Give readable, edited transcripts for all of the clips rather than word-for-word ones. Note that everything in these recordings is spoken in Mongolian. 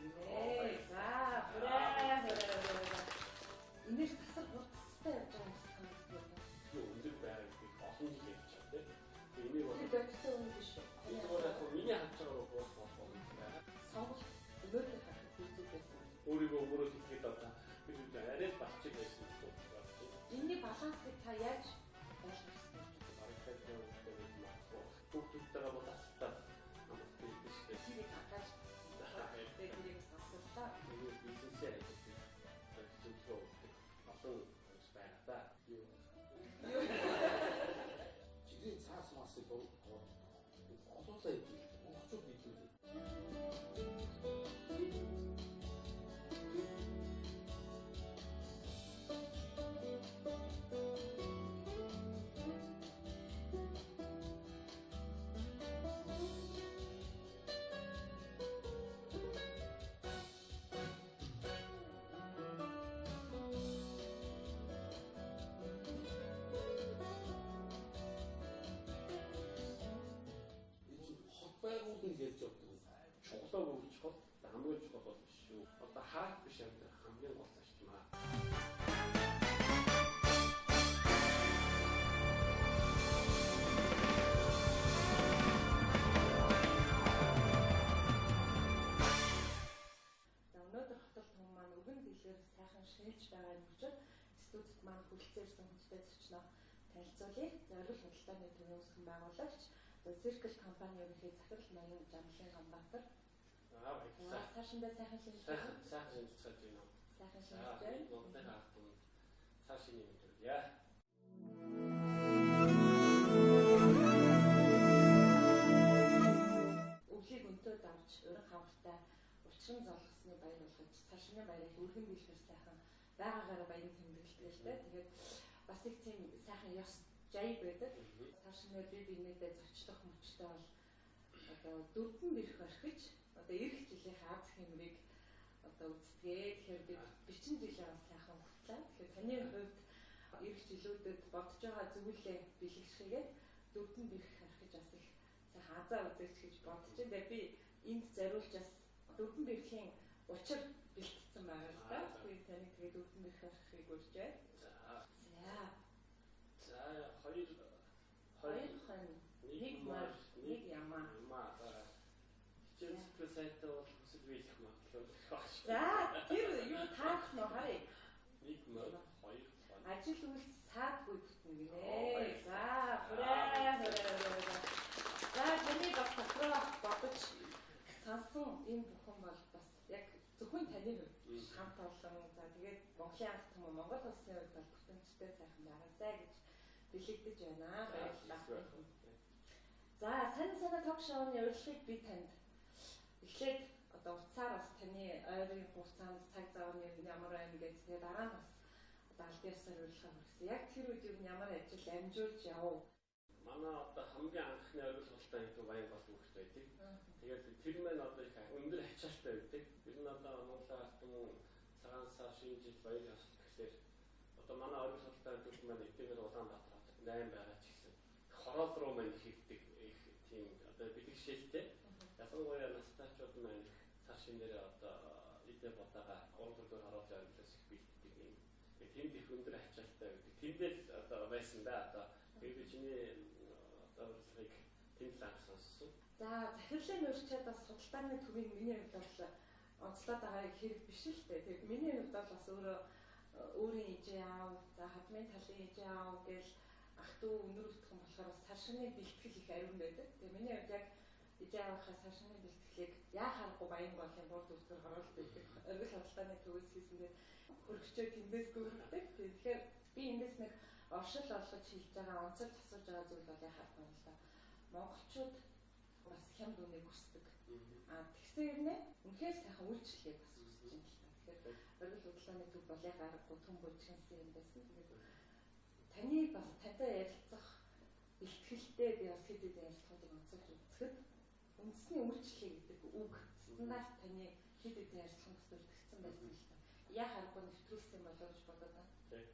гинэ. За хүрээ. Энэс тасар хурцтай явж байгаа юм санагдав. Өндөр байгаад олон жил явж байгаа тийм. Энийг бол бодтой юм биш үү? энэ бол яг миний хавж байгаа боос болох юм байна. Сонголт өнөөдөр харах хэрэгтэй байсан. Өөрийгөө өөрөө хэлгээд одоо бид арай балчиг байсан юм байна. Энэний балансыг та яаж ойлгосон юм? Бүгдээрээ бол тастай намайг хэлдэг шүү дээ. Тэрийг хангаж тэрийг сонсолоо. Энэ бизнесээ зөвлөгөө өгдөг. Олон хүмүүс байна да. Чихрийн цаас масыг олоолаа идэв. Монголчууд бидлээ. Байгуулгын хэлж явдаг. Чухлаа өгч бол хамгийн чухал бол биш шүү. Одоо хаах биш юм дээр хамгийн гол зарчмаа. За өнөөдөр хотод хүмүүс маань өргөн дэлгэр сайхан шилж байгаа юм учраас студид маань хүрэлцээрсэн хүнтэй зочноо танилцуулъя. Зориул худалдааны төвийн үүсгэн байгуулагч Circle компани ерөнхий захирал Ноён Жамлын Ганбаатар. Баярлалаа. Цаашиндаа сайхан шинжилгээ. Сайхан шинжилгээ байна. Сайхан шинжилгээ. Монголын хаалтан цаашийн юм төрье. Өвлийг өнтөд авч өрн хавартай учран золгосны баяр болгож цаашны баярыг өргөн дэлгэр сайхан байгаагаараа баян тэмдэглэдэг л дээ. Тэгээд бас их тийм сайхан ёс жай байдаг. Цаашны бинийдээ зочлох мөчтэй бол одоо дөрвөн бэрх орхиж одоо эх жилийн аз хэмрийг одоо үздэгээ. Тэгэхээр бид 40 жилийн сайхан хүртлээ. Тэгэхээр таны хувьд эх жилүүдэд бодож байгаа зүйлээ бэлгэшгээгээд дөрвөн бэрх орхиж бас их сайхан азаа үзэгч гэж бодож байна. Би энд зориулж бас дөрвөн бэрхийн учир бэлтгэсэн байгаа л да. Би таны тэгээд дөрвөн бэрх орхихыг урьжээ. За хоёр хон нэг мар нэг ямаа хичээлсэт бол хүсэл биелэх магадлал. За тэр юу таах нь харъя. Нэг мар хоёр хон. Ажил үйлс саадгүй бүтэн гинэ. За хүрээ. За таны бас дотроо бодож сансан энэ бүхэн бол бас яг зөвхөн таны хувьд хамт олон за тэгээд Монголын ард түмэн Монгол улсын хувьд бол бүтэмжтэй сайхан байгаасай гэж бэлэгдэж байна. Баярлалаа. За сайн ток шоуны урилгыг би танд эхлээд одоо утсаар бас таны ойрын хугацаанд цаг зав нь ямар байна гэж тэгээд дараа нь бас одоо аль биесээр урилга хүргэсэн. Яг тэр үед юу ямар ажил амжуулж яв. Манай одоо хамгийн анхны ойлголттой гэдэг баян бол үгт байдаг. Тэгээд тэр мэн одоо их өндөр ачаалттай байдаг. Бид нь одоо Монголын ард түмэн цагаан сар шинэ жил баяр ёслол гэхээр одоо манай ойлголттой гэдэг маань эдгээр Улаанбаатар 8 байгаа ч гэсэн хороол руу мань хийгдэг их тийм одоо бэлгэшээлтэй. Ялангуяа настайчууд маань цар шинээр одоо эдээ бодаага урдгаар хороол явуулаас их бэлддэг юм. Тэгээд тэнд их өндөр ачаалттай байдаг. Тэндэл одоо байсан да одоо тэгээд чиний одоо урилгыг тэнд л анх сонссон. За захирлын урьдчаад бас судалгааны төвийн миний хувьд бол онцлоод байгаа хэрэг биш л дээ. Тэгээд миний хувьд бол бас өөрийн ижээ аав, за хадмын талын ижээ аав гэж ах トゥ өнөр утган болохоор бас цаашны бэлтгэл их ариун байдаг. Тэгээ миний хувьд яг ижээ аавынхаа цаашны бэлтгэлийг яахааргүй баян голын бурд үзгээр харуулдаг. Оргил худалдааны төвөөс хийсэндээ хөргөчөө тэндээс гөрөлдөг. Тэгэхээр би эндээс нэг оршил олгож хийж байгаа онцлог тасалж байгаа зүйл бол яхахгүй юм л да. Монголчууд бас хямд үнийг хүсдэг. Тэгсээр нэ үнэхээр сайхан үйлчлэгийг бас хүсэж байна л да. Тэгэхээр оргил худалдааны төв бол яг аргагүй түн бүжгэнсэн юм байсан. Тэгээд таны бас тантай ярилцах бэлтгэлтэй би бас хэд хэдэн ярилцлагуудыг онцолж үзэхэд үндэсний үйлчлэл гэдэг үг стандарт таны хэд хэдэн ярилцлаганд бүртгэгдсэн байсан л та. Яг аргагүй нэвтрүүлсэн болов гэж бодоод байна. Тийм.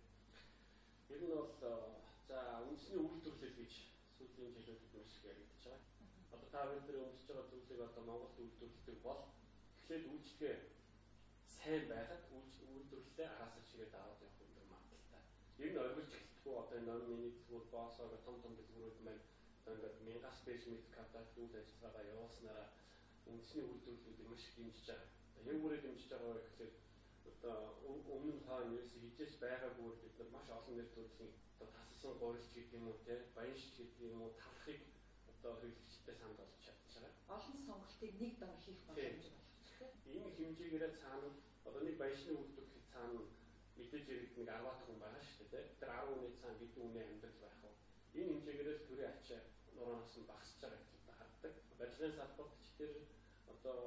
Ер нь бол за үндэсний үйлдвэрлэл гэж сүүлийн жилүүдэд маш их яригдж байгаа. Одоо та бүхэн өндөж байгаа зүйлийг одоо Монголд үйлдвэрлэдэг бол эхлээд үйлчлэгээ сайн байхад үйлдвэрлэлээ араасаа чигээд аваад явах өндөр магадлалтай. Ер нь оргилж эхэлтгүү одоо энэ номины дэлгүүр боосоо том дэлгүүрүүд маань одоо ингээд мянгаас дээш метр квадрат үйл ажиллагаагаа явуулснараа үндэсний үйлдвэрлэлүүдийг маш их дэмжиж байгаа. Яг үүрээ дэмжиж байгаа гэхээр одоо өмнө нь хаана ерөөсө хизээж байгаагүй бид нар маш олон нэр төрлийн одоо тасалсан гурилч гэдэг юм уу те баянш гэдэг юм уу талхыг одоо хэрэглэгчтэй санд болж чадчихсан. Олон сонголтыг нэг дор хийх боломж байна. Энэ хэмжээгээр цаана одоо нэг баяшны үйлдвэрлэхэд цаана мэдээж ирээд нэг 10 хүн байгаа шүү дээ. Тэр 10 хүний цаана бидний үнэ амьдрал байх уу? Энэ хэмжээгээр л төрийн ачаа нураас нь багасч байгаа гэж хардаг. Барилгын салбарт ч тэр одоо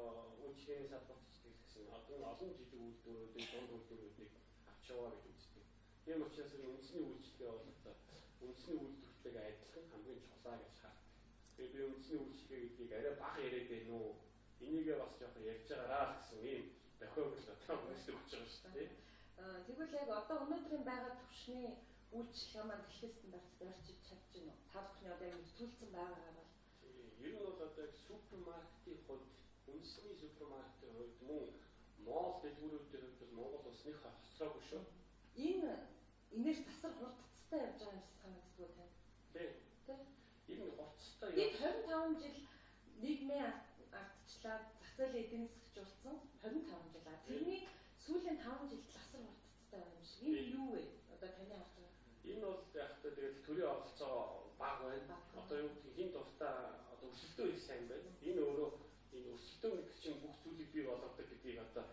үйлчлэгээний салбарт ч гэсэн олон жижиг үйлдвэрүүдийн дунд үйлдвэрүүдийг авч яваа гэж үздэг. Тийм учраас үндэсний үйлчлэгээ бол одоо үндэсний үйлдвэрлэлийг адилхан хамгийн чулаа гэж хардаг. Тэгээд би үндэсний үйлчлэгээ гэдгийг арай бага яриад байна уу? Энийгээ бас жоохон ярьж байгаараа гэсэн ийм тохиолдол одоо үүсэж байгаа шүү дээ. Тэгвэл яг одоо өнөөдрийн байгаа төвшний үйлчлэгээ маань дэлхийн стандартад орчиж чадж байна уу? Та бүхний одоо яг нөлөөлсөн байгаагаар бол ер нь бол одоо супермаркетийн хувьд үндэсний супермаркетийн хувьд мөн моол дэлгүүрүүдийн хувьд бол Монгол улс нэг хоцроогүй шүү. Энэш засар хурдцтай явж байгаа юм шиг санагддаг тийм. Тийм. Энэ хурдцтай бид 25 жил нийгмийн ардчлаад зах зээлийн эдийн засгчулсан 25 жил. Тэрний сүүлийн 5 жил засар хурдцтай байгаа юм шиг. Энэ юу вэ? Одоо таны харж байгаа. Энэ бол яг та тэгэл төрийн оролцоо бага байна. Одоо юу гэх хин дуртай одоо өрсөлдөө их сайн байна. Энэ өөрөө энэ өрсөлдөө нэг чинь бүх зүйлийг бий болгодог гэдгийг одоо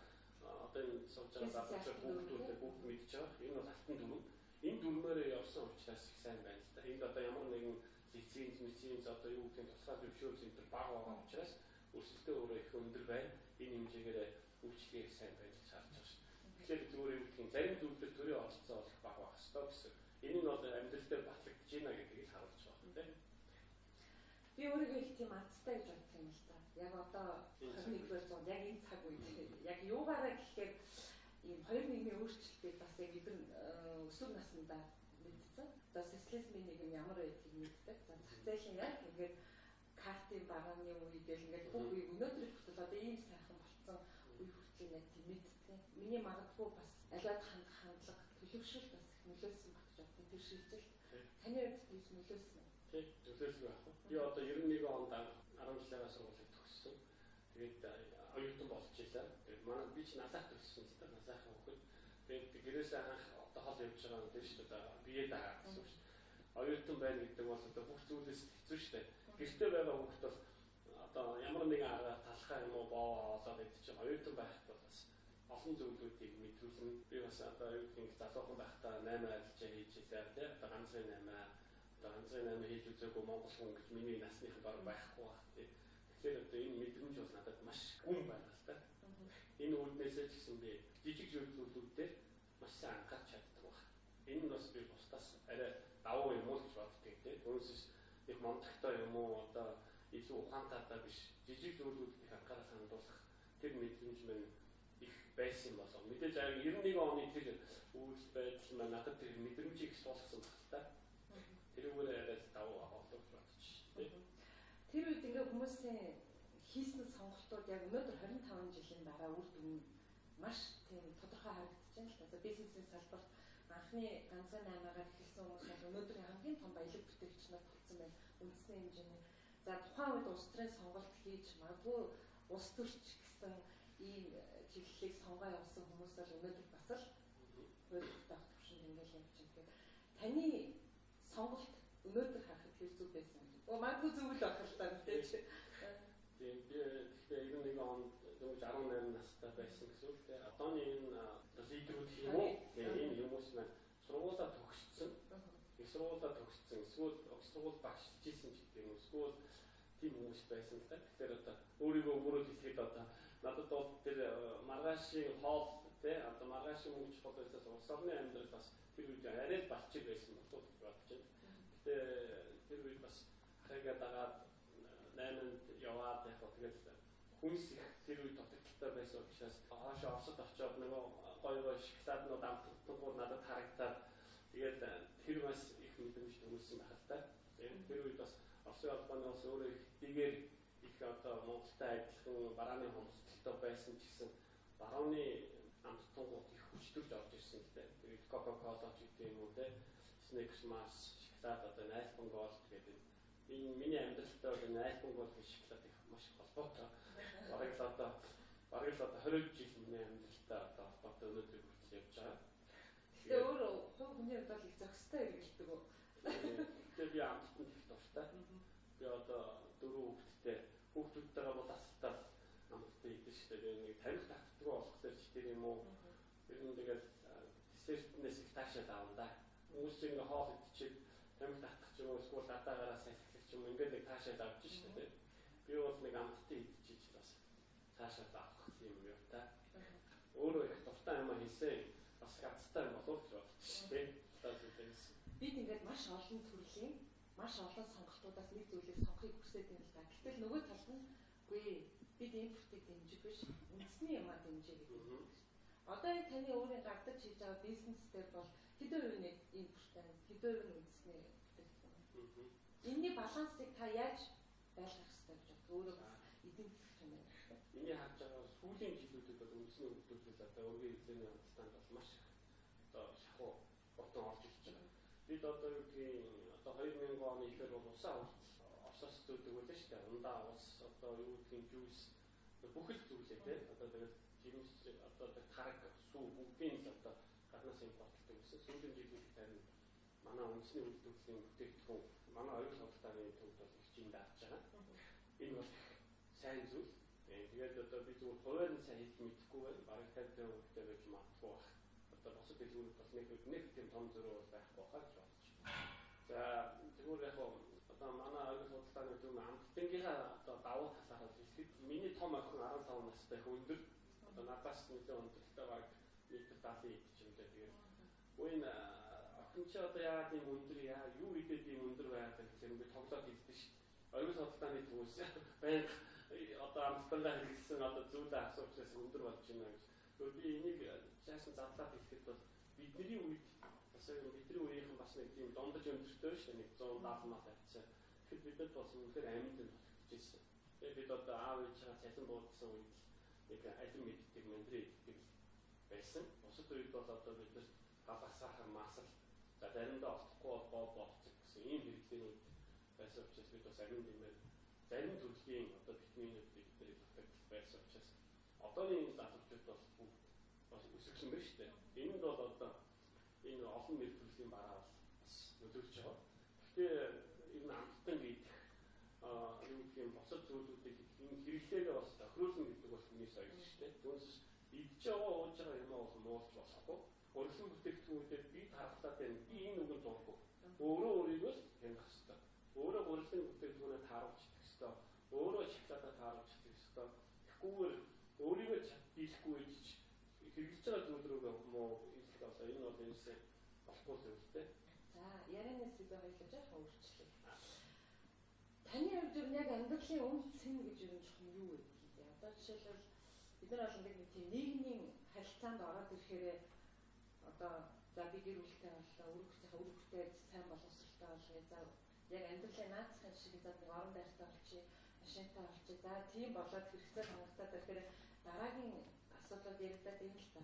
энэ суулж байгаа залуучууд бүгд мэдж байгаа. Энэ бол алтан дүрм. Энэ дүрмээрээ явсан учраас их сайн байна л да. Энд одоо ямар нэгэн лиценз одоо юу гэдэг нь тусгай зөвшөөрөл энэ бага байгаа учраас өрсөлдөө өөрөө их өндөр байна. Энэ хэмжээгээр үйлчлэгээ их сайн байж харж байгаа шүү. Тэгэхээр зүгээр юу гэх юм зарим зүйлээр төрийн оролцоо болох бага байх ёстой гэсэн. Энэ нь бол амьдрал дээр батлагдж байна гэдгийг харуулж байгаа тийм. Би өөрийгөө их тийм азтай гэж боддог юм л да. Яг одоо 21-р зуунд яг энэ цаг үед яг юугаараа гэхээр ийм хоёр нийгмийн өөрчлөлтийг бас яг эдгээр өсвөр насндаа мэдсэн. Одоо социализмын нийгэм ямар байдгийг мэддэг. За зах зээлийн яг ингээд картын багааны үе гэл ингээд бүх үе өнөөдөр хүртэл одоо ийм сайхан болцсон үе хүртэл яг тийм мэддэг. Миний магадгүй бас аливаад хандлага төлөвшөл бас их нөлөөлсөн багч бодсон. Тэр шилжил таны хувьд тийж нөлөөлсөн үү? Тийм нөлөөлсөн байх. Би одоо 91 онд 10 жилээс сургуулийг төгссөн. Тэгээд оюутан болж илаа. Тэгээд манай би ч насаах төгссөн л да. Насаахан хөхөд. Тэгээд гэрээсээ анх одоо хол явж байгаа юм дээр шүү дээ. Бие дагаад гэсэн шүү дээ. Оюутан байна гэдэг бол одоо бүх зүйлээс хэцүү шүү дээ. Гэртээ байгаа хүмүүс бол одоо ямар нэгэн аргаар талхаа юм уу боо олоод идэж байгаа. Оюутан байхад бол бас олон зүйлүүдийг мэдрүүлэн би бас одоо юу гэх юм залуухан байхдаа 8 арилжаа хийж илаа тий. Одоо ганцхан 8 хийж үзээгүй монгол хүн гэж миний насныхан баг байхгүй баг тий. Тэгэхээр одоо энэ мэдрэмж бол надад маш гүн байна л да. Энэ үүднээсээ ч гэсэн би жижиг зүйлүүдээр маш сайн анхаарч чаддаг баг. Энэ нь бас би бусдаас арай давуу юм уу гэж боддог тий. Өөрөөс их мондогтой юм уу одоо илүү ухаантайдаа биш жижиг зүйлүүдийг анхаарал хандуулах тэр мэдрэмж маань их байсан болов. Мэдээж 91 оны тэр үйл байдал маань надад тэр мэдрэмжийг суулгасан баг л да. Тэрүүгээр арай давуу болов гэж бодчих тий. Тэр үед ингээ хүмүүсийн хийсэн сонголтууд яг өнөөдөр 25 жилийн дараа үр дүн маш тийм тодорхой харагдаж байна л да. Бизнесийн салбарт анхны ганцхан 8-аар эхэлсэн хүмүүс бол өнөөдрийн хамгийн том баялаг бүтээгчнүүд болсон байна. Үндэсний хэмжээний. За тухайн үед улс төрийн сонголт хийж магадгүй улс төрч гэсэн ийм чиглэлийг сонгоо явуулсан хүмүүс бол өнөөдөр бас л хуулитай төвшөнд ингээл явж байгаа. Таны сонголт өнөөдөр харахад хэр зүг байсан гэж. Магадгүй зүг л байх л та мэдээж. Тийм би тэгэхээр 91 онд дөнгөж 18 настай байсан гэсэн үг тийм. Одооний энэ лидерүүд юм уу? Энэ хүмүүс маань сургуулаа төгссөн. Их сургуулаа төгссөн. Эсвэл сургууль багшлж ийсэн ч гэх юм. Эсвэл тийм хүмүүс байсан л да. Тэгэхээр одоо өөрийгөө хэлэхэд одоо надад бол тэр маргаашийн хоол тийм одоо маргаашийн мөнгө чухал байсаас улс орны амьдрал бас тэр үед арай л балчиг байсан болов уу бодож байна. Гэтэ тэр үед бас харгаа дагаад 8-нд яваад яг тэгэл хүнс их тэр үед дутагдaltaй байсан учраас хаашаа Оросд очиод нөгөө гоё шоколаднууд амтлагууд надад харагдаад тэгээд тэр бас их мэдрэмж төрүүлсэн байх л та. Тэр үед бас Оросын албаны бас өөрөө их дигээр их одоо Монголтай адилхан барааны хомсдолтой одоо байсан ч гэсэн барууны амттангууд их хүчтүүлж орж ирсэн гэдэг. Тэгээд Coca-Cola ч гэдэг юм уу те Snickers, Mars, шоколад одоо Ice-Cream Gold гэдэг. Энэ миний амьдралтай бол Ice-Cream Gold гэх шоколад их маш холбоотой. Бараг л одоо 20 жил миний амьдралтай одоо холбоотой өнөөдөр хүртэл явж байгаа. Тэгээ өөрөө хувь хүний хувьд бол их зохистой хэрэгэлдэг үү? Тэгээд би амттанд их дуртай. Би одоо 4 хүүхдүүдтэйгээ бол асуултаар амттай идэж штэ. Нэг тарих татдаг болохоор ч тэр юм уу. Тэр нь тэгээд десертнээс их таашаад аавна да. Хүмүүс чинь ингээ хоол идчихээд тарих татах ч юм уу эсвэл гадаагаараа салхилах ч юм уу ингээ нэг таашаад авч штэ. Би бол нэг амттай идчихэж бас таашаад авах юм юу та. Өөрөө их дуртай юм хийсэн. Бас гацтай болов гэж бодчих штэ. Бид ингээд маш олон төрлийн маш олон сонголтуудаас нэг зүйлийг сонгохыг хүсэж байна л да. Гэтэл нөгөө талд нь үгүй бид импортыг дэмжих биш үндэсний юмаа дэмжих гэдэг. Одоо энэ таны өөрийн гардаж хийж байгаа бизнес дээр бол хэдэн хувийн импорттай, хэдэн хувийн үндэсний гэдэг юм. Энийний балансыг та яаж байлгах хэрэгтэй гэж боддог? Өөрөө эдийн засаг юм байна. Миний харж байгаа сүүлийн жилүүдэд бол үндэсний үйлдвэрлэл одоо өргөн эзлэний хангалтанд бол маш одоо шахуу ботон орж ирж байгаа. Бид одоо юу гэдгийг одоо 2000 оны ихэр бол усаа Оросоос зөөдөг байлаа шүү дээ. Ундаа ус одоо юу гэдгийг жуус бүхэл зүйлээ тий. Одоо тэгээд жимс одоо тараг сүү бүгдийн л одоо гаднаас импортлдог гэсэн. Сүүлийн жилүүд харин манай үндэсний үйлдвэрлэлийн бүтээгдэхүүн манай оюутан худалдааны төвд бол их чинь дарж байгаа. Энэ бол сайн зүйл. Тэгээд одоо би зүгээр хуваар нь сайн хэлэх мэдэхгүй байна. Бараг 50 хүнтэй байж магадгүй байна. Одоо босод дэлгүүрүүд бас нэг тийм том зөрүү бол байхгүй хаа гэж бодож байна. За тэгвэл яг одоо манай оюутан худалдааны төв амттангийнхаа одоо давуу талаараа хэлэхэд миний том охин 15 настай их өндөр. Одоо надаас нэлээд өндөртэй баг 1.70 идчихэмдээ тэгээд үн охин чи одоо яагаад ийм өндөр юу идэд ийм өндөр байгаад гэхээр би тоглоод хэлдэг шүү. Оюутан худалдааны төвөөс баян одоо амттандаа хэлсэн одоо зүйлээ асуучаас өндөр болж байна гэж. Тэгвэл би энийг цаасан задлаад хэлэхэд бол бидний үед бас бидний үеийнхэн бас нэг тийм дондож өндөртэй шүү дээ. 170 мал авчихсан. Тэгэхээр бидэд бас үнэхээр амьд болгочихжээ. Тэгээд бид одоо аав ээжээ цалин буудсан үед нэг алим мэддэг мэндрээ иддэг байсан. Бусад үед бол одоо бид нар халахсаахан масал за заримдаа олохгүй бол болцох гэсэн ийм хэрэглээний байсан учраас бид бас амин димээр зарим төрлийн одоо витаминуудыг бидний татдаг байсан учраас одооний залуучууд бол бүгд бас өсөглөн байна шүү дээ. Энд бол одоо энэ олон нэр төрлийн бараа бас нөлөөлж байгаа. Гэхдээ энэ амттан гэдэг юу гэх юм босод зүйлүүдийг энэ хэрэглээгээ бас тохируулна гэдэг бол хүний соёл шүү дээ. Түүнээс идж яваа ууж байгаа юм бол муулж болохгүй. Урьдчилан бүтээгдэхүүнүүдэд би тархалаад байна. Би энэ үгэнд дурггүй. Өөрөө өөрийгөө л хянах хэрэгтэй. Өөрөө урьдчилан бүтээгдэхүүнээ тааруулж идэх хэрэгтэй. Өөрөө шоколадаа тааруулж идэх хэрэгтэй. Тэгэхгүйгээр өөрийгөө хийхгүй гэж хэрэглэж байгаа зүйл рүүгээ муу хэлэх одоо энэ бол энэсээ болохгүй зүйлтэй. За, ярианаас бид хоёулаа жоохон өөрчлөе. Таны хувьд яг амьдралын үнд сэн гэж юм жоохон юу вэ гэхээ. Одоо жишээлбэл бид нар бол нэг тийм нийгмийн харилцаанд ороод ирэхээр одоо за би гэр бүлтэй боллоо, үр хүүхдээ сайн боловсралтай болъё. За яг амьдралын наацхан шиг за нэг орон байртай болчих, машинтай болчих. За тийм болоод хэрэгцээ хангалттай тэгэхээр дараагийн асуудлууд яригдаад юм л та.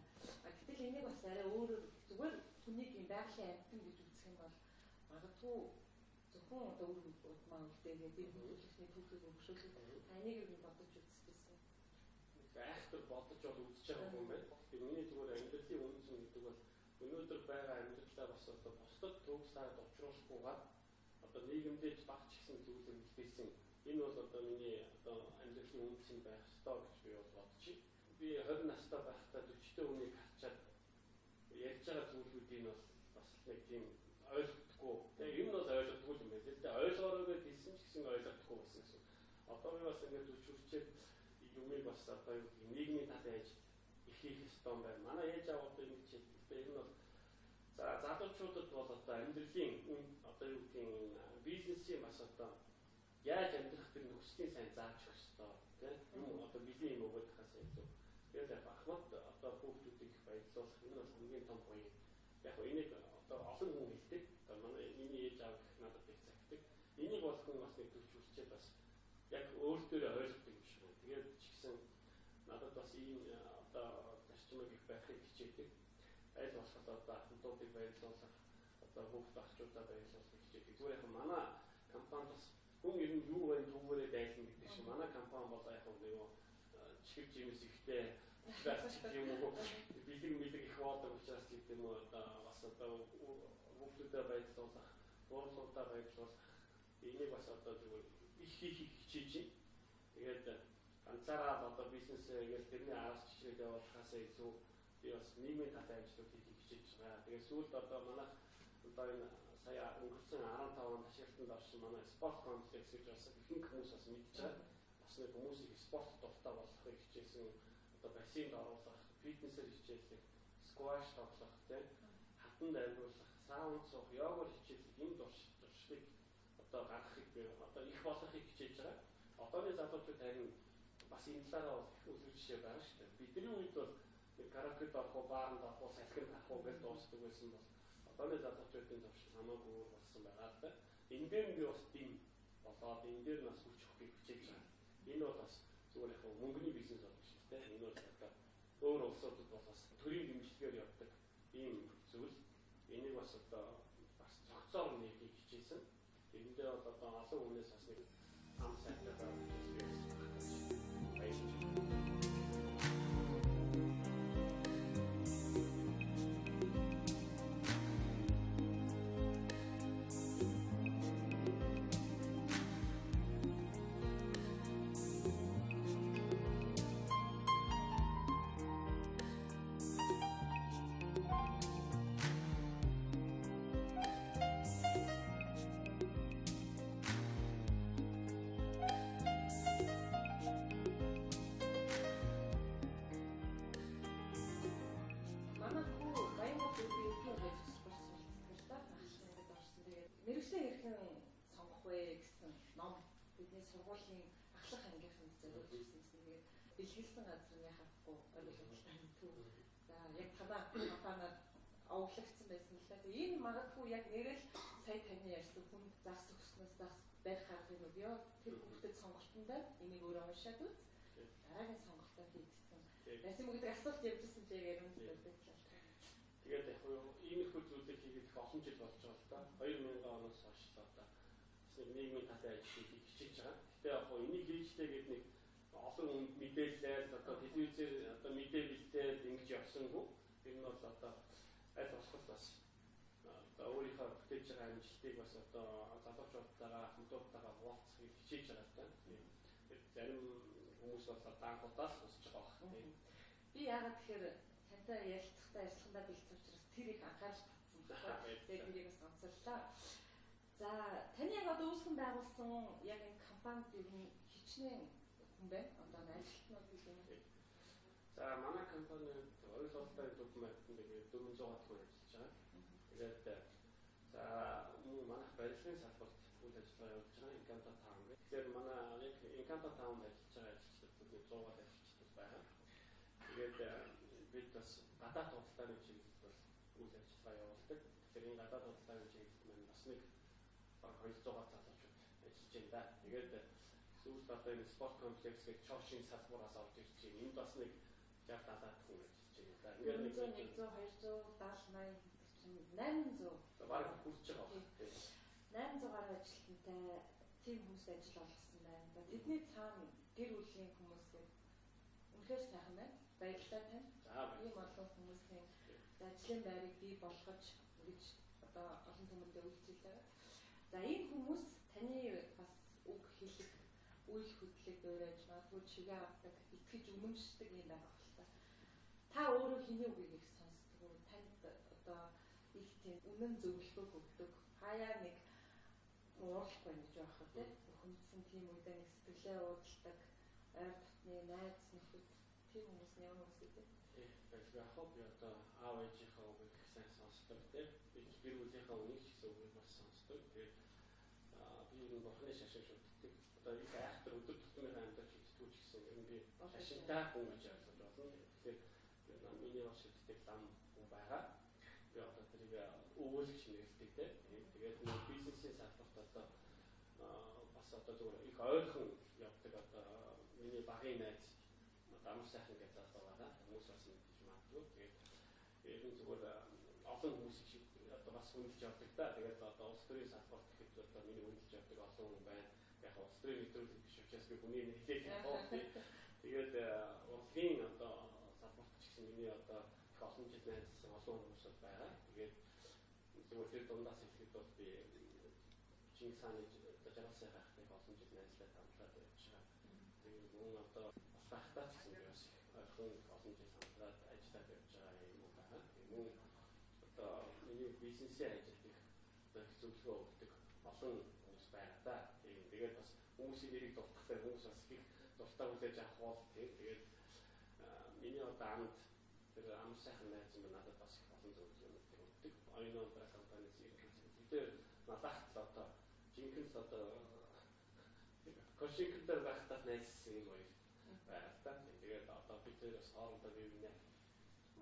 Гэтэл энийг бас арай өөрөөр зүгээр хүнийг юм байгалийн амьтан гэж үзэх юм бол магадгүй зөвхөн одоо үр удмаа үлдээгээд энэ хөгжлөсний түүхийг өгшүүлэх таныг юу бодож үзсэн. Айхтар бодож бол үзэж байгаа юм байна. Миний зүгээр амьдралын үндэс гэдэг бол өнөөдөр байгаа амьдралаа бас одоо бусдад төгсаад учруулахгүйгээр одоо нийгэмдээ багч гэсэн зүйлийг үлдээсэн. Энэ бол одоо миний одоо амьдралын үндэс байх ёстой гэж би бол бодчих. Би 20 настай байхдаа 40-тэй хүнийг харчаад ярьж байгаа зүйлүүдийг бол бас нэг тийм ойлгохгүй. Тэгээ юм бол ойлгохгүй юм байна. Тэгээ ойлгоороо гэсэн ч гэсэн ойлгохгүй байсан гэсэн. Одоо би бас ингэж өчүүрчээд юмыг бас одоо нийгмийн талын ажил их хийх ёстой байна. Манай ээж аваад ингэж хэлдэг. Энэ бол за залуучуудад бол одоо амьдралын одоо юу гэх юм бизнесийн бас одоо яаж амьдрах тэр нөхцөлийн сайн зааж өгөх ёстой. Тийм одоо бидний юм өгөх хасаа илүү. Тэгээд ахмад одоо хүүхдүүдийг баярлуулах энэ бол хамгийн том гоё. Яг энийг одоо олон хүн хэлдэг. Одоо манай миний ээж аав надад их цагтдаг. Энийг бол хүн бас нэг төвч үрчээд бас яг өөртөө ойлгодог юм шиг байна. Тэгээд ч гэсэн надад бас одоо хамтуудыг баярлуулах одоо хүүхд ахчуудаа баярлуулах хичээдэг. Зүгээр яг манай компани бас хүн ер нь юу вэ түүгээрээ дайлна гэдэг шиг манай компани бол яг нөгөө чихэр жимс ихтэй пластик юм уу бэлэг их болдог учраас гэдэг юм уу бас одоо хүүхдүүдэд баярлуулах, буурлуудаа баярлуулах энийг бас одоо зүгээр их хичээж байна. Тэгээд ганцаараа одоо бизнесээ ингээл тэрний араас чичрээд явуулахаас илүү би бас нийгмийн талын ажлуудыг хичээж байгаа. Тэгээд сүүлд одоо манайх одоо энэ сая өнгөрсөн 15 онд ашиглалтанд орсон манай спорт комплекс гэж бас ихэнх хүмүүс бас мэдж байгаа. Бас нэг хүмүүсийг спорт дуртай болгохыг хичээсэн одоо бассейнд оруулах, фитнесээр хичээлэх, скваш тоглох, хатанд амьруулах, саунд суух, йогоор хичээлэх энэ туршлыг одоо гаргахыг одоо их болгохыг хичээж байгаа. Одооны залуучууд харин бас энэ талаараа их үлгэр жишээ байгаа шүү дээ. Бидний үед бол караокед орох уу, баарнд орох уу, салхинд гарах уу гэж дуусдаг байсан бол одооны залуучуудын туршил хамаагүй болсон байгаа л да. Энэ дээр би бас тийм болоод энэ дээр бас хүч өгөхийг хичээж байгаа. Энэ бол бас зүгээр яг мөнгөний бизнес болох шүү дээ. Энэ бол одоо өөр улсуудад бол бас төрийн дэмжлэгээр явдаг ийм зүйл. Энийг бас одоо бас цогцоор нэгийг хичээсэн. Эндээ бол одоо олон хүнээс бас нэг ам сайтай байна. Мэргэжлийн хэрхэн сонгох вэ гэсэн ном бидний сургуулийн ахлах ангийнхан зориулсан гэсэн бэлгэлсэн газрын хавахгүй ойлгомжтой төв. За яг танаа компаниар овоглогдсон байсан л да. Энэ магадгүй яг нэрэл сая таны ярьсан хүн зас өгснөөс зас барих арга юм уу? Тэр хүүхдэд сонголтондоо энийг өөрөө уншаад үз. Дараагийн сонголтоо хийгдсэн. Яасан мөгдөг асуулт явуулсан ч яг юм л байдаг. Тэгээд яг иймэрхүү зүйлийг хийгээд их олон жил болж байгаа л да. 2000 оноос хойш л одоо бас нэг нийгмийн талын ажлыг хичээж байгаа. Гэтэ яг энийг хийжтэй гэдэг нэг олон хүнд мэдээлэл одоо телевизээр одоо мэдээ бэлдээд ингэж явсангүй. Тэр нь бол одоо аль болох бас одоо өөрийнхөө бүтээж байгаа амжилтыг бас одоо залуучуудтайгаа хамтуудтайгаа хуваалцахыг хичээж байгаа л да. Тэгээд зарим хүмүүс бол даанхудаас сонсож байгаа байна. Би яагаад тэгэхээр тантай ярилцахтаа ажиллахандаа бэлдсэн учраас тэр их анхаарал татсан байна. Тэгээд тэрийг бас онцоллоо. За таны яг одоо үүсгэн байгуулсан яг энэ компанид ер нь хичнээн хүн байна. Одоо ажилтнууд гэдэг юм. За манай компанид ойлголттой документ нэг 400 хүн ажиллаж байгаа. Тэгээд за манайх барилгын салбарт үйл ажиллагаа явуулж байгаа Encanto Town гэх. Тэгэхээр манай яг Encanto Town ажиллаж байгаа ажилчдад 100 ажилчид байгаа. Тэгээд бид бас гадаад худалдааны чиглэлд бол үйл ажиллагаа явуулдаг. Тэгэхээр энэ гадаад худалдааны чиглэлд маань бас нэг баг 200 залуучууд ажиллаж байна да. Тэгээд сүүлд одоо энэ спорт комплекс гэх чоошин салбараас орж ирж байна. Энд бас нэг 60-70 хүн ажиллаж байна да. Ингээд нэг 100, 200, 70, 80, 800 баг хүрч байгаа. 800 гаруй ажилтнтай тийм хүмүүст ажил олгосон байна. Тэдний цаана гэр бүлийн хүмүүс үнэхээр сайхан байна. Баярлалаа тань. Ийм олон хүмүүсийн ажлын байрыг бий болгож ингэж одоо олон хүмүүстээ үйлчилж байгаа. За энэ хүмүүс таны бас үг хэлэх, үйл хөдлөлийг дуурайж магадгүй чигээ авдаг, итгэж үнэмшдэг юм байгаа бол та. Та өөрөө хэний үгийг их сонсдог уу? Танд одоо их тийм үнэн зөвлөгөө өгдөг. Хаяа нэг уурлахгүй гэж байгаа хэ. Хүндсэн тийм үедээ нэг сэтгэлээ уудалдаг, ойр дотны найз нөхөд тийм хүмүүс нь ямар хүмүүс гэдэг. Яг би одоо аав ээжийнхээ үгийг сайн сонсдог тийм. Би гэр бүлийнхээ үгийг ч гэсэн үгийг бас сонсдог. Тэгээд би энэ бурхны шашин шүтдэг. Одоо их айхтар өдөр тутмын амьдарч идтгүүч гэсэн юм би шашинтай хүн гэж ойлгож байна. Тэгэхээр миний бас шүтдэг лам хүн байгаа. Би одоо тэрийг өвөлж нэрлэдэг тийм. Тэгээд нэг бизнесийн салбарт одоо бас одоо зүгээр их ойрхон явдаг одоо миний багын найз амар сайхан гэж заасан байгаа. Хүмүүс бас мэдж магадгүй. Тэгээд ер нь зүгээр олон хүмүүс шиг одоо бас хүндж явдаг та. Тэгээд одоо улс төрийн салбарт гэхэд одоо миний хүндж явдаг олон хүн байна. Яг улс төрийн нэвтрүүлэг биш учраас би хүний хэлээд байна. Тэгээд урлагийн одоо салбарт ч гэсэн миний одоо их олон жил найзсан олон хүмүүс байгаа. Тэгээд зүгээр тэр дундаас хэлэхэд бол би Чингис хааны жаргалсан хайхтай олон жил найзлаад хамтраад байж байгаа. Тэгээд мөн одоо бас байхдаа ч гэсэн би бас ойрхон олон жил хамтраад ажиллаад явж байгаа юм байна. Мөн одоо миний бизнесийн ажилтг одоо их зөвлөгөө өгдөг олон хүмүүс байна да. Тэгээд бас хүмүүсийн нэрийг дуртахтай хүмүүс бас их дуртай хүлээж авах бол тэгээд миний одоо амд тэр амар сайхан найз юм надад бас их олон зөвлөгөөнүүд өгдөг. Оюун ундраа компаниас ерөнхийдөө надад л одоо жинхэнэ одоо кошиктэй байхдаа найзсан юм байна. Та тэгээд одоо бид тэр бас хоорондоо бивнэ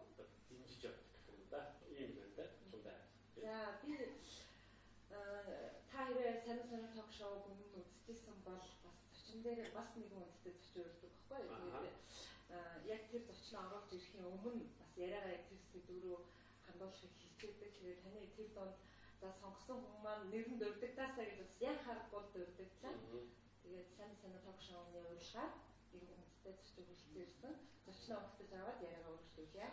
одоо дэмжиж явдаг юм да. Ийм байна да. Чундаа. За би та хэрэг санаа ток шоу өмнө үзчихсэн бол бас зочин дээр бас нэгэн үнэтэй зочин өрдөг байхгүй. Тэгээд яг тэр зочноо оруулж ирэхийн өмнө бас яриагаа яг тэр сэдв рүү хандуулахыг хичээдэг. Тэгээд таны тэр донд за сонгосон хүмүүс маань нэрэн дурдагдаасаа гэж бас яг харахгүй дурдагдлаа. Тэгээд санаа ток шоуны урилгаар нэг үнэтэй зочин хүрэлцэн ирсэн. Зочноо өгтөж аваад яриагаа өргөжлүүлье.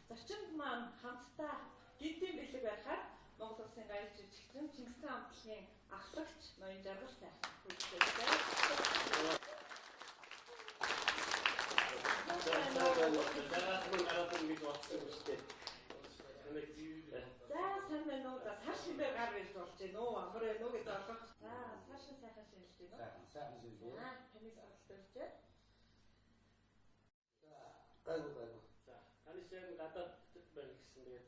Зочинд маань хамтдаа гинтийн бэлэг байхаар Монгол Улсын гайрч жижигхэн Чингис хаан амтлагын ахлагч ноён жаргал сайхан хүрэлцээ. За сайн байна уу? Сар шимээр гар ирж болж байна уу? Амар байна уу гэж ойлгох. За цаашаа сайхан шинжилж байна уу? Сайхан шинжилж байна. Таны сонголтойч. Гайгүй. За таны сайн гадаад байна гэсэн тэгээд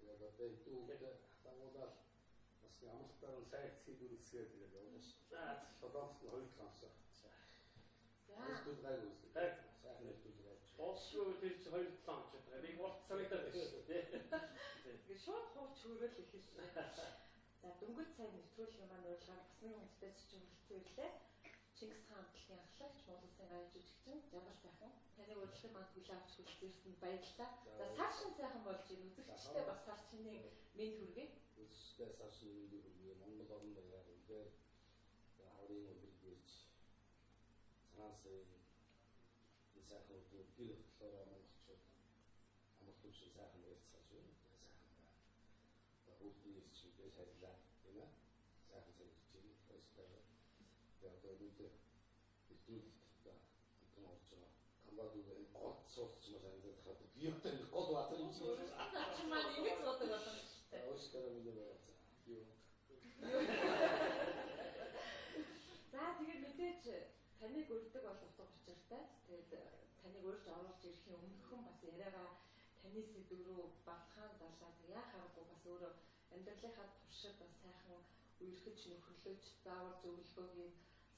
яг одоо дүүгээ хангуулаад бас ямар ч тань сайт хийдүүлсээр тэгээд явна ш. за Тодорхой хоёр талаасаа. За Эсвэл гайгүй үстэй. Сайхан хэлбэл явж. болшгүй тэр чи 2-7 он ч байгаа. Би урт санагдаад байна шүү дээ. ингээд шууд хууч хөрөөл ихэлсэн. За дөнгөж сайн нэвтрүүлгийн маань урилгаар бас нэг үнэтэй зочин хүрэлцэн ирлээ. Чингис хаан амтлагын ахлагч Монгол Улсын гайрч жижигхэн жаргал сайхан. Таны урилгын маань хүлээн авч хүрэлцэн баярлалаа. За саршин сайхан болж ийн үзэгчтэй бас саршины мэд хүргэе. Үзэгчтэй саршин мэд хүргэе. Монгол орн байгаа үнээр аврын өдрөж цаасаа сайхан өдөр гэр болохоор монголчууд амар төвшин сайхан ярьцгааж байна. Сайхан байна. Бүгдээс чигээр хайрлаа тийм ээ. Сайхан санагдаж байна. Тэгээд одоо үүтэй хэдүүлэлт одоо орж байгаа. Камбадуугийн гол суулч маа санагдаад хаад би одоо гол баатар юм шиг байна. Чи маань ингэж суудаг болсон шүү дээ. Оскар минь байна. Юу. За тэгээд мэдээж таныг урьдаг бол утга учиртай. Тэгээд таныг урьж оруулж ирэхийн өмнөхөн бас яриагаа таны сэдв рүү балтхан зарлаад яахааргүй бас өөрөө амьдралынхаа туршид бас сайхан үерхэж нөхөрлөж заавар зөвлөгөөгийг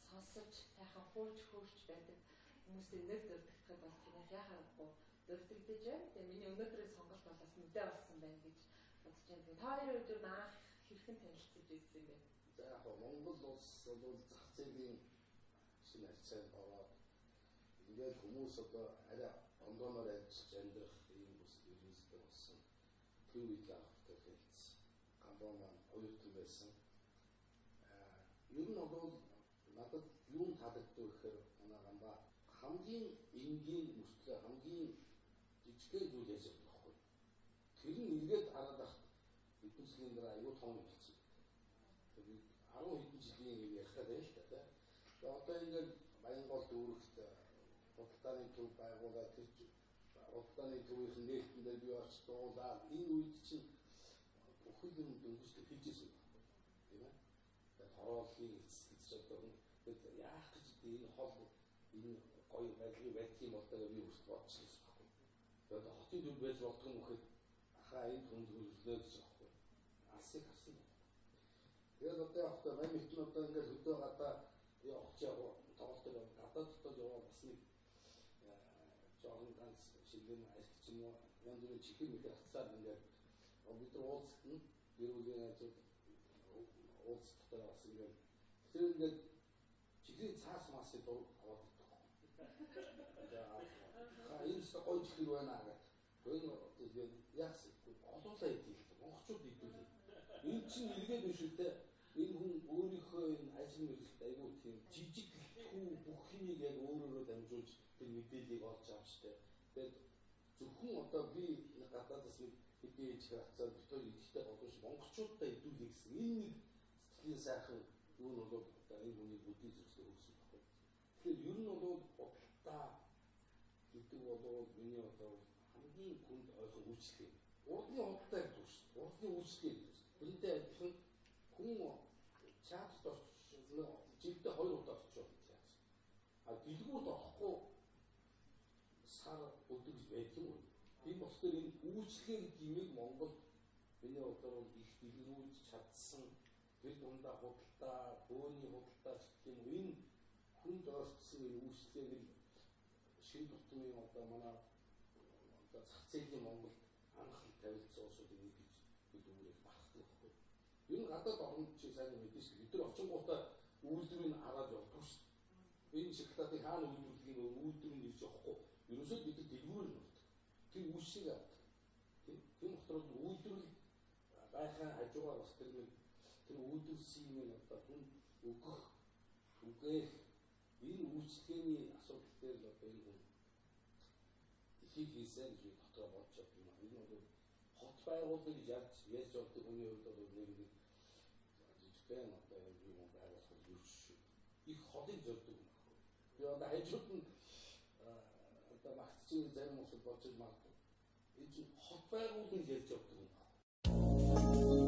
сонсож сайхан хууч хөөрч байдаг хүмүүсийн нэр дөрвдөх бол таныг яахааргүй дөрвдөгдөж байна. Тэгээд миний өнөөдрийн сонголт бол бас мэдээ болсон байна гэж бодож байна. Тэгээд та хоёрын өдөр анх хэрхэн танилцж ирсэн юм бэ? За яг Монгол улс бол зах зээлийн шинэ харьцаанд ороод ингээд хүмүүс одоо арай ондооноор ажиллаж амьдрах ийм бүсд ерөнхийдөө болсон. Тэр үед авахтай хэлсэн. Гамбон маань оюутан байсан. Ер нь бол надад юу таалагддаг гэхээр манай гамбаа хамгийн энгийн мөртлөө хамгийн жижигхэн зүйл яаж явах байхгүй. Тэр нь эргээд хараад ахт эдгээр жилийн дараа аюу том болсон. Тэгээд 10 хэдэн жилийн юм ярихад байл та тийм. Тэгээд одоо ингээд Баянгол дүүрэгт худалдааны төв байгуулаад тэр худалдааны төвийн нээлтэндээ бий орч дуулаад энэ үед чинь бүхэл юм дөнгөж хэлжсэн байна. Тийм ээ. Тэгээд хорооллын эцэс одоо тэгээд яах гэж энэ хол энэ гоё байдлыг байдаг юм бол тэгээд би өөртөө бодчихсон байхгүй. Тэгээд хотын төв байж болдгоо мөхөд ахаа энэ хүнд хөрвлөө гэж аахгүй. Алсыг харсан байна. Тэгээд одоо явахдаа мань мэдэн одоо ингээд хөдөө гадаа явах яваа тоглолтоор гадаад дотор яваа бас нэг жоохон ганц шилэн арх ч юм уу янз бүрийн чихэр мэхэр хацаад ингээд бид нар уулзсан гэрүүлийн ажил уулзах дотор бас ингээд тэр ингээд чихрийн цаас масыг аваад ирдэг. энэ ч гоё чихэр байна гэх. Тэгээд яасан олон сая идэх. Монголчууд идэх. Энэ чинь эргээд биш үү? Энэ хүн өөрийнхөө энэ ажил мэргэжилт айгүй тийм жижиг хүү бүх юмыг яг өөрөөрөө дамжуулж тэр мэдээллийг олж авчтай. Тэгээд зөвхөн одоо би гадаадас нэг хэдий ээж хацаад битүүр идэхтэй боловч монголчуудаа идүүлэх гэсэн энэ нэг сэтгэлийн сайхан юу нь бол одоо энэ хүний бүдгийн зэрэгтэй өгсөн байна. Тэгэхээр ер нь бол бодлоо гэдэг бол миний одоо хамгийн хүнд ойлгох үйлчлэг. Урдлын худалдаа гэдэг үг шүү дээ. Урдлын үйлчлэг гэдэг. Тэрнтэй адилхан хүн чатд орчихно жилдээ 2 удаа очиж байгаа. А дэлгүүрт орохгүй сар өдөр гэж байдаг юм уу? Тийм болохоор энэ үйлчлэг гэдэг юмыг Монгол миний бодлоор их дэлгэрүүлж чадсан тэр дундаа худалдаа, бөөний худалдаа гэх юм энэ хүнд орцсон энэ үйлчлэгийг шин тутмын одоо манай одоо зах зээлийн Монголд анх тавилцсан улсуудын нэг гэж бид үүрэг багтдаг байхгүй. Энэ гадаад орнд чи сайн мэдээж бид нар очингуудаа үйлдвэрийг хараад явдаг шүү дээ. Энэ шоколадыг хаана үйлдвэрлэгийг үйлдвэрийг ирж явахгүй. Ерөөсөө бид нар дэлгүүрээр нурдаг. Тэр үйлчлэг авдаг. Тийм болохоор үйлдвэрлэл гайхаа хажуугаар бас тэр үйлдвэрсийн одоо хүн өгөх үгээх энэ үйлчлэгээний асуудал дээр л одоо энэ хүн ихийг хийсэн гэж дотроо бодож байгаа юм. Энэ бол хот байгууллагыг ярьж явдаг хүний хувьд бол нэг жижигхэн одоо юм байгуулах юм шүү. Их хотыг зорддог юм байна. Би одоо хажууд нь одоо магтчийн зарим усд бодож магадгүй. Энэ чинь хот байгууллагыг ярьж явдаг юм байна.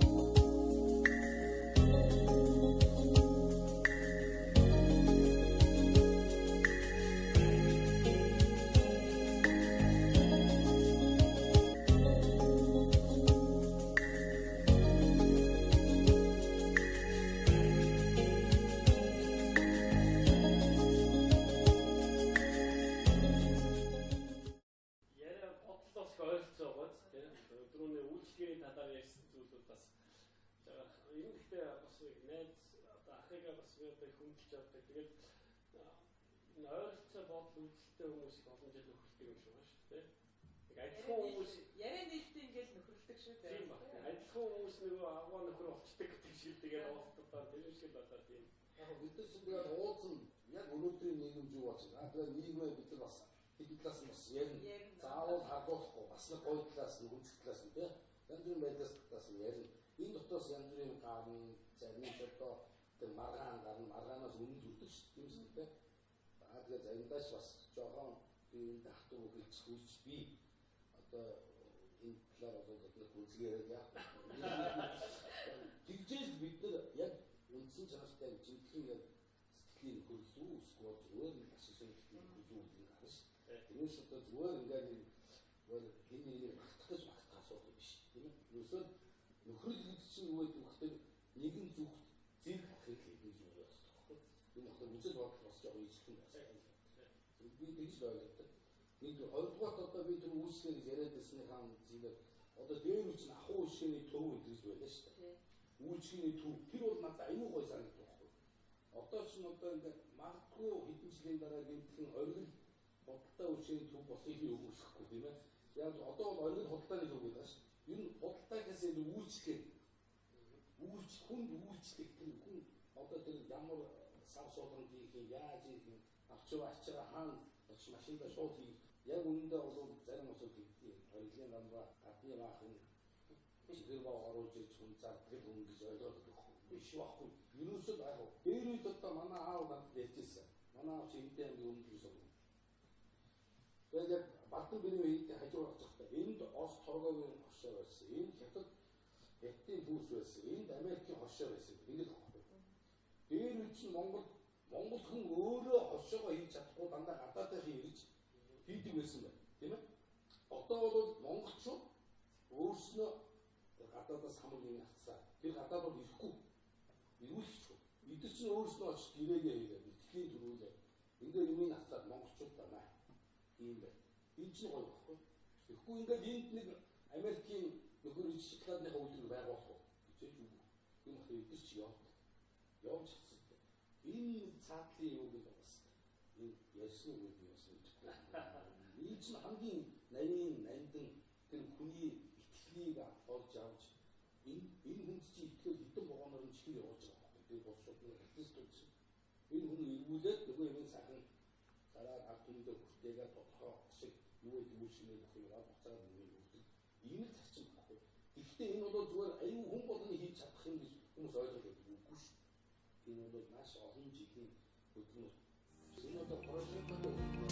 Хүндэлж авдаг. Тэгээд ойролцоо бодол үзэлтэй хүмүүсийг олон жил нөхөрдөг юм шиг байна шүү дээ. Нэг адилхан хүмүүс яриа нийлдэг ингээл нөхөрлөдөг шүү дээ. Тийм ба. Адилхан хүмүүс нөгөө аваа нөхөр болчдаг гэдэг шиг тэгээд уулздаг тэр шиг болоо тийм. Яг бид нар зүгээр уулзсан яг өнөөдрийн нийгэмж юу болж байгаа. Тэгээд нийгмээ бид нар бас хэд талаас нь бас ярина. Заавал хадгалахгүй бас нэг гоё талаас нь үнцэг талаас нь тийм. Янз бүрийн байдлаас талаас нь ярина. Энэ дотоос янз бүрийн гарна зарим нь одоо тэр маргаанаас өмнө зүрдэг шүү дээ тийм үү? Тэгээд заримдаач бас жоохон энэ дахтуу хэлж хүсч би одоо энэ талаар бол одоо үзгээр яах тэгжээс бид нар яг үндсэн чанартай жинхэнэ яг сэтгэлийн хөрөлөө эсвэл зүгээр нэг ашигсан сэтгэлийн хөрөлөө гэдэг нь гарна шүү. Тэрээс одоо зүгээр ингээд энэ нэг магтах асуудал биш тийм үү? Ерөөсөө нөхрөл гэж чинь юу гэдэг вэ? Нэгэн зүгт зэрэг ахыг хийж байгаа байхгүй. Энэ болохоор үзэл бодол бас жоохон ижлэн байна. Би тэгж ойлгодог. Нэг 2 дугаарт одоо би тэр үйлчлэг яриад байсны хаан зинээр одоо дээр үуч нь ахуй үйлчлэгийн төв гэж байлаа шүү дээ. Үйлчлэгийн төв тэр бол надад аюу гой санагдав байхгүй. Одоо ч н одоо ингээд магадгүй хэдэн жилийн дараа гэмтхэн оргил бодлоо үйлчлэгийн төв болохыг өгөөсөхгүй тийм ээ. Яг одоо бол оргил худалдааны төв гэдэг шүү. Энэ худалдаагаас энэ үйлчлэг хүнд үйлчлэх тэр хүн одоо тэр ямар сав суулганд хийх яаж хийх авч байгаа хаана очиж машиндаа шууд хийх яг үнэндээ бол зарим усуд хийдэг. Оргилын намба гадны баахан чигээр баа оруулж ирж хүн зарддаг хүн гэж ойлгоод байгаа. Биш байхгүй. Юусоо яг дээр үед одоо манай аав надад ярьжсэн. Манай аав чи эндээ амиг өмнө гэсэн юм. Тэгээд Батан бэрийн үед хажуугаар очихдаа энд Ос торгогийн хошоо байсан. Энэ хятад Хятадын бүс байсан. Энд Америкийн хошоо байсан. Ингэж байна. Дээр үе чинь Монгол хүн өөрөө хошоогоо хийж чадахгүй дандаа гадаадын ирж хийдэг байсан байна. Тийм ээ? Одоо бол монголчууд өөрснөө гадаадаас хамаг юм авцсан. Тэр гадаад бол ирэхгүй. Ирүүлчихгүй. Бид нар чинь өөрснөө очиж гэрээгээ хийгээд итгэхийн төрүүлээ. Ингээ юмыг авцаад монголчууд байна. Тийм байна. Энэ чинь гоё байхгүй. Тэгэхгүй ингээд энд нэг Америкийн нөхөр шоколадны үйлдвэр байгуулах уу гэж үү. Энэ их эдгэрч явж чадсан. Энэ цаатлын юу гэдэг бас энэ ярьсан үг би бас мэдэхгүй. 이 чинь хамгийн нарийн нандин тэр хүний итгэлийг олж авч энэ хүнд чи итгэл хэдэн вагоноор нь чихэр явуулж байгаа байхгүй. Тэр болсууд нь артистууд чинь энэ хүн эргүүлээд нөгөө юм сайхан дараа ард түмэндээ хүртээгээд тодорхой шиг юу гэдэг үе шинэ бүх юм буцаад нэг үлдэх ийм л зарчим байхгүй. Гэхдээ энэ бол зүгээр аюу хүн болгоны хийж чадах юм гэж хүмүүс ойлгоод үгүй шүү. Энэ бол маш олон жилийн хөдөлмөр. Энэ бол профессионал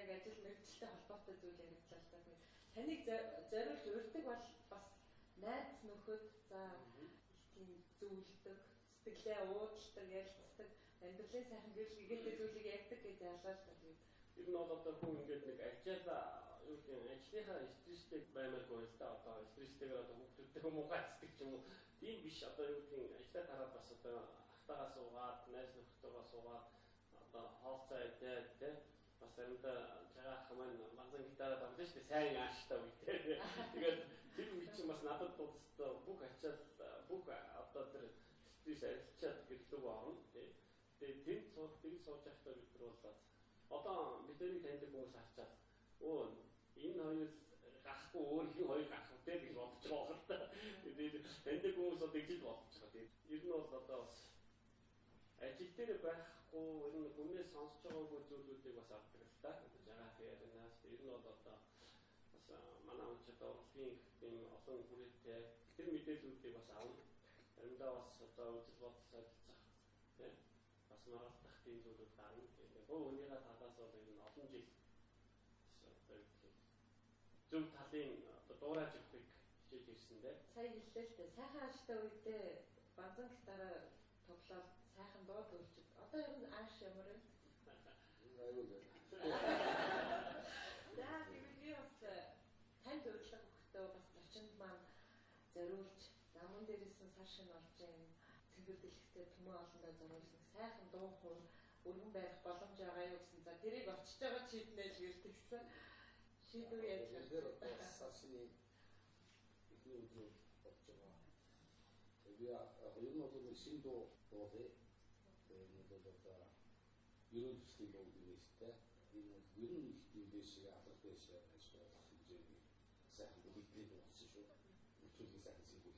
яг ажил мэргэжилтэй холбоотой зүйл яригдлаа л да. Таныг зориулж урьдаг бол бас найз нөхөд за тийм зөвлөдөг, сэтгэлээ уудалдаг, ярилцдаг, амьдралын сайхан гэрэлгээд зүйлийг ярьдаг гэж ялгаж байна. Ер нь бол одоо хүн ингээд нэг ажлаа юу гэх юм ажлынхаа стресстэй баймааргүй л да. Одоо стресстэйгээр одоо хүүхдүүдтэй муугацдаг ч юм уу. Тийм биш одоо юу гэх юм ажлаа хараад бас одоо ахтагаа суугаад, найз нөхдөдөө суугаад одоо хаалцаа идээд тэ бас заримдаа жагаа хамаан манзан гитараа давж штэ сайн ааштай үедээ. Тэгээд тэр үе чинь бас надад тусдаа бүх ачаад бүх одоо тэр стресс арилчаад гэлдэг байна. Тэгээд тэр сууж байхдаа бид нар бол одоо бидний таньдаг хүмүүс харчаад өө энэ хоёр гахгүй өөр хин хоёр гах үү гэж бодож байгаа юм да. Тэгээд таньдаг хүмүүс одоо ингэж бодож байгаа. Тэгээд ер нь бол одоо бас ажил дээр байхгүй ер нь хүнээс сонсож байгаагүй зүйлүүдийг бас авдаг л та. Жагаа хэрнээс ер нь бол одоо бас манай онцод урлагийн тийм олон хүрээтэй тэр мэдээллүүдийг бас авна. Заримдаа бас одоо үзэл бодол солилцох тийм бас маргалдах тийм зүйлүүд гарна. Тэгээд өөнийхөө талаас бол ер нь олон жил зөв талын одоо дуурайж өгөхийг хичээж ирсэн дээ. Сая хэллээ л дээ. Сайхан ааштай үедээ банзан гитараа тоглоод сайхан дуу төрчих. Одоо ер нь ааш ямар вэ? аюул байна. За би бас танд урилга өгөхдөө бас зочинд маань зориулж замун дээрээс нь сар шин олж ийн цэвэр дэлгэцтэй төмөө олондоо зориулсан сайхан дуу хөр өргөн байх боломж байгаа юу гэсэн. За тэрийг очиж байгаа чийднэ л гэртгсэн. Шийдвэр яаж тэр одоо сашны ихний үйл болж байгаа. Тэгээд ер нь бол шинэ дуу боотой. Тэгээд одоо ерөн төслийн дуу нэртэй. Энэ ер нь их тийм дэшиг алах дэшиг ажиллах хэмжээний сайхан бүлэглэл болсон шүү. Өчигдөр сайхан сэтгүүлээ.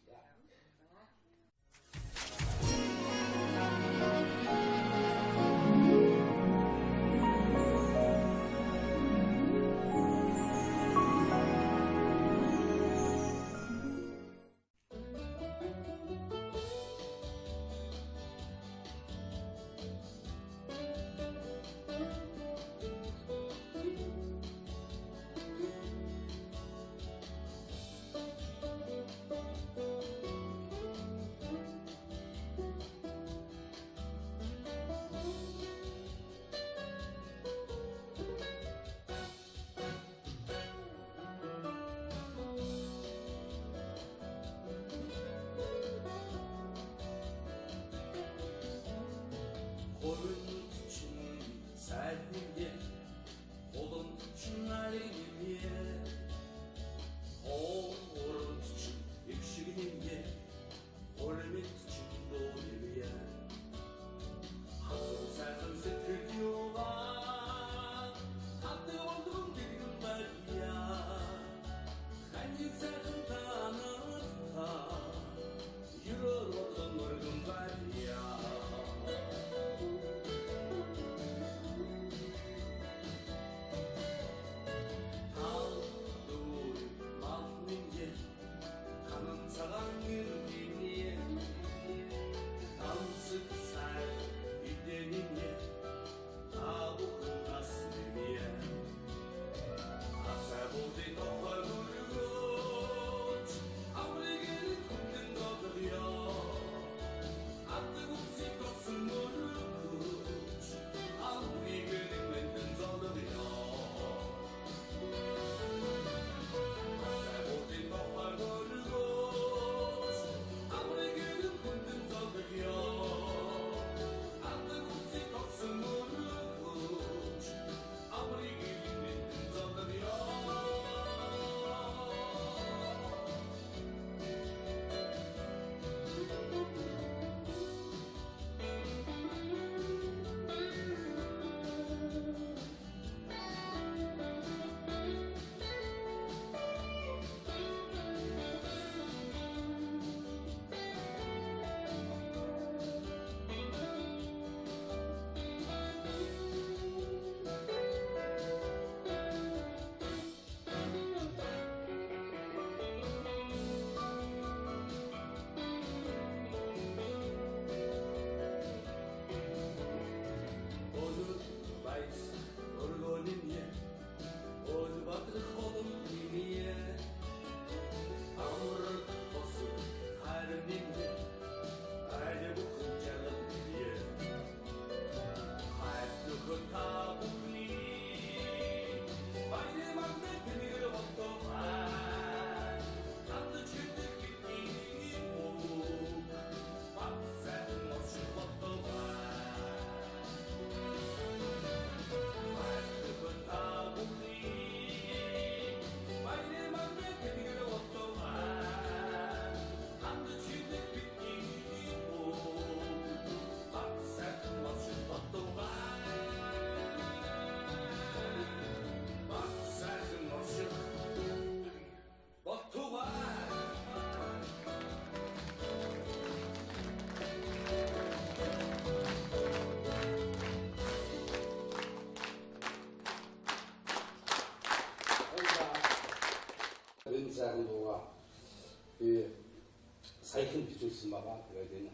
Би саяхан бичүүлсэн байгаа. Тэгээд энэ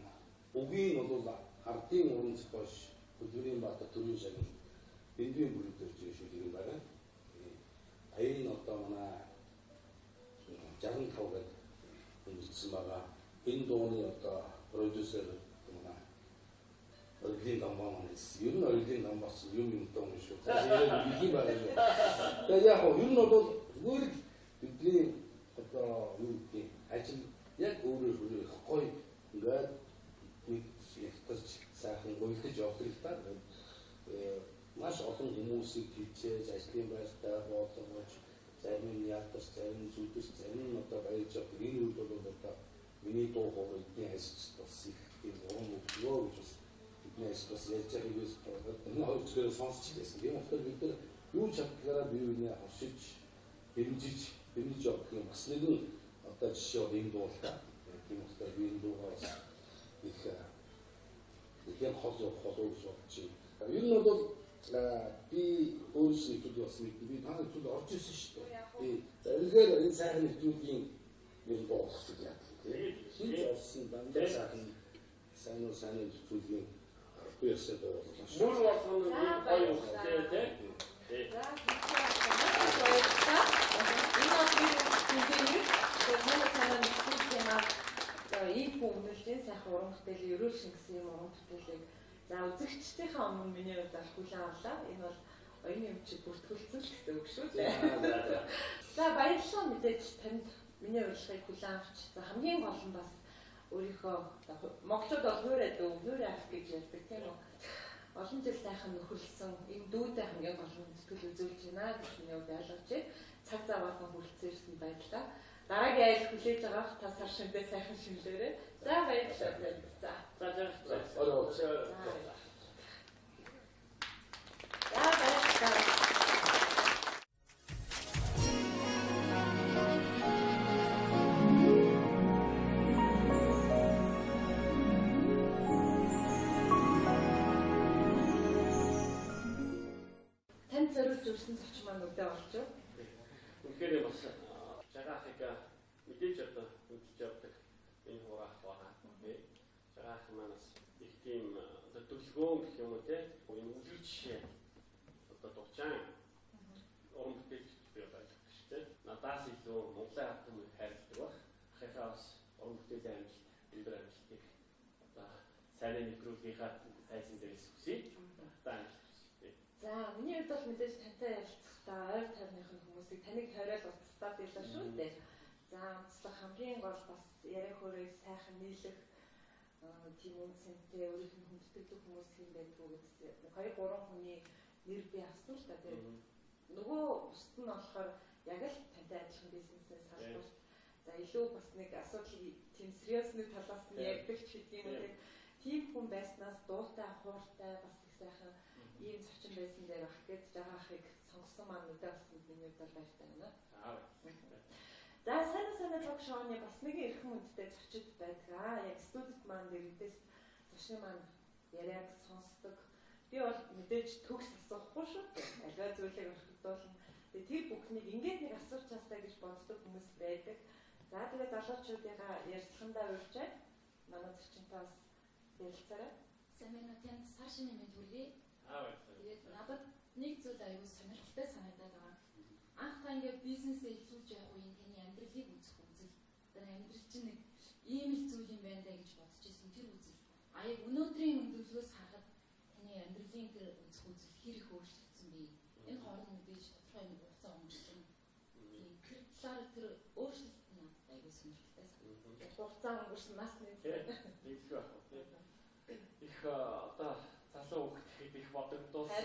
үгийн бол ардын уран зохиолч Хөдөлмөрийн Баатар төрийн шагнал Бэндийн бүрэлдэхүүн шүү дээ байгаа. Аяын одоо манай 65 гээд бичсэн байгаа. Энэ дууны одоо продюсер манай Орлин Гамбан нэс. Ер нь Орлин Гамбанс юм дуу юм шүү. Тэгээд их байгаа шүү. Тэгээд яг нь ер нь бол зүгээр бидний одоо юу гэдэг ажил яг өөрөөр гоё ингээд нэг ихтэж сайхан гуйлдаж явдаг л та. Маш олон хүмүүсийг хичээж ажлын байртаа бодлогож зарим нь ядаж, зарим нь зүдэж, зарим нь одоо баяж явдаг. Энэ үйл бол одоо миний дуу хоолой эдний ажил бас их тийм уран өгөө гэж бас эдний ажил бас ярьж байгааг үз энэ хоёр зүйлээ сонсч байсан. Тийм болохоор бид нар юу чаддгаараа бие биенээ хавшиж, дэмжиж явах юм бас нэгэн одоо жишээ бол энэ дуу л та. Тийм болохоор би энэ дуугаа бас их яг хол явах болов гэж бодож байна. Ер нь бол би өөрсдөө зүйл бас би танай зүйл орж ирсэн шүү дээ. Би зэрэгээр энэ сайхан нэвтрүүлгийн нэг боолох гэж яа. Шинж олсон дандаа сайн нэвтрүүлгийн би ясаа боолоо. Мөр болгоно гоё үстэй тий. За ийм хүмүүстийн сайхан уран бүтээл ерөөшин гэсэн юм уран бүтээлийг за үзэгчдийнхээ өмнө миний хувьд хүлээн авлаа. Энэ бол оюуны өмчөд бүртгүүлсэн л гэсэн үг шүү дээ. За баярлалаа мэдээж танд миний урилгыг хүлээн авч за хамгийн гол нь бас өөрийнхөө монголчууд бол хуурай авах гэж ярьдаг тийм үү. Олон жил сайхан нөхөрлсөн энэ дүүтэй хамгийн гол нь сэтгэл үзүүлж байна гэж миний хувьд ойлгож байна. Цаг зав болгон хүрэлцээрсэн баярлалаа. Дараагийн айл хүлээж байгаа та сар шиндээ сайхан шимлээрэй. За баярлалаа. За. Танд зориулж өрсөн зоч маань өдөө болж юу? Үнэхээр бас жагаахыг мэдээж одоо үзэж явдаг энэ хураах байна. Жагаах манаас их тийм төлөвлөгөө гэх юм уу те энэ үлгэр жишээ одоо дучаан уран бүтээлч би байдаг шүү дээ. Надаас илүү Монголын ард түмнийг хайрладаг баг. Ахыхаа бас уран бүтээлийн амжилт, өндөр амжилтыг одоо сайн нэвтрүүлгийнхаа тайзан дээрээс хүсье. За миний хувьд бол мэдээж тантай ярилцахдаа ойр тойрныхын хүмүүсийг таныг тойрол устдаад байлаа шүү дээ. За онцлог хамгийн гол бас яриа хөрөөг сайхан нийлэх тийм үнцэнтэй өөрийнх нь хүндэтгэлдэг хүмүүс юм байдгүй гэдэг. 2-3 хүний нэр би авсан л та тийм. Нөгөө бусд нь болохоор яг л тантай адилхан бизнесээс салбарт. За илүү бас нэг асуудал тийм сериус нэг талаас нь ярьдаг ч гэдэг юм уу. Тийм хүн байснаас дуутай, хууртай бас их сайхан ийм зочин байсан дээр ах гэж жагаахыг сонгосон маань өдөө болсон миний хувьд баяртай байна. За сайн цог шоуны бас нэг эрхэм үедтэй зочид байдаг. Яг студид маань дээрээс зочны маань яриаг сонсдог. Би бол мэдээж төгс асуухгүй шүү. Аливаа зүйлийг орхидуулна. Тэгээ тэр бүхнийг ингээд нэг асуучаасаа гэж боддог хүмүүс байдаг. За тэгээд залуучуудыгаа ярьцлагандаа урьжээ. Манай зочинтой бас ярилцаарай. Сайн байна уу? Танд сар шинэ мэд хүргэе. Тэгээд надад нэг зүйл аюул сонирхолтой санагдаад байгаа. Анх та ингээд бизнесээ эхлүүлж явах үеийн таны амьдралыг үзэх үзэл. Одоо амьдрал чинь нэг ийм л зүйл юм байна даа гэж бодож ирсэн тэр үзэл. А яг өнөөдрийн өндөрлгөөс харахад таны амьдралын тэр үзэх үзэл хэр их өөрчлөгдсөн бэ? Энэ хооронд мэдээж тодорхой нэг хугацаа өнгөрсөн. Тэр талаар тэр өөрчлөлт нь надад аюул сонирхолтой санагдав. Хугацаа өнгөрсөн нас нэг. Их одоо залуу хүүхэд их бодогдуулсан.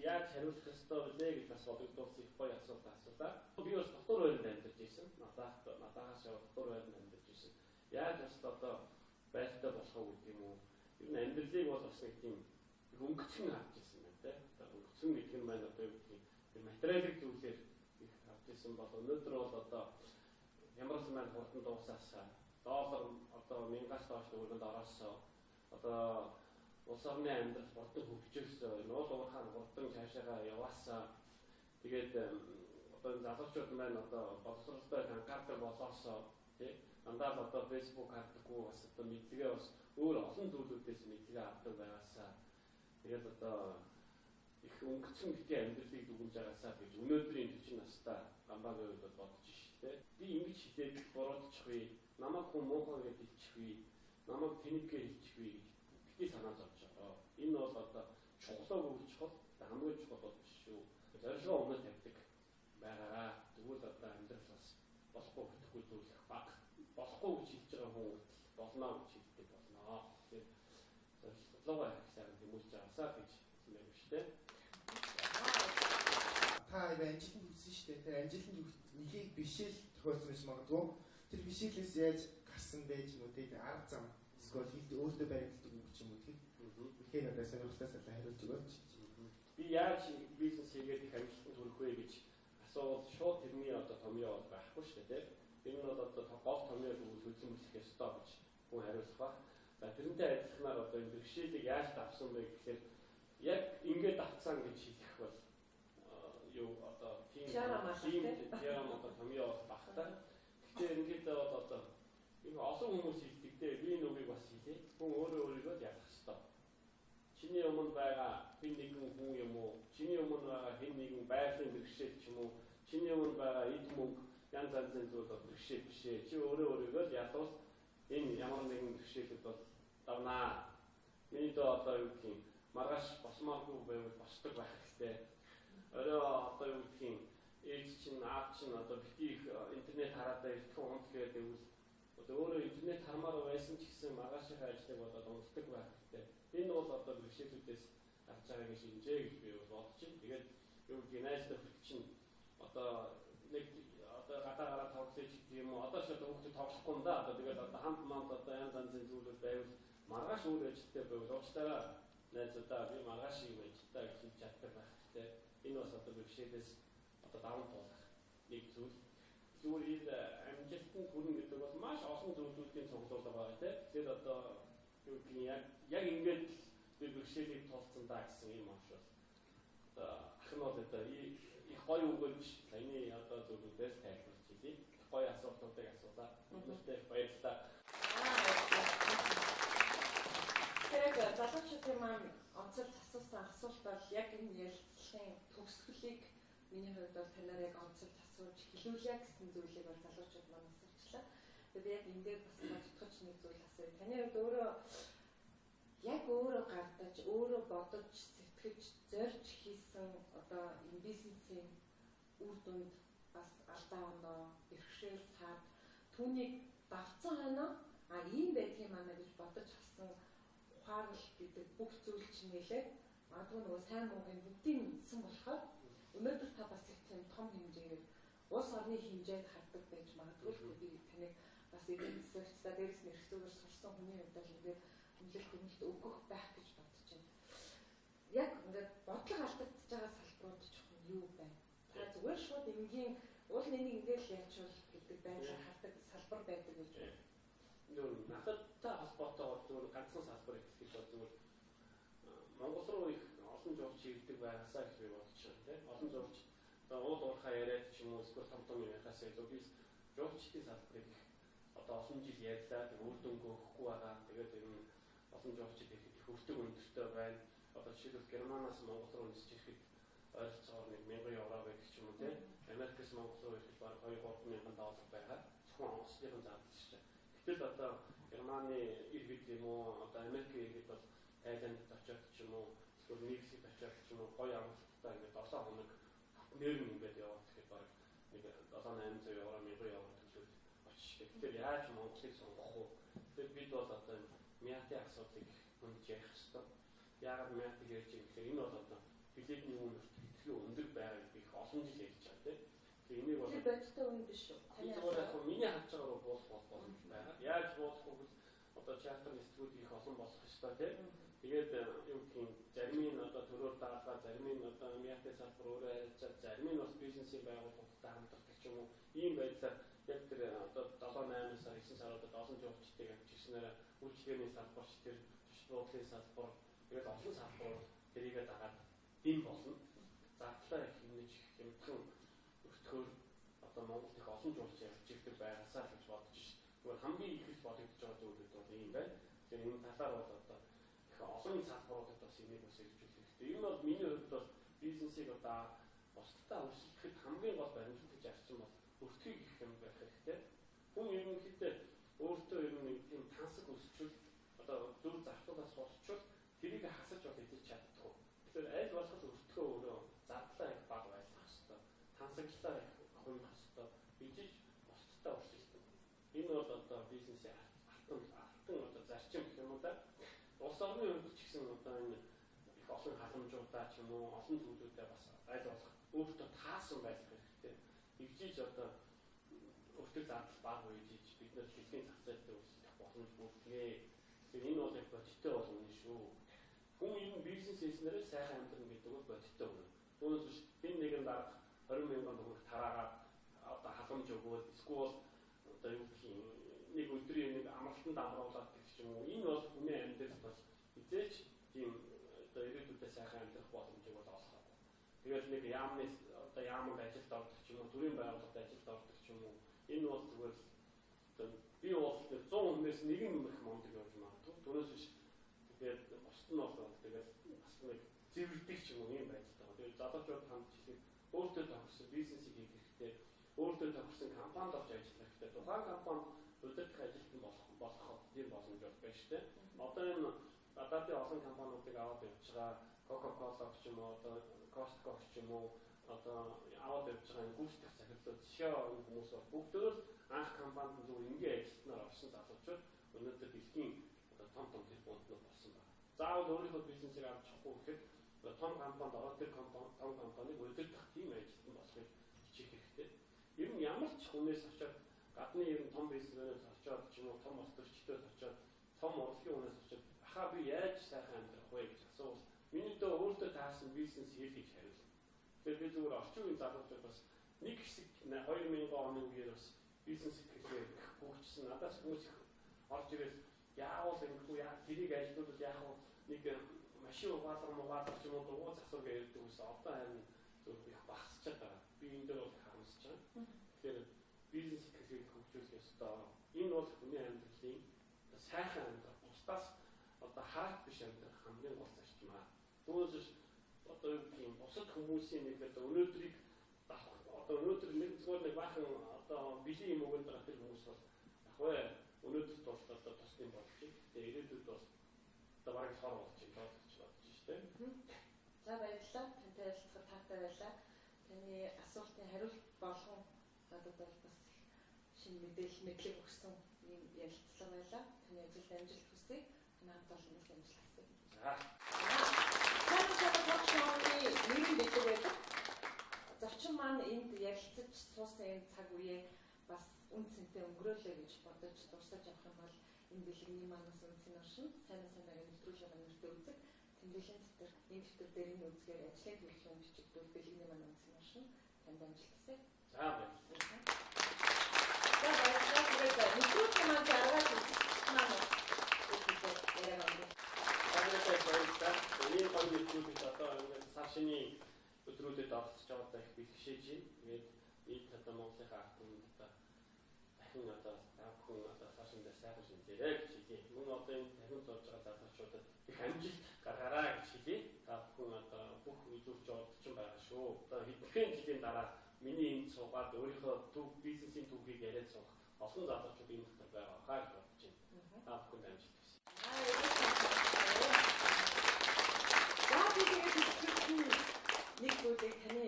Яг хариулах ёстой билээ гэж бас бодогдуулсан их гоё асуулт асуулаа. Би бас дотор байранд амьдарч ирсэн. Надаагаас дотор байранд амьдарч ирсэн. Яг бас одоо байлтай болох уу гэдэг юм уу? Ер нь амьдралыг бол бас нэг тийм өнгөцгөн авч ирсэн байна те. Одоо өнгөцгөн гэдэг нь маань одоо юу гэх юм материалын зүйлээр их авч ирсэн бол өнөөдөр бол одоо ямар ч маань хурдан дуусаас доллар одоо 1000-аас доош төгрөгөнд ороосоо одоо улс орны амьдрал хурдан хөгжөөсөө нуул уурхаан хурдан цаашаа яваасаа тэгээд одоо залуучууд маань одоо боловсролтой анхаардаг болоосоо тий. Дандаа л одоо Facebook хардаггүй бас одоо мэдлэгээ бас өөр олон зүйлүүдээс мэдлэгээ авдаг байгаасаа тэгээд одоо их өнгөцсөн битгий амьдралыг дүгнж байгаасаа гэж өнөөдрийн 40 настай Гамбаагийн үед бодож шээ. Би ингэж хилээд буруудчихвээ, намайг хүн муухай гэж хэлчихвээ, намайг тэнэггээ хэлчихвээ гэж битгий санаа зовж байгаа. Энэ бол одоо чухлаа өгч чухал, хамгийн чухал бол биш шүү. Зорилгоо өмнө тавьдаг байгаараа. Тэгвэл одоо амьдрал бас болохгүй бүтэхгүй зүйл баг. Болохгүй гэж хэлж байгаа хүн болно гэж хэлдэг болно. Тэгэхээр зорилгоо сайн хүмүүж байгаасаа гэж хэлмээр байна шүү дээ. Та амжилтанд хүрсэн шүү дээ. Тэр амжилтанд нэхийг бишэл тохиолдсон байж магадгүй. Тэр бишэлээс яаж гарсан байж юм уу тийм арга зам эсвэл өөртөө баримтлагдаг юм ч юм уу тийм. Тэгэхээр надад сонирхолтой асуулт хариулж өгөөч. Би яаж бизнес хийгээд их амжилтанд хүрэх вэ гэж асуувал шууд тэрний одоо томьёо байхгүй шүү дээ тийм. Энэ нь бол одоо гол томьёо гэвэл хөдөлмөрлөх ёстой гэж хүн хариулах ба. За тэрнтэй адилханаар одоо энэ бэрхшээлийг яаж давсан бэ гэхээр яг ингээд давцсан гэж хэлэх бол юу одоо тийм одоо томьёо багтаа. Тэгэхээр ингээд одоо энэ олон хүмүүс хэлдэгтэй би нүгийг бас хэлээ. Хүн өөрийгөө ялах ёстой. Чиний өмнө байгаа хэн нэгэн хүн юм уу? Чиний өмнө байгаа хэн нэгэн байгалийн бэрхшээл ч юм уу? Чиний өмнө байгаа эд мөнгө янз янзын зүйл бэрхшээл биш ээ. Чи өөрийгөө ялвал энэ ямар нэгэн бэрхшээлүүд бол давнаа. Миний доо одоо юу гэх юм маргааш босмааргүй байвал босдог байх хэрэгтэй. Орой одоо юу гэх юм ээж чинь аав чинь одоо битгий интернет хараад ирэх унт гэдэг үл одоо өөрөө интернет хармаар байсан ч гэсэн маргаашийнхаа ажлыг бодоод унтдаг байх хэрэгтэй. Энэ бол одоо бэрхшээлүүдээс гарч байгаагийн шинжээ гэж би бодож байна. Тэгээд юу гэх найзтай чинь одоо нэг одоо гадаа гараад тоглож гэх юм уу одоо ч одоо хүүхдэд тоглохгүй юм да. Одоо тэгээд одоо хамт манд одоо янз янзын зүйлүүд байвал маргааш өөр ажилттай байвал уучлаарай найзуудаа би маргааш юм ажилтаа гэж хэлж чаддаг байх хэрэгтэй. Энэ бас одоо бэрхшээлээс одоо даван туулах нэг зүйл. Зүгээр амжилтанд хүрнэ гэдэг бол маш олон зүйлүүдийн цуглуулга байна тийм. Тэгэхээр одоо юу гэх юм яг ингээд би бэрхшээлийг тулцсан даа гэсэн юм ааш бол одоо ах нь бол одоо их гоё өгөөж саяны одоо зүйлүүдээс тайлбарч хэлье. Гоё асуултуудыг асуулаа. Үнэхээр баярлалаа. Тэгэхээр залуучуудын маань онцолж асуусан асуулт бол яг энэ ярилцлагын төгсгөлийг миний хувьд бол танаар яг онцолж асууж хэлүүлээ гэсэн зүйлийг бол залуучууд маань асуучлаа. Тэгээд яг энэ дээр бас бодтогч нэг зүйл асууя. Таны хувьд өөрөө яг өөрөө гардаж, өөрөө бодож, сэтгэж, зорж хийсэн одоо энэ бизнесийн үр дүнд бас алдаа оноо, бэрхшээл саад түүнийг давцсан хойно ийм байдгийн манай гэж бодож авсан ухаарл гэдэг бүх зүйл чинь нэлээд магадгүй нөгөө сайн муугийн бүгдийг мэдсэн болохоор өнөөдөр та бас их тийм том хэмжээгээр улс орны хэмжээнд хардаг байж магадгүй би таныг бас эдийн засагчдаа дээрс нэрх зүгээр сурсан хүний хувьд л ингээд хэмжээлт хэмжээлт өгөх байх гэж бодож байна. Яг ингээд бодлого алдагдчихж байгаа салбарууд жоохон юу байна? Та зүгээр шууд энгийн уул нэнийг ингээд л ячвал гэдэг байдлаар хардаг салбар байдаг гэж байна. Нөр надтай холбоотой зүгээр ганцхан салбар ихлэх бол зүгээр Монгол руу их олон журч ирдэг байгаасаа гэж би бодож байна тийм. Олон журч одоо уул уурхай яриад ч юм уу эсвэл том том яриахаас илүү би журчдын салбарыг одоо олон жил ярьлаа. Тэг үр дүнгүй өгөхгүй байгаа. Тэгээд ер нь олон журчид их хөвтөг өндөртэй байна. Одоо жишээлбэл Германаас Монгол руу нисэж ирэхэд ойролцоогоор €1000 байдаг ч юм уу тийм. Америкээс Монгол руу ирэхэд бараг $2-3 мянган доллар байгаа. Зөвхөн онгоцны зардал шүү дээ. Гэтэл одоо Германы иргэд юм уу одоо Америкийн иргэд бол Тайланд очиод ч юм уу эсвэл Мексикт очиод ч юм уу гоё амралттай ингээд 7 хоног нэр нь ингээд яваад тэгэхээр бараг нэг €700-800 €1000 төлөөд очиж. Тэгэхээр яаж Монголыг сонгох вэ? Тэгэхээр бид бол одоо мяатын асуудлыг хүнд ярих хэрэгтэй. Яагаад мяатыг ярьж байгаа гэхээр энэ бол одоо билетний үнэрт хэдхэн өндөр байгааг их олон жил ярьж байгаа тийм. Тэгэхээр энийг бол бодтой үн биш үү? Таны яг миний харж байгаагаар буулах боломж байна. Яаж буулах вэ? Одоо чартер нэстгүүд их олон болох ёстой тийм. Тэгээд юу гэх юм зарим нь одоо төрөөр даалгаа, зарим нь одоо мяатын салбар өөрөө харилцаад, зарим нь бас бизнесийн байгууллагуудтай хамтардаг ч юм уу. Ийм байдлаар яг тэр одоо 7-8 сар 9 саруудад олон журчдыг авчирснараа үйлчлэгээний салбарч тэр төч буудлын салбар тэгээд олон салбар тэрийгэ дагаад дэм болно. Зардлаа их хэмнэж хэмтэн өртгөөр одоо Монголд их олон журч авчирдаг байгаасаа гэж бодож Тэгэхээр энэ талаар бол одоо их олон салбаруудад бас энийг бас хэрэгжүүлэх хэрэгтэй. Энэ бол миний хувьд бол бизнесийг одоо бусдаа өрсөлдөхэд хамгийн гол баримтлал гэж арчин бол өртгийг их юм байх хэрэгтэй. Хүн ерөнхийдөө өөртөө ер нь тийм тансаг өсчүүл одоо зөв зарцуулаас босчвол тэрийг хасаж бол идэж чаддгүй. Тэгэхээр аль болох өртгөө өөрөө зардлаа их бага байлгах хэрэгтэй. Тансаглалаа их хөнгөх хэрэгтэй. Идэж бусдаа өрсөлдөх. Энэ бол одоо бизнесийн алтан одоо зарчим гэх юм уу да. Улс орны хувьд ч гэсэн одоо энэ их олон халамжуудаа ч юм уу олон зүйлүүдээ бас аль болох өөртөө таасан байх хэрэгтэй. Игжиж одоо өртөг зардал бага үйжиж бид нар дэлхийн зах зээлд өрсөлдөх боломж бүрдгээ. Тэгэхээр энэ бол их бодиттой болно шүү. Хүн энэ бизнес хийснээр сайхан амьдрах гэдэг бол бодиттой болно. Түүнээс биш хэн нэгэн дарга 20 мянган төгрөг тараагаад одоо халамж өгвөл эсвэл одоо юу гэх юм нэг өдрийн нэг амралтанд амруулаад гэх юм уу. Энэ бол хүний амьдрал бол хизээч тийм одоо ирээдүйдээ сайхан амьдрах боломжийг бол олгох. Тэгээд нэг яамны одоо яамд ажилд ордог ч юм уу, төрийн байгууллагад ажилд ордог ч юм уу. Энэ бол зүгээр одоо би бол 100 хүнээс нэг нь их мондөг явж магадгүй. Түүнээс биш тэгээд бусд нь бол тэгээд бас нэг зэвэрдэг ч юм уу юм байдалтай. Тэгээд залуучууд хандж ихэд өөртөө тохирсон бизнесийг хийх хэрэгтэй. Өөртөө тохирсон компанид орж ажиллах хэрэгтэй. Тухайн компани удирдах ажилтан болох тийм боломж байна шүү дээ. Одоо энэ гадаадын олон компаниудыг аваад явж байгаа Coca-Cola ч юм уу, одоо Costco ч юм уу, одоо аваад явж байгаа энэ гүйцэтгэх захирлууд Shell хүмүүс бол бүгдөө анх компанид зөв ингээ ажилтнаар орсон залуучууд өнөөдөр дэлхийн одоо том тэрбумд болсон байна. Заавал өөрийнхөө бизнесийг авч чадахгүй гэхэд том компанид ороод тэр том компаниг удирдах тийм ажилтан болохыг хичээх хэрэгтэй. Ер нь ямар ч хүнээс очоод гадны ер нь том бизнесээс очоод ч юм уу том орчтойд очоод том урлагийн хүнээс очоод ахаа би яаж сайхан амьдрах вэ гэж асуувал миний дөө өөртөө таасан бизнес хийх гэж хариулна. Тэгэхээр би зүгээр орчин үеийн залуучууд бас нэг хэсэг 2000 оны үеэр бас бизнес хийхээр хөгжсөн. Надаас хүмүүс орж ирэл яавал ингэхгүй яа тэрийг ажилтнууд яах вэ? Нэг машин угаалгар ч юм уу дугуй засвар гэдэг үс одоо харин зөв их багасч байгаа. Би энэ дээр бол харамсаж байгаа. Тэгэхээр бизнес хийхийг хөгжүүлэх ёстой. Энэ бол хүний амьдралын сайхан амьдрах бусдаас одоо хаалт биш амьдрах хамгийн гол зарчим аа. Түүнээс одоо юм бусад хүмүүсийн нэг одоо өнөөдрийг одоо өнөөдөр нэг зүгээр нэг баахан одоо бэлэн юм өгöd байгаа тэр хүмүүс бол ах вэ өнөөдөр бол одоо тусдын болчих. Тэгээ ирээдүйд бол одоо бараг хор болчих юм бодож байна шүү дээ. За баярлалаа. Тантай ярилцахад таатай байлаа. Таны асуултын хариулт болгон надад бол бас шинэ мэдлэг өгсөн юм ярилцлага байлаа. Таны ажилд амжилт хүсье. Надад бол энэ амжилт хүсье. За. Нэрийн бидэг байдаг. Зочин маань энд ярилцаж суусан энэ цаг үеэ бас үн цэнтэй өнгөрөөлөө гэж бодож дурсаж авах юм бол энэ бэлгийн манаас үнцэн оршин сайн нэвтрүүлэг нэртэй үзэг тэмдэглэлийн дэвтэр энэ дэвтэр дээр энэ үзгээр ажлын төлөвлөгөө бичигдүүл бэлгийн маань үнцэн оршин танд амжилт хүсье. За баярлалаа. За баярлалаа. Нэвтрүүлэг маань аргаад маань энэ гоё нэвтрүүлэг одоо ингээд цаашны өдрүүдэд оролцож байгаадаа их бэлгшээж байна. Тэгээд нийт одоо Монголын ард түмэнд одоо дахин одоо бүхэн одоо цаашдаа сайхан шинжээрэй гэж хэлье. Мөн одоо энэ дахин зорж байгаа залуучуудад их амжилт гаргаарай гэж хэлье. Та бүхэн одоо бүх үзүүрч оролцож байгаа шүү. Одоо хэдхэн жилийн дараа миний энд суугаад өөрийнхөө төв бизнесийн төвхийг яриад суух олон залуучууд энэ дотор байгаа хаа гэж бодож байна. Та бүхэнд амжилт хүсье. Нэг зүйлийг таны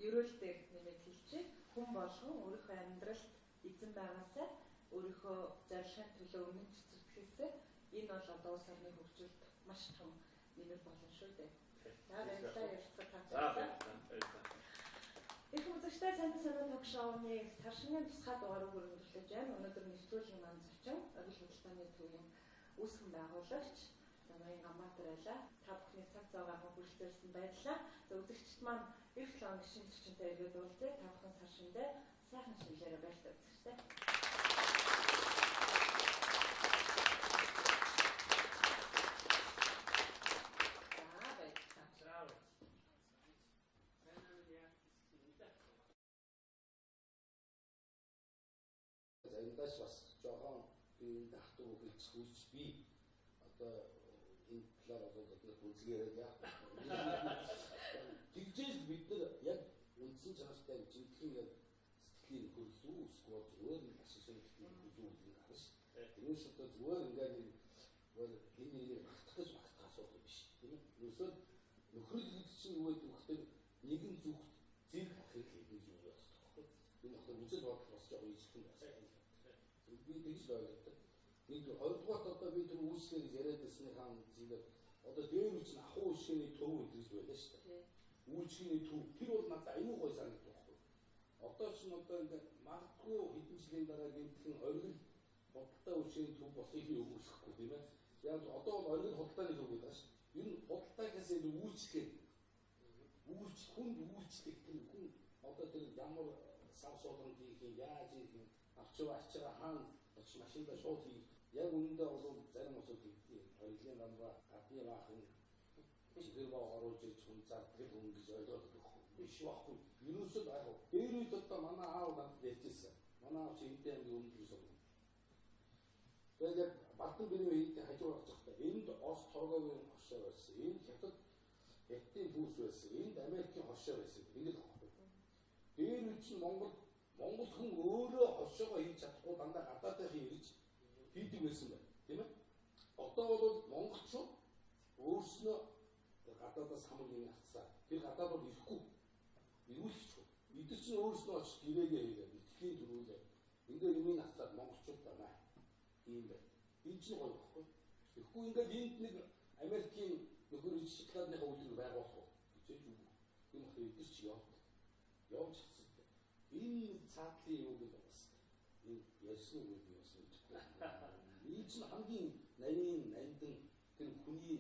ерөөлтөөр нэмээд хэлчихье. Хүн болгон өөрийнхөө амьдралд эзэн байгаасаа өөрийнхөө зорилгын төлөө өмнө цэцэрлэхээсээ энэ бол одоо улс орны хөгжилд маш том нэмэр болно шүү дээ. За баярлалаа ярилцлага тавьсан. Их үзэгчтэй сайн санаа ток шоуны сар шинийн тусгай дугаарыг өргөжлөж байна. Өнөөдөр нэвтрүүлгийн маань зочин оюун хөдөлгөөний төвийн үүсгэн байгуулагч Ноён Гамбатар байлаа. Та бүхний цаг зав гарган хүрэлцээрсэн баярлалаа. За үзэгчд маань эх 7 оны шинэ зочинтой ирээд уулзъя. Та бүхэн сар шиндээ сайхан шинжлээрээ баярлалаа үзэгчтэй. Заримдаа ч бас жоохон би дахтуу хэлж би одоо энэ талаар бол одоо үзгээрээ яах вэ? Тэгжээс бид нар яг үндсэн чанартай жинхэнэ яг сэтгэлийн хөрлөө эсвэл зүгээр нэг ашигсан сэтгэлийн хөрлөө гэдэг харна шүү. Тэрнээс одоо зүгээр ингээд нэг хин нэг багтах асуудал биш. Тийм ээ. Ерөөсөө нөхрөл гэдэг чинь юу гэдэг вэ гэхээр нэгэн зүгт зэрэг ахыг хийж юу байх вэ? Энэ одоо үзэл бодол бас яг ийжхэн байна. Би тэгж л ойлгодог. Нэг хоёрдугаар одоо би тэр үйлчлэгийг яриад байсны хаан зинээр одоо дээр үуч нь ахуй үйлчлэгийн төв гэж байлаа шүү дээ. Үйлчлэгийн төв тэр бол надад аюу гой санагдав байхгүй. Одоо ч нь одоо ингээд магадгүй хэдэн жилийн дараа гэмтхэн оргил бодолтой үйлчлэгийн төв болохыг өгөөсөхгүй тийм ээ. Яг одоо бол оргил худалдааны төв гэдэг шүү. Энэ худалдаанаас энэ үйлчлэг хүнд үйлчлэг тэр хүн одоо тэр ямар сав суулганд хийх юм яаж хийх юм авчиг ачгаа хаана очиж машинда шууд хийх яг үүндээ бол зарим усуд хийдэг. Оргилын дамба гадны баахан чихэр боо оруулж ирж хүн зардаг хүн гэж ойлгоод өгөх. Биш байхгүй. Юусод аа дээр үед одоо манай аав надад ярьжсэн. Манай аав чинтэй амгийн өмнө гэсэн. Тэгээд Балтан бэрийн үед хажуу гарч байхдаа энд Ос торговын хошоо байсан. Энд хятадын бүс байсан. Энд Америкийн хошоо байсан. Ингэж байхгүй. Дээр үед чинь Монгол хүн өөрөө хошоогоо хийж чадахгүй дандаа гадаадынхын ирж хийдэг байсан байна. Тийм ээ? Одоо бол монголчууд өөрснөө гадаадаас хамаг юм авцсан. Тэр гадаад бол ирэхгүй. Ирүүлчихгүй. Бид нар чинь өөрснөө очиж гэрээгээ хийгээд итгэхийн төрүүлээ. Ингээ юмыг авцаад монголчууд байна. Тийм байна. Энэ чинь гоё байхгүй. Тэгэхгүй ингээд энд нэг Америкийн нөхөр шоколадныхаа үйлдвэр байгуулах уу? Хичээж үгүй. Энэ их эдгэр чи явж чадсан. Энэ цаатлын юм гэдэг бас энэ ярьсан үг юм бас мэдэхгүй. Энэ чинь хамгийн нарийн нандин тэр хүний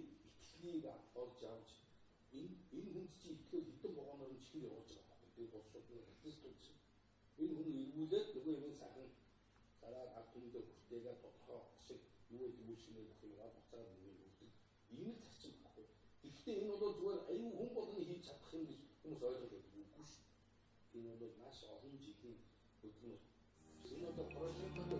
итгэлийг олж авч энэ хүнд чи итгэл хитэн богоноор нь чихэр явуулж байгаа байхгүй. Би болсод христос чинь энэ хүн эргүүлээд нөгөө юм сайхан дараа ард түмдээ хүртээгээд тодорхой ашиг юу гэдэг үе шинэ гэх юм аа буцаад нэг өгдөг. Энэ л зарчим байхгүй. Гэхдээ энэ бол зүгээр аюу хүн болгоны хийж чадах юм гэж хүмүүс ойлгоод үгүй шүү. Энэ бол маш олон жилийн хөдөлмөр. Энэ одоо прожектод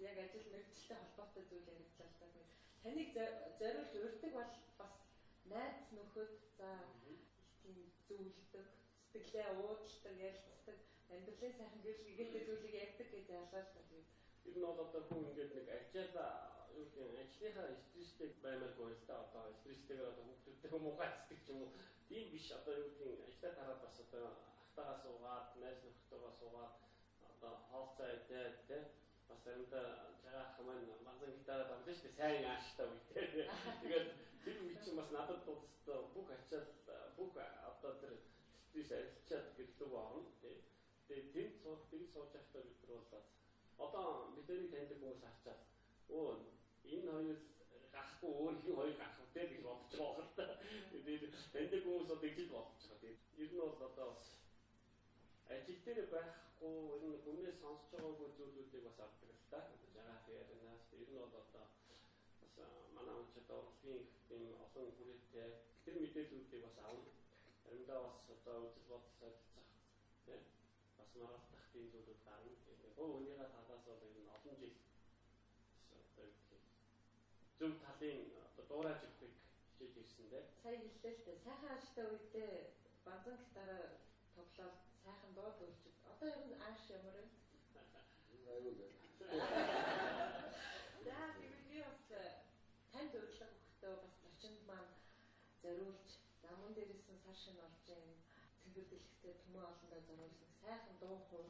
яг ажил мэргэжилтэй холбоотой зүйл яригдлаа л да. Таныг зориулж урьдаг бол бас найз нөхөд за тийм зөвлөдөг, сэтгэлээ уудалдаг, ярилцдаг, амьдралын сайхан гэрэлтэй зүйлийг ярьдаг гэж ялгаж байна. Ер нь бол одоо хүн ингээд нэг ажлаа юу гэх юм ажлынхаа стресстэй баймааргүй л да. Одоо стресстэйгээр одоо хүүхдүүдтэй муухай хэсдэг ч юм уу. Тийм биш одоо юу гэх юм ажлаа тараад бас одоо ахтагаа суугаад, найз нөхдөдөө суугаад одоо хоолцоо идээд тэ бас заримдаа жагаах маань магазин гитараа давлаа шүү дээ. Сайн ааштай үедээ. Тэгээд тэр үе чинь бас надад тусдаа бүх ачаал бүх одоо тэр стресс арилчаад гэрлүү орно. Тэгээд тэнд сууж байхдаа бид нар бол одоо бидний таньдаг хүмүүс харчаад өө энэ хоёроос гахгүй өөр хин хоёр гах үү гэж бодож байгаа юм да. Тэгээд таньдаг хүмүүс одоо ижил бодож байгаа. Тэгээд ер нь бол одоо ажил дээр байхгүй энэ хүнээс сонсож байгаагүй зүйлүүдийг бас авдаг л та. Жагаах яринаас ер нь бол одоо бас манай онцод урлагийн тийм олон хүрээтэй тэр мэдээллүүдийг бас авна. Заримдаа бас одоо үзэл бодол солилцох тийм бас маргалдах тийм зүйлүүд гарна. Гоо өнийхөө талаас бол энэ олон жил одоо зөв талын одоо дуурайж өгөхийг хичээж ирсэн дээ. Сая хэллээ л дээ. Сайхан ааштай үедээ банзан гитараа тоглоод сайхан дуу төрж. Одоо ер нь ааш ямар вэ? Аюул. За би бас танд урилга өгөхдөө бас зочинд маань зориулж замун дээрээс нь сар шин олж ийн цэвэр дэлгэцтэй төмөө олондоо зориулсан сайхан дуу хуу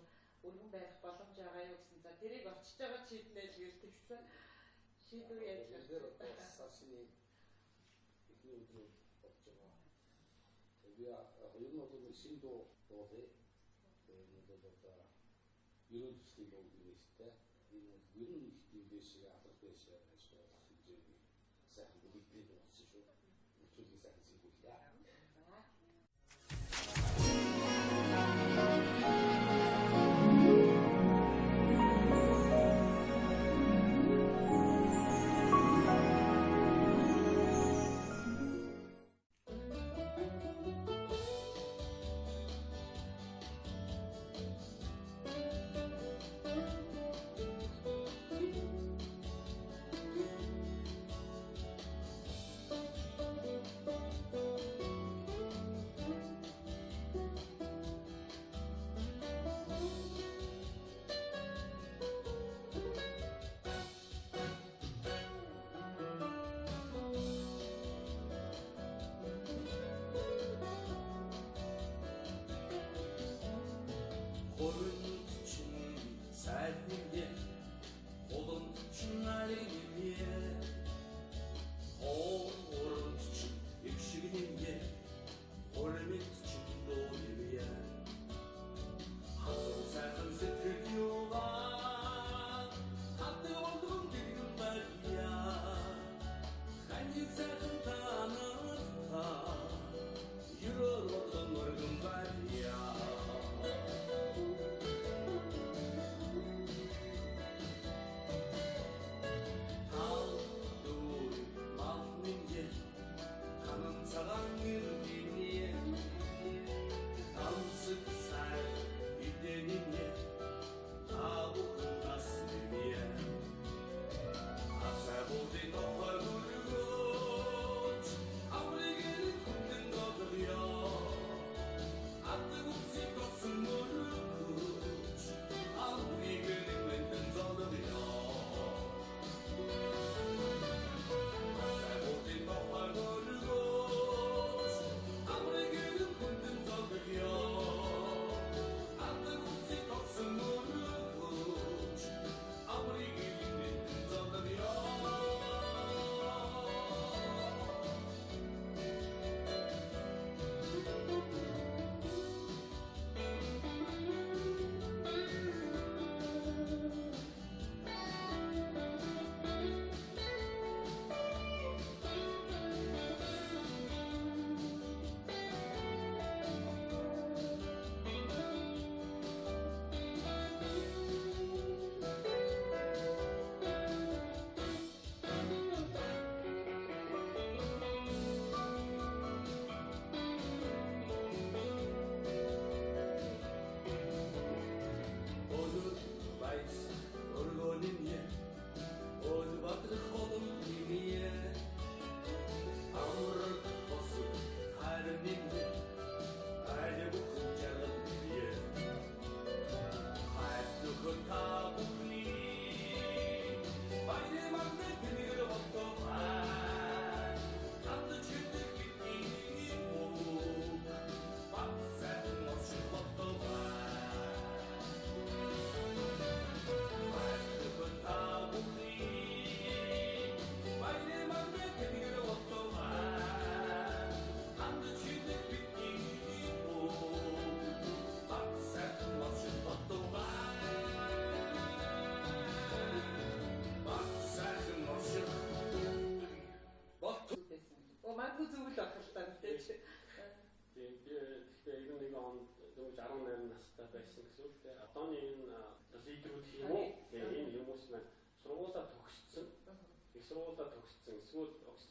өргөн барих боломж байгаа юу гэсэн. За тэрийг очиж байгаа шийднэ л гэж тэгсэн. Шийдвэр яаж байгаа? Сашны ихний өдрөөр болж байгаа. Би ер нь бол шин дуу дуулъя. Тэгээд одоо ерөн төслийн дуу гэнэстэй. Энэ ер нь их тийм дэшээ алга дэшээ гэж болох хэмжээний сайхан бүгдийг дуулсан шүү. Өчигдөр сайхан зэвгүүлээ.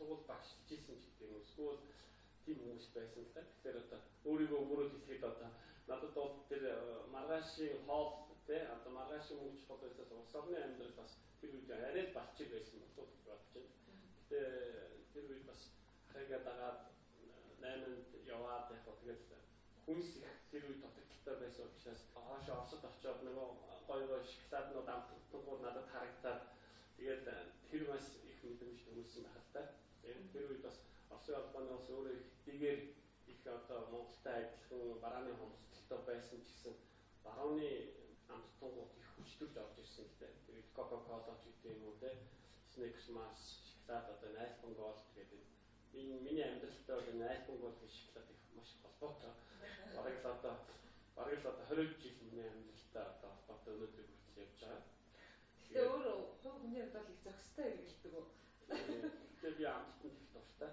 Сургууль багшлж ирсэн ч гэдэг юм. Эсвэл тийм хүмүүс байсан л да. Тэгэхээр одоо өөрийгөө өөрөө хэлэхэд одоо надад бол тэр маргаашийн хоол тий одоо маргаашийн мөнгө чухал байсаас улс орны амьдрал бас тэр үед арай л балчиг байсан бодож байна. Гэтэ тэр үед бас ахыгаа дагаад 8-нд яваад яг тэгэл хүнс их тэр үед дутагдaltaй байсан учраас хаашаа Оросд очиод нөгөө Улсын албаны бас өөрөө хэдийгээр их одоо Монголтай адилхан барааны хомсдолтой байсан ч гэсэн барууны амттангууд их хүчтөрж орж ирсэн л дээ. Тэгээд Coca-Cola ч гэдэг юм уу те, Snickers, Mars, шоколад одоо iPhone Gold гэдэг энэ миний амьдралтай бол энэ iPhone Gold-ийн шоколад их маш холбоотой. Бараг л одоо 20 жил миний амьдралтай одоо холбоотой өнөөдөр хүртэл явж байгаа. Тэгээ өөрөө хувь хүний хувьд бол их зохистой хэрэгэлдэг үү? Тэгээ би амттанд их дуртай.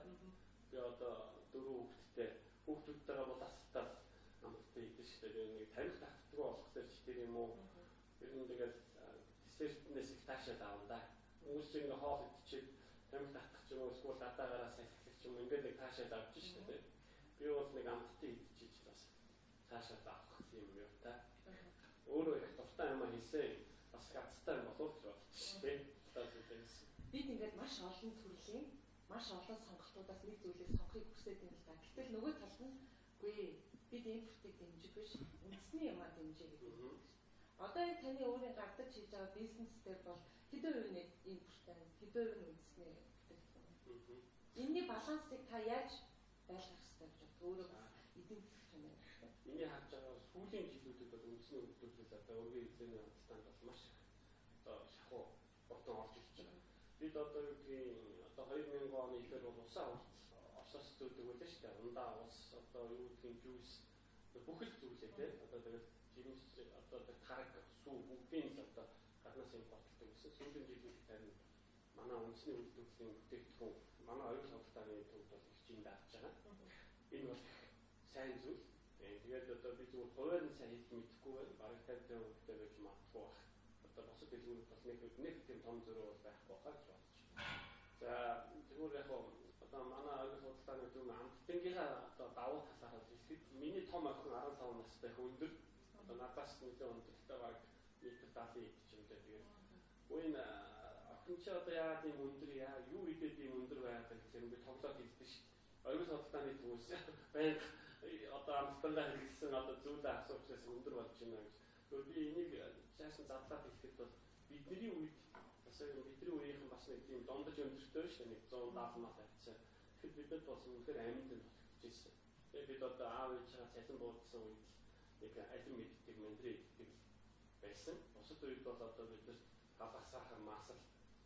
Би одоо 4 хүүхдүүдтэйгээ бол асуултаар амттай идэж штэ. Нэг тарих татдаг болох зэрэг ч тийм юм уу. Ер нь тэгэл десертнээс их таашаад аав да. Хүмүүс чинь хоол идчихээд тарих татах ч юм уу эсвэл гадаагаараа салхилах ч юм уу ингээд нэг таашаад авч штэ. Би бол нэг амттай идчихэж бас таашаад авах юм юу та. Өөрөө их дуртай юм хийсэн. Бас гацтай болов ч бодчих штэ. Бид ингээд маш олон төрлийн маш олон сонголтуудаас нэг зүйлийг сонгохыг хүсэж байна л да. Гэтэл нөгөө талд нь үгүй бид импортыг дэмжих биш, үндэсний юмаа дэмжих гэдэг. Одоо энэ таны өөрийн гардаж хийж байгаа бизнес дээр бол хэдэн хувийн импорт, хэдэн хувийн үндэсний бүтээгдэхүүн. Энийний балансыг та яаж байлгах хэрэгтэй гэж боддог? Өөрөө бас эдийн засаг юм байна. Миний харж байгаа сүүлийн жилүүдэд бол үндэсний үйлдвэрлэл одоо өргөн хэмжээний хандлтанд бол маш одоо шахуу урдан орж ирж байгаа. Бид одоо юу гэдгийг одоо 2000 оны ихээр бол усаа Оросоос зөөдөг байлаа шүү дээ. Ундаа ус одоо юу гэдгийг juice бүхэл зүйлээ тийм одоо тэгээд жимс одоо тараг сүү бүгдийн л одоо гаднаас импортлдог гэсэн. Сүүлийн жилүүд тань манай үндэсний үйлдвэрлэлийн бүтээгдэхүүн манай оюун судалгааны төвд бол их чинь дааж байгаа. Энэ бол сайн зүйл. Тэгээд одоо би зүгээр хуваар нь сайн хэлж мэдэхгүй байна. Бараг 50 төвтэй байж магадгүй байна. Одоо босод дэлгүүрүүд бас нэг тийм том зөрөө байхгүй хаа гэж бодож байна. За тэгвэл яг одоо манай оюун судалгааны төв амттангийнхаа одоо давуу талаараа хэлэхэд миний том охин 15 настай өндөр одоо надаас нэлээд өндөртэй баг 1.70 идэж юм дээ. Тэгээд үн охин чи одоо яагаад ийм өндөр юу идээд ийм өндөр байгаад гэхээр би тоглоод хэлдэг шүү дээ. Оюун судалгааны төвөөс баян одоо амттандаа хэлсэн одоо зүйлээ асуучаас өндөр болж байна гэж. Тэгвэл би энийг цааш нь задлаад хэлэхэд бол бидний үед бас бидний үеийнхэн бас нэг тийм дондож өндөртэй шүү дээ. 170 мал авцсан. Тэгэхээр бидэд бас үнэхээр амьд нь болчихжээ. Тэгээд бид одоо аав ээжээ цалин буудсан үед нэг алим мэддэг мандрин иддэг байсан. Бусад үед бол одоо бид нар хавасаахан масал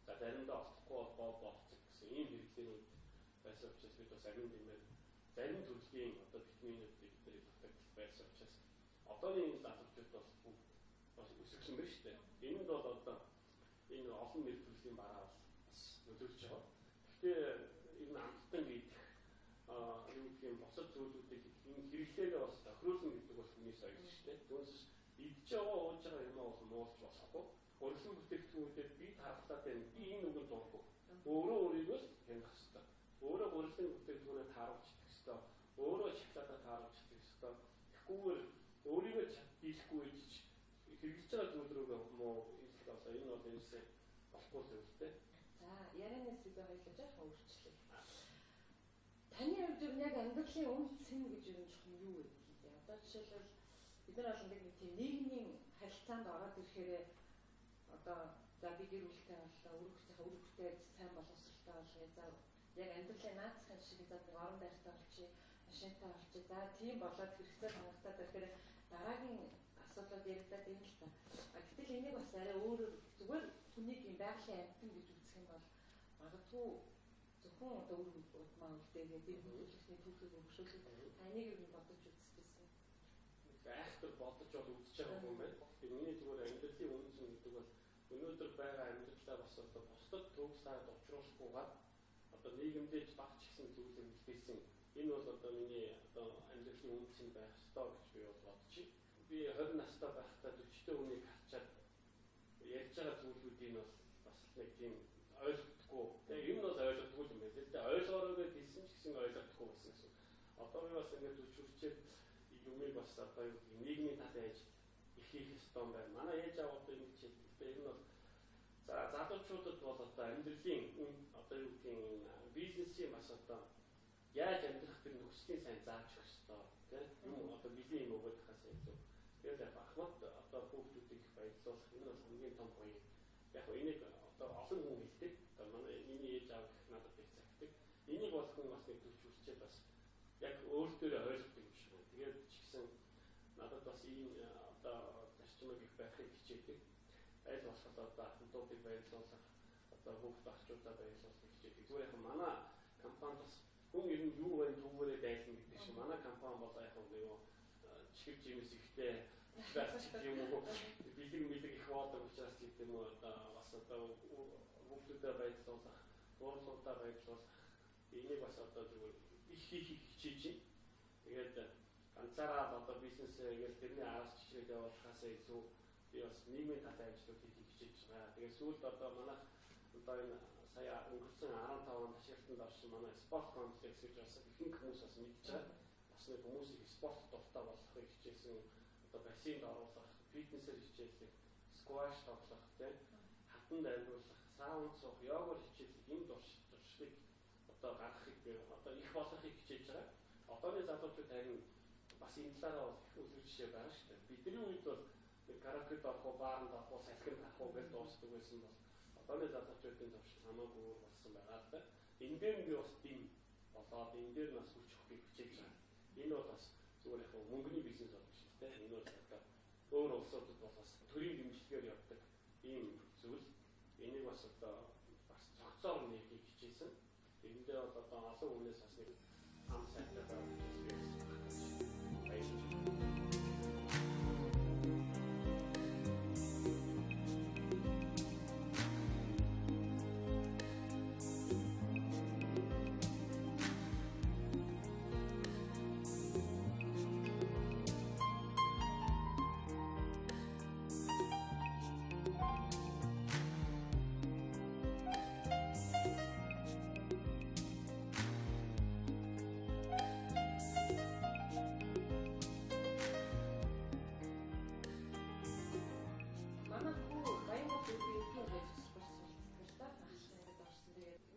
за заримдаа олохгүй бол болцсон гэсэн ийм хэрэглээний байсан учраас бид бас амин димээр зарим төрлийн одоо витаминуудыг бид татдаг байсан учраас одооний энэ залуучууд бас өсөж юм байна шүү дээ. Энэ бол одоо энэ олон нэр төрлийн бараа бас нөлөөлж байгаа. Гэхдээ энэ амттан гэдэг юу гэх юм босод зүйлүүдийг энэ хэрэглээгээ бас тохируулна гэдэг бол хүний соёл шүү дээ. Түүнээс идж байгаа ууж байгаа юм бол муулж болохгүй. Өргөн бүтээгдэхүүнүүдэд би таархтаад байна. Би энэ үгэнд дургүй. Өөрөө өөрийгөө хянах хэрэгтэй. Өөрөө өргөн бүтээгдэхүүнээ тааруулж идэх хэрэгтэй. Өөрөө шоколадаа тааруулж идэх хэрэгтэй. Тэгэхгүйгээр өөрийгөө хийхгүй гэж хэрэгжилж байгаа зүйл рүү муу их одоо энэ бол энэсээ болохгүй зүйлтэй. За ярианы сэдвээ хоёулаа жоохон өөрчлөе. Таны хувьд яг амьдралын үнд сэн гэж юм жоохон юу вэ гэдэг. Одоо жишээлбэл бид нар бол нэг тийм нийгмийн харилцаанд ороод ирэхээр одоо за би гэр бүлтэй боллоо, өргөстэй сайн боловсралтай болъё. За яг амьдралын наацхан шиг за нэг орон байртай болчих, машинтай болчих. За тийм болоод хэрэгцээ хангалттай тэгэхээр дараагийн асуудлууд яригдаад байна л та. Гэтэл энийг бас арай өөрөөр зүгээр хүнийг юм байгалийн амьтан гэж үзэх юм бол магадгүй зөвхөн одоо үр удмаа үлдээгээд энэ хөдөлгөөний түүхийг өгшүүлэх таныг юу бодож үзсэн. Айхтар бодож бол үзэж байгаа юм байна. Миний зүгээр амьдралын үнэ зүйн гэдэг бол өнөөдөр байгаа амьдралаа бас одоо бусдад төгсөөд учруулахгүйгээр одоо нийгэмдээ багч гэсэн зүйлээр үлдээсэн. Энэ бол одоо миний одоо амьдралын үнэ зүйн байх ёстой гэж би бол бодчих. Би 20 настай байхдаа 40-тэй хүнийг харчаад ярьж байгаа зүйлүүдийг бол бас нэг тийм ойлгохгүй. Тэгээ юм бол ойлгохгүй юм байна. Тэгээ ойлгоороо хэлсэн ч гэсэн ойлгохгүй байсан гэсэн. Одоо би бас ингэж үчирчээд юмыг бас одоо нийгмийн талын ажил их хийх ёстой юм байна. Манай ээж аваад ингэж хэлдэг. Энэ бол за залуучуудад бол одоо амьдралын одоо юу гэдгийг бизнесийн бас одоо яаж амьдрах тэр нөхцөлийн сайн зааж өгөх ёстой. Тэ юм одоо билийн юм өгөх хасаа илүү. Тэгээд бахмад одоо хүүхдүүдийг баярлуулах энэ бол хамгийн том гоё. Яг энийг одоо олон хүн хэлдэг. Одоо манай миний ээж аав надад их цагтдаг. Энийг болох нь бас нэг төвч өөртөө ойлгодог юм шиг байна. Тэгээд ч гэсэн надад бас ийм одоо зарчмыг их байхыг хичээдэг. Аль болох одоо ахмадуудыг баярлуулах, одоо хүүхд багчуудаа баярлуулах хичээдэг. Зүгээр яг манай компанид бас хүн ер нь юу вэ түүгээрээ дайлна гэдэг шиг манай компани бол яг нэг чихэр жимс ихтэй юм уу бэлэг их болдог учраас гэдэг юм уу одоо бас одоо хүүхдүүдэд баярлуулах, гурлуудаа баярлуулах энийг бас одоо зүгээр их хичээж. Тэгээд ганцаараа одоо бизнесээ ингээл тэрний араас чичрээд явуулахаас илүү би бас нийгмийн талын ажлуудыг хичээж байгаа. Тэгээд сүүлд одоо манайх одоо энэ сая өнгөрсөн 15 онд ашиглалтанд орсон манай спорт комплекс гэж бас ихэнх хүмүүс бас мэдж байгаа. Бас нэг хүмүүсийг спорт дуртай болгохыг хичээсэн одоо бассейнд оруулах, фитнесээр хичээлэх, скваш тоглох, тийм хатанд амьруулах, саунд суух, йогоор хичээлэх энэ туршлагыг одоо гаргахыг одоо их болгохыг хичээж байгаа. Одооны залуучууд харин бас энэ талаараа их үлгэр жишээ байгаа шүү дээ. Бидний үед бол караокед авах уу, баарнд авах уу, салхинд авах уу гэж дуусдаг байсан бол одооны залуучуудын туршлага хамаагүй болсон байгаа л да. Энэ дээр би бас дим болоод энэ дээр нас хүч өгөхийг хичээж байгаа. Энэ бол бас зүгээр яг мөнгөний бизнес болох шүү дээ. Энэ бол одоо өөр улсуудад бол бас төрийн дэмжлэгээр явдаг ийм зүйл. Энийг бас одоо бас цогцоор нэхийг хичээсэн. Эндээ бол одоо олон хүнээс бас нэг ам сайтай байгаа гэж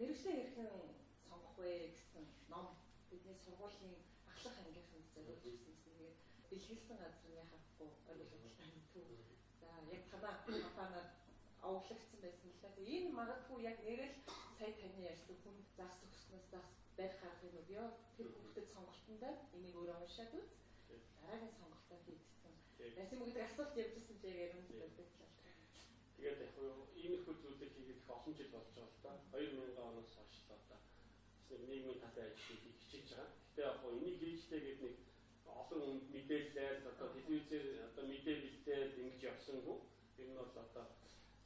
мэргэжлийн эрхэн сонгох вэ гэсэн ном бидний сургуулийн ахлах ангийнхан зориулж ирсэн гэсэн. Тэгээд бэлгэлсэн газрын хавахгүй ойлгуулалтаа мэдв. За яг танаа компаниар овоглогдсон байсан л да. Энэ магадгүй яг нэрэл сая таны ярьсан хүн загс өгснөөс загс байх арга юм уу? Тэр хүүхдэд сонголтондоо энийг өөрөө уншаад үз. Дараагийн сонголтоо хийгдсэн. Яасан юм гэдэг асуулт явуулсан чи яг ярина л да. Тэгээд яг ийм их зүйлийг хийгээд их олон жил болж байгаа л да. 2000 оноос хойш л одоо нийгмийн талын ажлыг хичээж байгаа. Гэтэ яг энийг хийжтэй гэдэг нэг олон хүнд мэдээлэл одоо телевизээр одоо мэдээ бэлдээд ингэж явсангүй. Энэ нь бол одоо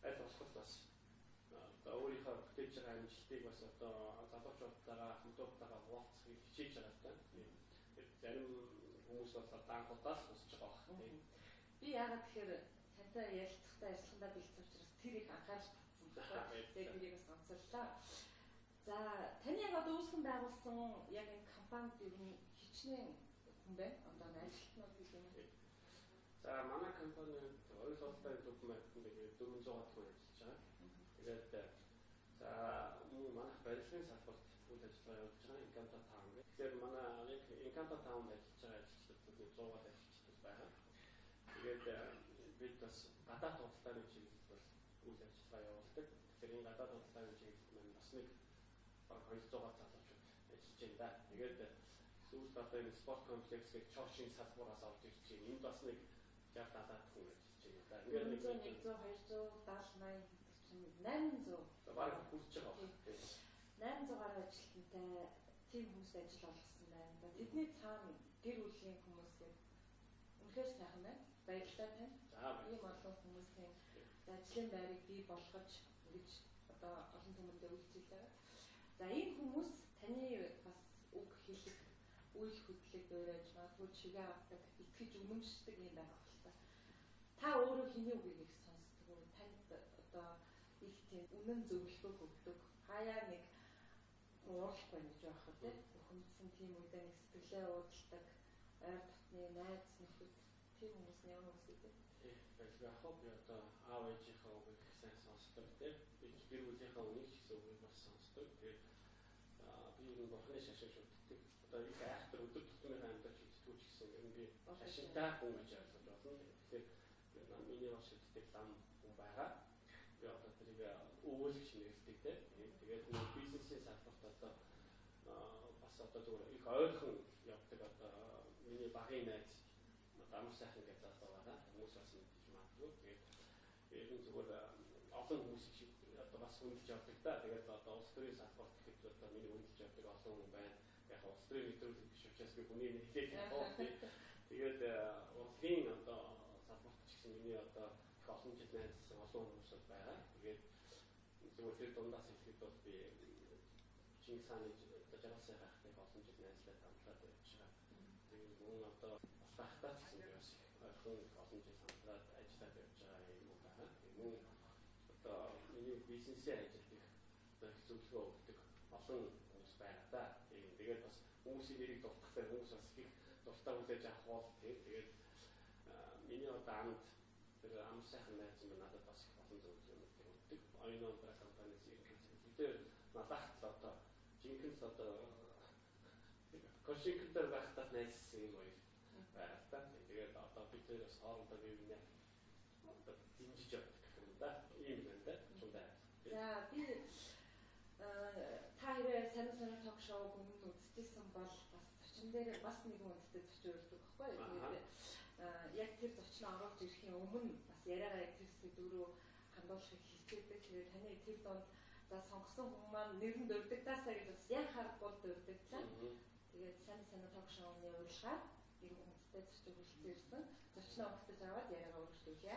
аль болох бас одоо өөрийнхөө бүтээж байгаа амжилтыг бас одоо залуучуудтайгаа хамтдуудтайгаа хуваалцахыг хичээж байгаа л да. Тэгээд зарим хүмүүс бол анхудаас босч байгаа баг. Би яагаад тэгэхээр тантай ярилцахтаа ажиллахандаа бэлдсэн учраас тэр их анхаарч татсан байна. Тэгээд тэрийг бас онцоллоо. За таны яг одоо үүсгэн байгуулсан яг энэ компанид юу хичнээн хүн байна? Одоо ажилтнууд гэж юм уу? За манай компанид ойлголттой документ тэгээд 400 хүн ажиллаж байгаа. Тэгээд за манай барилгын салбарт үйл ажиллагаа явуулж байгаа Encanto Town гэх. Тэгэхээр манай яг Encanto Town-д ажиллаж байгаа ажилчид 100 ажилчид байгаа. Тэгээд бид бас гадаад худалдааны чиглэлд бол үйл ажиллагаа явуулдаг. Тэгэхээр энэ гадаад худалдааны чиглэлд маань бас нэг 200 залуучууд ажиллаж байна. Тэгээд сүүлд одоо энэ спорт комплекс гэх чошин салбараас орж ирж байна. Энд бас нэг 60-70 хүн ажиллаж байна. Ингээд 100, 200, 70, 80, 800 баг хүрч байгаа. 800-аар ажилтнтай тийм хүмүүс ажил олгосон байна. Тэдний цаана гэр бүлийн хүмүүс гээд үнэхээр сайхан байна. Баярлалаа тань. Ийм олон хүмүүсийн ажлын байрыг бий болгож ингэж одоо олон хүмүүстээ үйлчилээ. За энэ хүмүүс таны бас үг хэлэх, үйл хөдлөлийг дуурайж магадгүй чигээ авдаг, итгэж үнэмшдэг юм байна л та. Та өөрөө хэний үгийг их сонсдог вэ? Танд одоо их тийм үнэн зөвлөгөө өгдөг. Хаяа нэг уурлахгүй гэж байх уу те? Хүндсэн тийм үедээ нэг сэтгэлээ уудалдаг, ойр дотны найз нөхөд тийм хүмүүс нь ямар хүмүүс үү? Яг хоо би одоо аав ээжийнхээ үгийг сайн сонсдог те. Би гэр бүлийнхээ үгийг ч гэсэн үгийг бас сонсдог. Тэгээд би энэ бурхны шашин шүтдэг. Одоо их айхтар өдөр тутмын амьдарч үздэг ч гэсэн ер нь би шашинтай хүн гэж ойлгож байна. Тэгэхээр миний бас шүтдэг лам хүн байгаа. Би одоо тэрийг өвөлгч нэрэлдэг те. Тэгээд бизнесийн салбарт одоо бас одоо зүгээр их ойрхон явдаг миний багын найз амар сайхан гэж заасан байгаа. Хүмүүс бас мэдчих магадгүй. Тэгээд ер нь зүгээр олон хүмүүс шиг одоо бас хөндлөж явдаг да. Тэгээд одоо улс төрийн салбарт гэхэд одоо миний хөндлөж явдаг олон хүн байна. Яг улс төрийн нэвтрүүлэг биш учраас би хүний хэлээд явах. Тэгээд урлагийн одоо салбарт ч гэсэн миний одоо их олон жил найзсан олон хүмүүс байгаа. Тэгээд зүгээр тэр дундаас хэлэхэд бол би Чингис хааны жаргалсан хайхтай олон жил найзлаад хамтраад байж байгаа. Тэгээд мөн одоо багтаа ч гэсэн бас ойрхон олон жил хамтраад ажиллаад явж байгаа юм байна. Мөн одоо миний бизнесээ ажилладаг зөвлөгөө өгдөг олон хүмүүс байна да. Тэгээд бас хүмүүсийн нэрийг дуртахтай хүмүүс бас их дуртай хүлээж авах бол тэгээд миний одоо амд тэр амар сайхан найз минь надад бас их олон зөвлөгөө өгдөг. Оюун компаниас тэр надад одоо жинхэнэ одоо кошик дээр багтаа найзсан юм уу байна та. Тэгээд одоо бид тэр бас хоорондоо бивнэ одоо дэмжиж явдаг юм да. Ийм юм да. Чундаа. За би та хэрэг санаа ток шоуг өмнө үзчихсэн бол бас зочин дээр бас нэгэн үнэтэй зочин өрдөг байхгүй юу. Тэгээд яг тэр зочноо оруулж ирэхийн өмнө бас яриагаа яг тэр сэдврүү хандуулахыг хичээдэг. Тэгээд таны тэр донд за сонгосон хүмүүс маань нэрэнд өрдөгдаасаа гэж бас яг харахгүй өрдөгдлээ. Тэгээд санаа ток шоуны урилгаар энэ үнэтэй зочин хүрэлцэн ирсэн. Зочноо өгтөж аваад яриагаа өргөжлүүлье.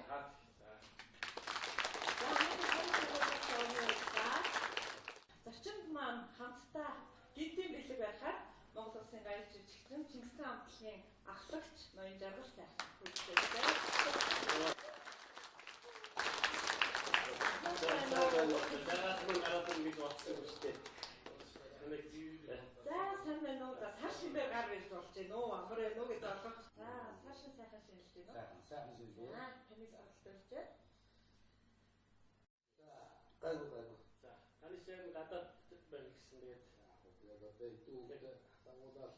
Зочинд маань хамтдаа гидийн бэлэг байхаар Монгол Улсын гаяр жижигхэн Чингис хаан амтлын ахлагч ноён жаргал сайхан хүрэлцээ. За сайн байна уу? Сар шимээр гар ирж болж байна уу? Амар байна уу гэж олох. За сар шин сайхан шинжилж байна уу? Сайхан шинжилж байна. Таныг сонсдолж. Гайгүй. За таны сайн гадаад байна гэсэн тэгээд яг одоо идүүгээр дагуулаад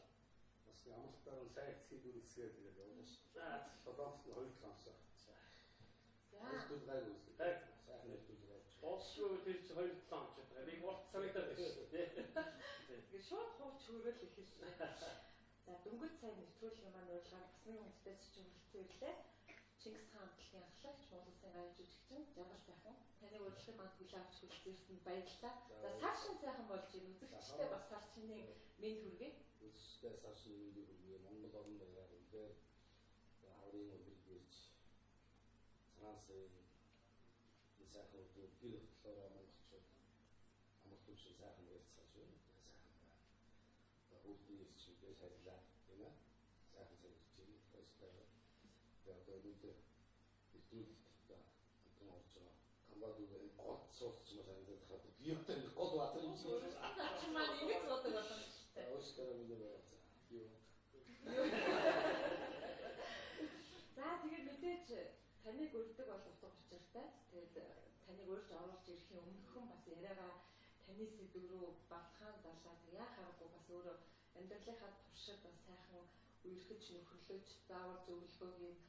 бас амралтаар нь сайн хэсгийг үүсгээд тэгээд явна шүү. за Солонгост нь 2 лансаа. за Эсвэл гайгүй. Сайхан хэлбэл. Босгүй тэр чи 2 лам ч байгаа. Нэг урт санагдаад байна шүү дээ. Ингээд шууд хууч хөрөөл ихэлсэн. За дөнгөж сайн нэвтрүүлгийн маань урилгаар бас нэг үнэтэй зочин хүрэлцэн ирлээ. Чингис хаан амтлын ахлагч Монгол Улсын гаяр жижигчин жаргал сайхан. Таны урилгын маань хүлээн авч хүрэлцэн баярлалаа. За сар шин сайхан болж ийн үзэгчтэй бас сар шинийн мэд хүргэе. Үзэгчтэй сар шинийн мэд хүргэе. Монгол орнд яг үнээр хаврын өдрийг ирж цаанасаа сайхан өдөр гэр хөдлөөрөө монголчууд амралт төвшин сайхан ярилцаж байна. Сайхан байна. Хүүхдийн ирж чигээр шаллаа тийм ээ. Сайхан ирж чигээр тестээр. Одоо нэг нэвтрүүлэгт одоо орж байгаа. Камбад үгээр гол суулч маа санагдаад хаад би одоо нэг гол батар юм шиг байна. Чи маань ингэж боддог болсон шүү дээ. Өөшгөрөө миний байгаа. Юу. За тэгээд мэдээж таныг урьдаг бол утга учиртай. Тэгээд таныг урьж оруулж ирэхийн өмнөхөн бас яриагаа таны сэдв рүү балхаан залаад яахааргүй бас өөрөө амьдралынхаа туршид бас сайхан үерхэж нөхөрлөж заавар зөвлөгөөг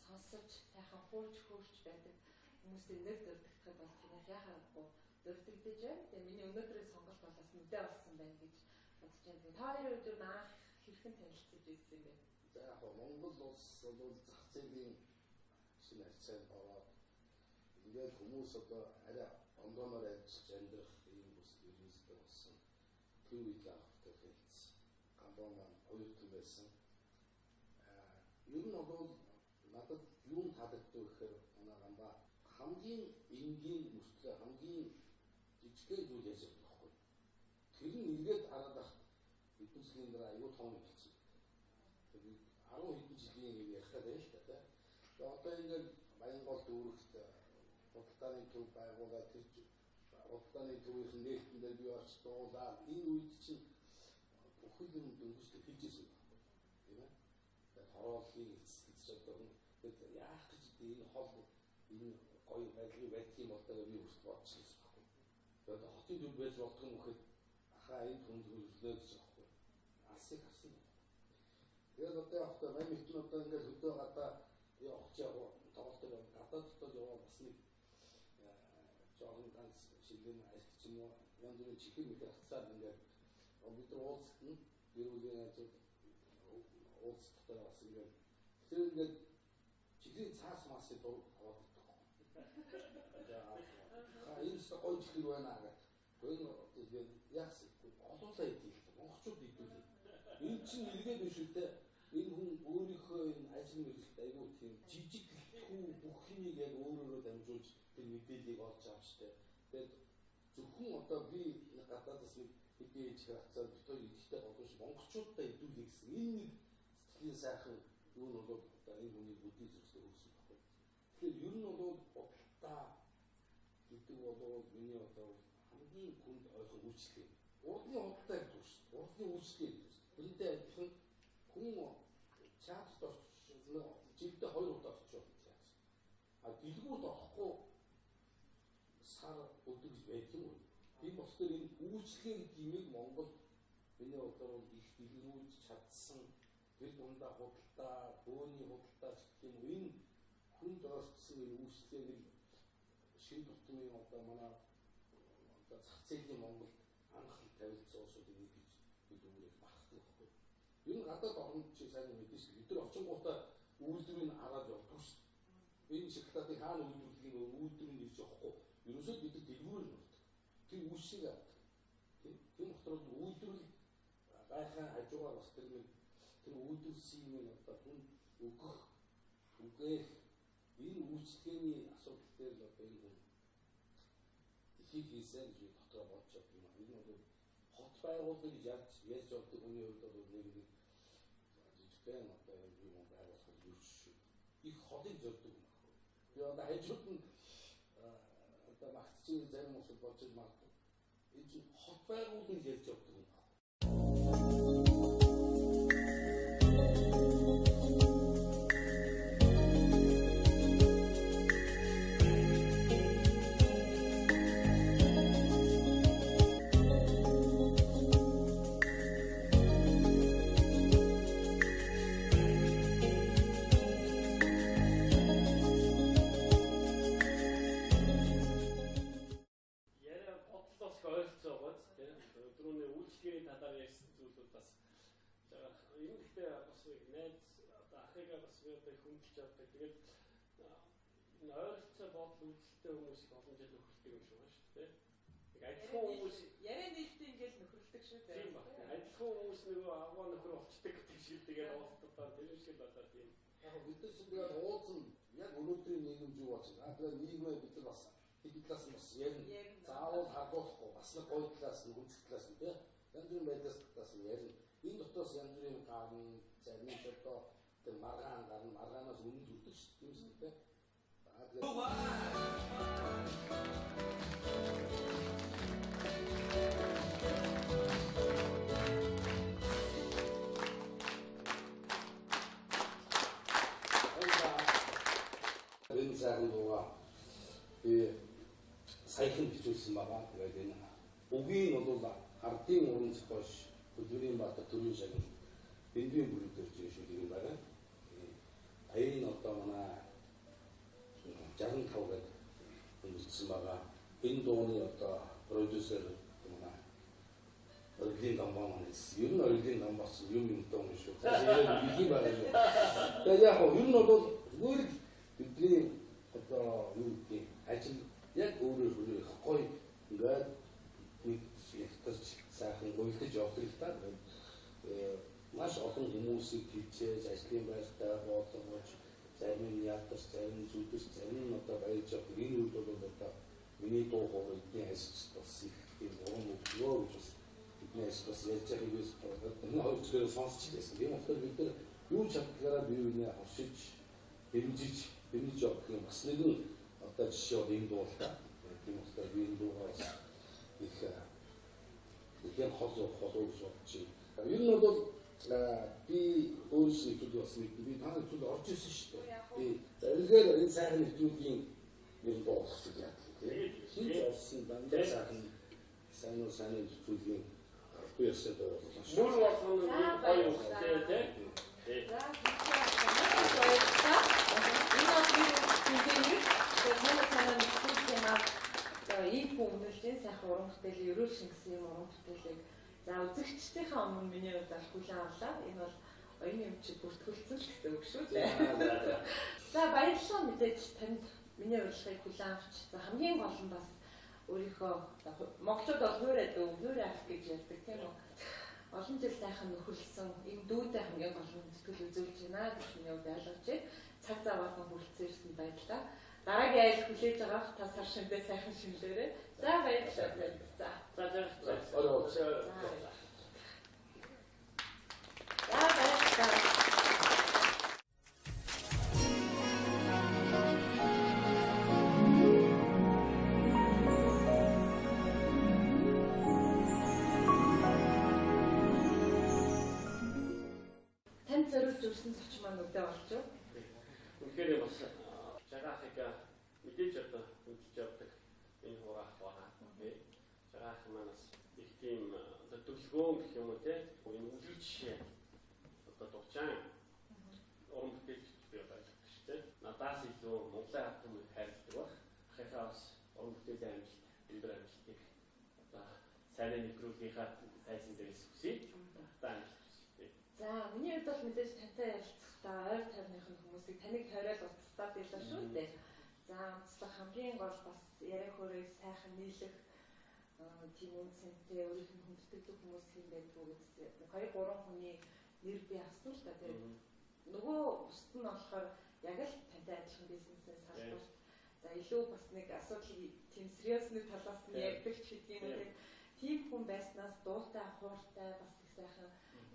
сонсож сайхан хууч хөөрч байдаг хүмүүсийн нэр дөрдөгдөд бол таныг яахааргүй дөрдөгдөж байна. Тэгээд миний өнөөдрийн сонголт бол бас мэдээ болсон байна гэж бодож байна. Тэгээд та хоёрын өдөр наах хэрхэн танилцж ирсэн юм бэ? За яг Монгол улс бол зах зээлийн шинэ харьцаанд ороод ингээд хүмүүс одоо арай ондооноор ажиллаж амьдрах ийм бүс ерөнхийдөө болсон. Тэр үед авахтай хэлсэн. Компани маань оюутан байсан. Ер нь бол надад юу таалагддаг гэхээр манайхаа хамгийн энгийн мөртлөө хамгийн жижигхэн зүйл яаж байгаа байхгүй. Тэр нь эргээд хараад ах эдгээр жилийн дараа аюул тоон болсон. Тэгээд 10 хэдэн жилийн юм ярих гэдэг л та. Тэгээд одоо ингээд Баянгол дүүрэгт худалдааны төв байгуулаад тэр худалдааны төвийн нээлтэндээ бий орч дуулаад энэ үед чинь бүхэл юм дөнгөжтэй хэлжсэн байна. Тийм ээ. Тэгээд хорооллын эцэст одоо тэгээд яах гэж энэ хол энэ гоё байдлын байдгийн болтойгоо би өөртөө бодчихсон байхгүй. Тэгээд хотын төв байж болдго юм гэхэд ахаа энэ хүн төлөвлөлөө гэж аахгүй. Асыг харсан. Тэгээд одоо явахдаа мань мэдэн одоо ингээд хөдөө гадаа явах яваа тоглолтоор гадаад дотор яваа бас нэг жоохон ганц шилэн ажил ч юм уу янз бүрийн чихэр мэхэр хацаад ингээд бид нар уулзсан гэр бүлийн ажил уулзсан доктор бас ингээд тэр ингээд чихрийн цаас мас дург аваад байгаа. Энэ ч гоё чихэр байна гэх. Тэгээд яасан олоолаа идэх. Монголчууд идүүлээ. Энэ чинь эргээд биш үү те. Энэ хүн өөрийнхөө энэ ажил мэргэжилт айгүй тийм жижиг хүү бүх хэнийг яг өөрөөрөө дамжуулж тэр мэдээллийг олж авч те. Тэгээд зөвхөн одоо би гадаадас нэг хэдий ээж хацаад битүүр идэхтэй боловч монголчуудаа идүүлээ гэсэн энэ нэг сэтгэлийн сайхан юу нь бол одоо энэ хүний бүдий зөвсөөр өгсөн байна. Тэгэхээр ер нь бол бодлоо гэдэг бол миний одоо хамгийн хүнд ойрхон үйлчлэг. Урдны худалдаа гэдэг шүү дээ. Урдны үйлчлэг гэдэг. Тэрнтэй адилхан хүн чатд орчихно. Жилдээ 2 удаа орчих юм. А дэлгүүрт орохгүй сар өдөр гэж байдаг юм уу? Тийм болохоор энэ үйлчлэг гэмиг Монгол миний бодлоор их дэлгэрүүлж чадсан тэр дундаа худалдаа, бөөний худалдаа гэх юм энэ хүнд орцсон энэ үйлчлэгийг шин тутмын одоо манай одоо зах зээлийн Монгол анхны тавилцсан улсуудын нэг гэж бид өөрөөр багтдаг байхгүй. Ер нь гадаад орнд чи сайн мэдээж бид нар очингуудаа үйлдвэрийг хараад явдаг шүү дээ. Энэ шоколадыг хаана үйлдвэрлэхийг үйлдвэрийг нэрж явахгүй. Ерөөсөө бид дэлгүүрээр нурдаг. Тэр үйлчлэг авдаг. Тийм болохоор үйлдвэрлэл гайхаа хажуугаар бас тэр үйлдвэрсийн одоо хүн өгөх үгээх энэ үйлчлэгээний асуудал дээр л одоо энэ их хийсэн гэж дотор бодож байгаа юм. Энэ бол хот байгууллагыг яаж явдаг хүний хувьд бол нэг жижигхэн одоо юм байгуулах юу шүү. Их хотыг зорддог юм байна. Би одоо хажууд нь одоо магтчийн зарим ус болж магадгүй. Энэ чинь хот байгууллагыг ярьж явдаг юм байна. Ойролцоо бодол үзэлтэй хүмүүс олон жил нөхөртэй юм шиг байна шүү дээ. Адилхан хүмүүс яриа нийлдэг ингээл нөхөрлөдөг шүү дээ. Тийм байна. Адилхан хүмүүс нөгөө аваа нөхөр болчдаг гэдэг шиг тэгээд уулздаг тийм шиг болоо тийм. Яг бид чинь уулзсан яг өнөөдрийн нийгэм юу болж байгаа. Тэгээд нийгмээ бид нар бас хэд класс нь бас ярина. Заавал хадгалахгүй бас нэг гоё класс нь үзэх класс нь тийм. Янз бүрийн байдлаас класс нь ярина. Энэ дотроос янз бүрийн гарна, зарим нь одоо тэр маргаан гарна, маргаанаас өмнө зүрдэг шүү дээ. Тийм үү тийм. Энэ сайхан дууга би саяхан бичүүлсэн байгаа. Тэгээд энэ үгийн бол ардын уран зохиолч Хөдөлмөрийн Баатар төрийн шагнал Бэлбийн бүрэлдэхүүн шиг юм байна. Аяын одоо манай 65 гээд үзсэн байгаа. Энэ дууны одоо продюсер манай Оргийн Дамбаа маань ер нь Оргийн Дамбаас юм дуу юм шүү. Тэгээд ийм байгаа шүү. Тэгээд яг ер нь бол зүгээр бидний одоо юу гэдэг ажил яг өөрөөр гоё ингээд нэг ихтэрч сайхан гуйлдаж явдаг л та. Маш олон хүмүүсийг хичээж ажлын байртаа бодлогож зарим нь яалтас, зарим нь зүтгэж, зарим нь одоо баяж авдаг. Энэ үед бол одоо миний дуу хоолой эдний ажил бас их тийм уран өгөө гэж бас эдний ажил бас ярьж байгааг юус энэ хоёр зүйлээ сонсч байсан. Тийм болохоор бид нар юу чаддгаараа бие биенээ хавшиж, дэмжиж явах юм бас нэгэн одоо жишээ бол энэ дуу л та. Тийм болохоор би энэ дуугаа бас их яг хол гэж бодож байна. Ер нь бол би өөрсдөө бас би танай зүйл орж ирсэн шүү дээ. Би зэрэгээр энэ сайхан нэвтрүүлгийн ер нь боолсон яг. Хинж олсон дандаа сайн нэвтрүүлгийн аргагүй ясаа боолсон шүү. Мөр болсон нь гоё юм тий. За ийм хүмүүстийн сайхан уран бүтээлийн ерөөлшин гэсэн юм уран бүтээлийг за үзэгчдийнхээ өмнө миний хувьд хүлээн авлаа. Энэ бол оюуны юм чи бүртгүүлсэн ч гэсэн үг шүү дээ. За баярлалаа мэдээж танд миний урилгыг хүлээн авч. За хамгийн гол нь бас өөрийнхөө монголчууд бол хуур авах гэж ярьдаг тийм үү. Олон жил сайхан нөхөрлсөн энэ дүүтэй хамгийн гол нь сэтгэл үзүүлж байна гэж миний хувьд ойлгож байна. Цаг зав авах хүрэлцэн ирсэн баярлалаа. Дараагийн айл хүлээж байгаа та сар шиндээ сайхан шимлээрэй. За баярлалаа. За. Танд зориулж өгсөн зочин маань өдөө болж юу? Үнэхээр бас жагаахыг мэдээж одоо үзэж явдаг энэ хураах байгаа. Жагаах манаас их тийм төлөвлөгөө гэх юм уу те энэ үлгэр жишээ одоо дурчаан уран бүтээлч би байдаг шүү дээ. Надаас илүү Монголын ард түмнийг хайрладаг баг. Ахихаа бас уран бүтээлийн амжилт, өндөр амжилтыг одоо сайн нэвтрүүлгийнхаа сайсан дээрээс хүсье. За миний хувьд бол мэдээж тантай ярилцахдаа ойр тойрныхын хүмүүсийг таныг хориол устдаад байлаа шүү дээ. За онцлог хамгийн гол бас яриа хөрөөг сайхан нийлэх тийм үнцэнтэй өөрийнх нь хүндэтдэг хүмүүс юм байдгүй гэдэг. 2-3 хүний нэр би авсан л та тийм. Нөгөө бусд нь болохоор яг л тантай адилхан бизнесээс салбарт. За илүү бас нэг асуудлыг тийм сериусны талаас нь ярьдаг ч гэдэг юм уу. Тийм хүн байснаас дуутай, хууртай бас их сайхан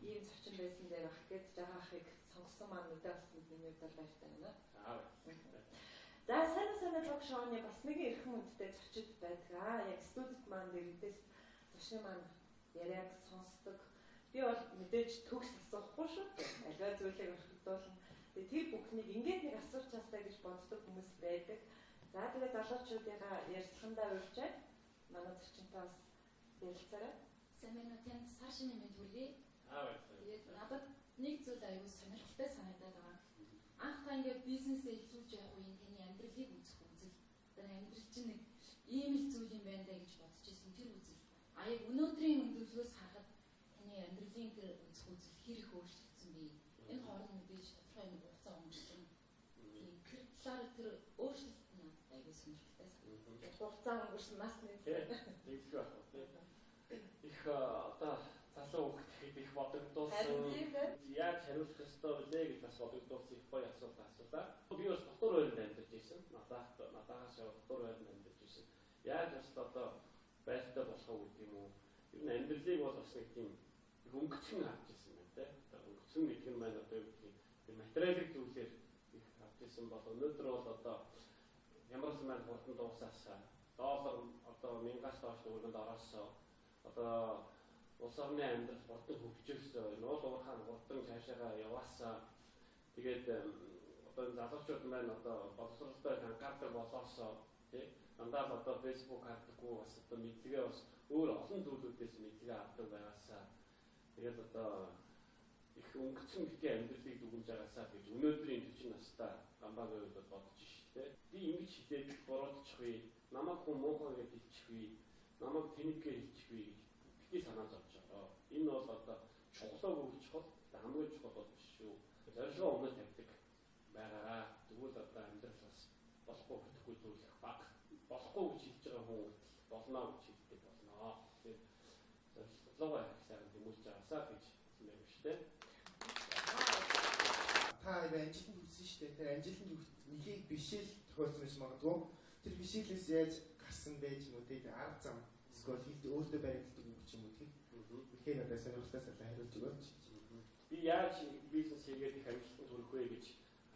ийм зочин байсан дээр ах гэж жагаахыг сонгосон маань өдөө бас миний хувьд баяртай байна. За сайн зог шоуны бас нэг эрхэм үндтэй зочид байдаг. Яг студид маань дээрээс зочны маань яриаг сонсдог. Би бол мэдээж төгс асуухгүй шүү дээ. Аливаа зүйлийг орхидуулна. Тэгээ тэр бүхнийг ингээд нэг асуучаасаа гэж боддог хүмүүс байдаг. За тэгээ залуучуудынхаа ярилцлагандаа урьжээ. Манай зочинтой бас ярилцаарай. Сайн байна уу? Танд сар шинэ мэнд хүргэе. Тэгээд надад нэг зүйл аюул сонирхолтой санагдаад байгаа. Анх та ингээд бизнесээ эхлүүлж явах үеийн таны амьдралыг үзэх үзэл. Одоо амьдрал чинь нэг ийм л зүйл юм байна даа гэж бодож ирсэн тэр үзэл. А яг өнөөдрийн өндөрлгөөс харахад таны амьдралын тэр үзэх үзэл хэр их өөрчлөгдсөн бэ? Энэ хооронд мэдээж тодорхой нэг хугацаа өнгөрсөн. Тийм тэр талаар тэр өөрчлөлт нь надад аюул сонирхолтой санагдав. Хугацаа өнгөрсөн нас нэг. Их одоо залуу хүүхэд их бодогдуулсан. Яг хариулах ёстой үлээ гэж бас бодогдуулсан их гоё асуулт асуулаа. Би бас дотор байранд амьдарч ирсэн. Надаас дотор байранд амьдарч ирсэн. Яг бас одоо байртай болохоо гэдэг юм уу? Ер нь амьдралыг бол бас нэг тийм өнгөцгөн авч ирсэн байна те. Одоо өнгөцгөн гэдэг нь маань одоо юу гэх юм материалын зүйлээр их авч ирсэн бол өнөөдөр бол одоо ямар ч маань хурдан дуусаас доллар одоо 1000-аас доош төгрөгөнд ороосоо одоо улс орны амьдрал хурдан хөгжөөсөө нуул уурхаан хурдан цаашаа яваасаа тэгээд одоо залуучууд маань одоо боловсролтой анхаардаг болоосоо тий дандаа одоо фэйсбુક хардаггүй бас одоо мэдлэгээ бас өөр олон зүйлүүдээс мэдлэгээ авдаг байгаасаа тэгээд одоо их өнгөцсөн битгий амьдралыг дүгнж байгаасаа гэж өнөөдрийн 40 настай гамбаагийн үед бодож шүү дээ. Би ингэж хэлээд буруудчихвээ, намайг хүн муухай гэж хэлчихвээ, намайг тэнийгээ хэлчихвээ гэж битгий санаа зовж байгаа. Энэ бол одоо чухлаагүй чухал, хамгийн чухал бол биш шүү. Зорилгоо өмнө тавьдаг байгаараа тэгвэл одоо амьдрал бас болохгүй бүтэхгүй зүйл их баг. Болохгүй гэж хэлж байгаа хүн болно гэж хэлдэг болно. Тэгээд зорилгоо их сайхан тэмүүлж байгаасаа гэж хэлмээр байна шүү дээ. Та амжилтанд хүрсэн шүү дээ. Тэр амжилтанд нэгийг бишэл тохиолдсон байж магадгүй. Тэр бишэлээс яаж гарсан байж юм уу тэгээд арга зам эсвэл хилд өөртөө баримтдаг юм ч юм уу тийм. Тэгэхээр надад сонирхолтой санаа хариулж өгөөч. Би яаж бизнес хийгээд их амжилтанд хүрэх вэ гэж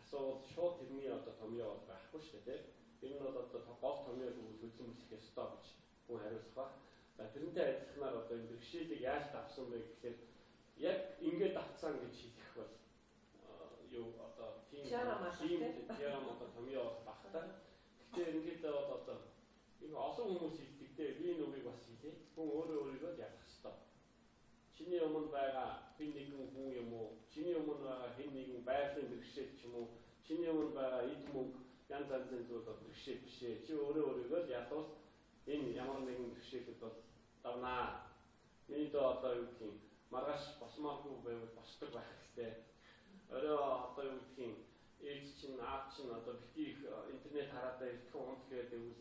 асуувал шууд тэрний одоо томьёо байхгүй шүү дээ. Энэ нь бол одоо гол томьёог хөдөлмөрлөх ёстой гэж хүн хариулах ба. За тэрнтэй адилханаар одоо энэ бэрхшээлийг яаж давсан бэ гэхээр яг ингээд давцсан гэж хэлэх бол юу одоо тийм одоо томьёо багтаа. Гэхдээ ингээд бол одоо энэ олон хүмүүс хэлдэгтэй би нүгийг бас хэлээ. Хүн өөрийгөө ялах ёстой. Чиний өмнө байгаа хэн нэгэн хүн юм уу? Чиний өмнө байгаа хэн нэгэн байгалийн бэрхшээл ч юм уу? Чиний өмнө байгаа эд мөнгө янз янзын зүйл бол бэрхшээл биш ээ. Чи өөрийгөө ялвал энэ ямар нэгэн бэрхшээлд бол давнаа. Миний доо одоо юу гэх юм маргааш босмооргүй байвал босдог байх хэрэгтэй. орой одоо юу гэдгийг ээж чинь аав чинь одоо битгий их интернет хараад ирэх унт гэдэг үл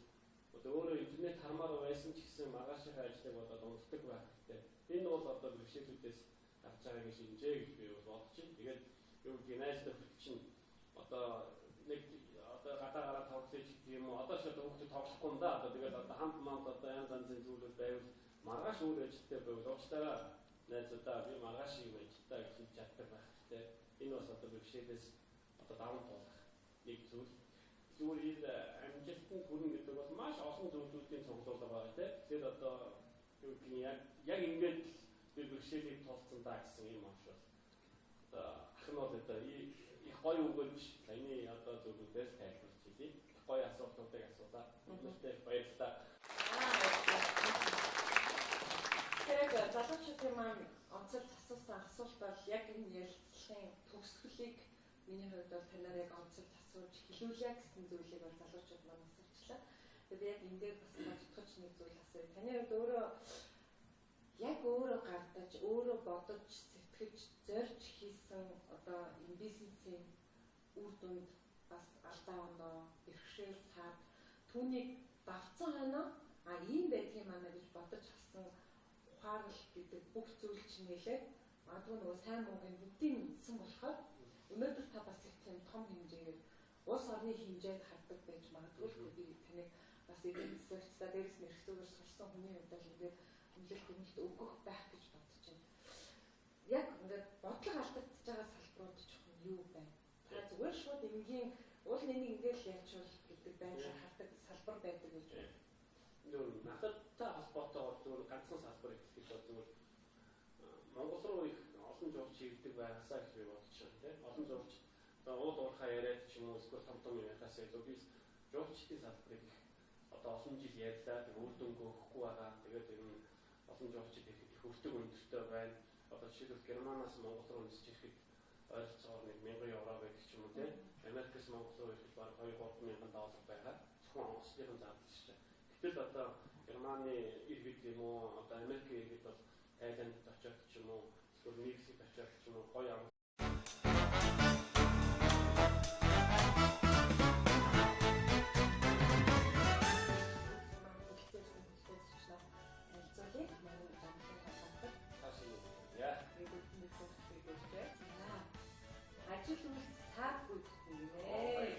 одоо өөрөө интернет хармаар байсан ч гэсэн маргаашийнхаа ажлыг бодоод унтдаг байх хэрэгтэй. Энэ бол одоо бэрхшээлүүдээс гарч байгаагийн шинжээ гэж би бодож байна. Тэгээд юу гэдгийг найз нөхөд чинь одоо нэг одоо гадаа гараад тоглож гэх юм уу одоо ч одоо хүүхдэд тоглохгүй юм да. Одоо тэгээд одоо хамт манд одоо янз янзын зүйлүүд байвал маргааш үйл ажиллагатай байвал уучлаарай найзуудаа би маргааш юм ажиллагаа гэж хэлж чаддаг байх хэрэгтэй. Энэ бас одоо бэрхшээлээс одоо даван туулах нэг зүйл. Зүгээр амжилтанд хүрнэ гэдэг бол маш олон зүйлүүдийн цуглуулга байгаа тийм. Тэгэхээр одоо юу гэдгийг яг ингээд би бэрхшээлийг туулсан даа гэсэн юм аашвал одоо ах нь бол одоо их гоё өгөөж энэ одоо зүйлүүдээс тайлбарч хэлье. Гоё асуултуудыг асуулаа. Үнэхээр баярлалаа. Тэгэхээр залуучуудын маань онцлог асуусан асуулт бол яг энэ ярилцлагын төгсгөлийг миний хувьд бол танаар яг онцлог асууж хэлүүлээ гэсэн зүйлийг бол залуучууд маань асуучлаа. Тэгээд яг энэ дээр бас бодтогч нэг зүйл асууя. Таны хувьд өөрөө яг өөрөө гардаж, өөрөө бодож, сэтгэж, зорж хийсэн одоо энэ бизнесийн үр дүнд бас алдаа оноо, бэрхшээл цаад түүнийг давцсан хойно ийм байдгийн манай гэж бодож авсан ухаарл гэдэг бүх зүйл чинь нэлээд магадгүй нөгөө сайн муугийн бүгдийг мэдсэн болохоор өнөөдөр та бас их тийм том хэмжээгээр улс орны хэмжээнд хардаг байж магадгүй би таныг бас эдийн засагчлаа дээрээс нь эрх зүгээр сурсан хүний хувьд бол ингээд хүнлэлт өгөлт өгөх байх гэж бодож байна. Яг ингээд бодлого алдагдчихж байгаа салбарууд жоохон юу байна? Та зүгээр шууд энгийн уул нэнийг ингээд л яачвал гэдэг байдлаар хардаг салбар байдаг гэж байна. Нүүр надтай холбоотой бол зүгээр ганцхан салбар ихлэх бол зүгээр Монгол руу их олон жуулч ирдэг байгаасаа гэж би бодож байна тийм. Олон жуулч одоо уул уурхаа яриад ч юм уу эсвэл том том яриахаас илүү би жуулчдын салбарыг их одоо олон жил ярьлаа тэг үр дүнг өгөхгүй байгаа. Тэгээд ер нь олон жуулчид их хөртөг өндөртэй байна. Одоо жишээлбэл Германаас Монгол руу нисэж ирэхэд ойролцоогоор €1000 байдаг ч юм уу тийм. Америкээс Монгол руу ирэхэд баг $2-3 байгаа. Зөвхөн онгоцлын зардал шүү дээ. Гэтэл одоо Германы иргэд юм уу одоо Америкийн иргэд бол Тайланд очоод ч юм уу эсвэл Мексик очоод ч юм уу гоё амт ажил үйл цаад гүйцэтгэх нэ.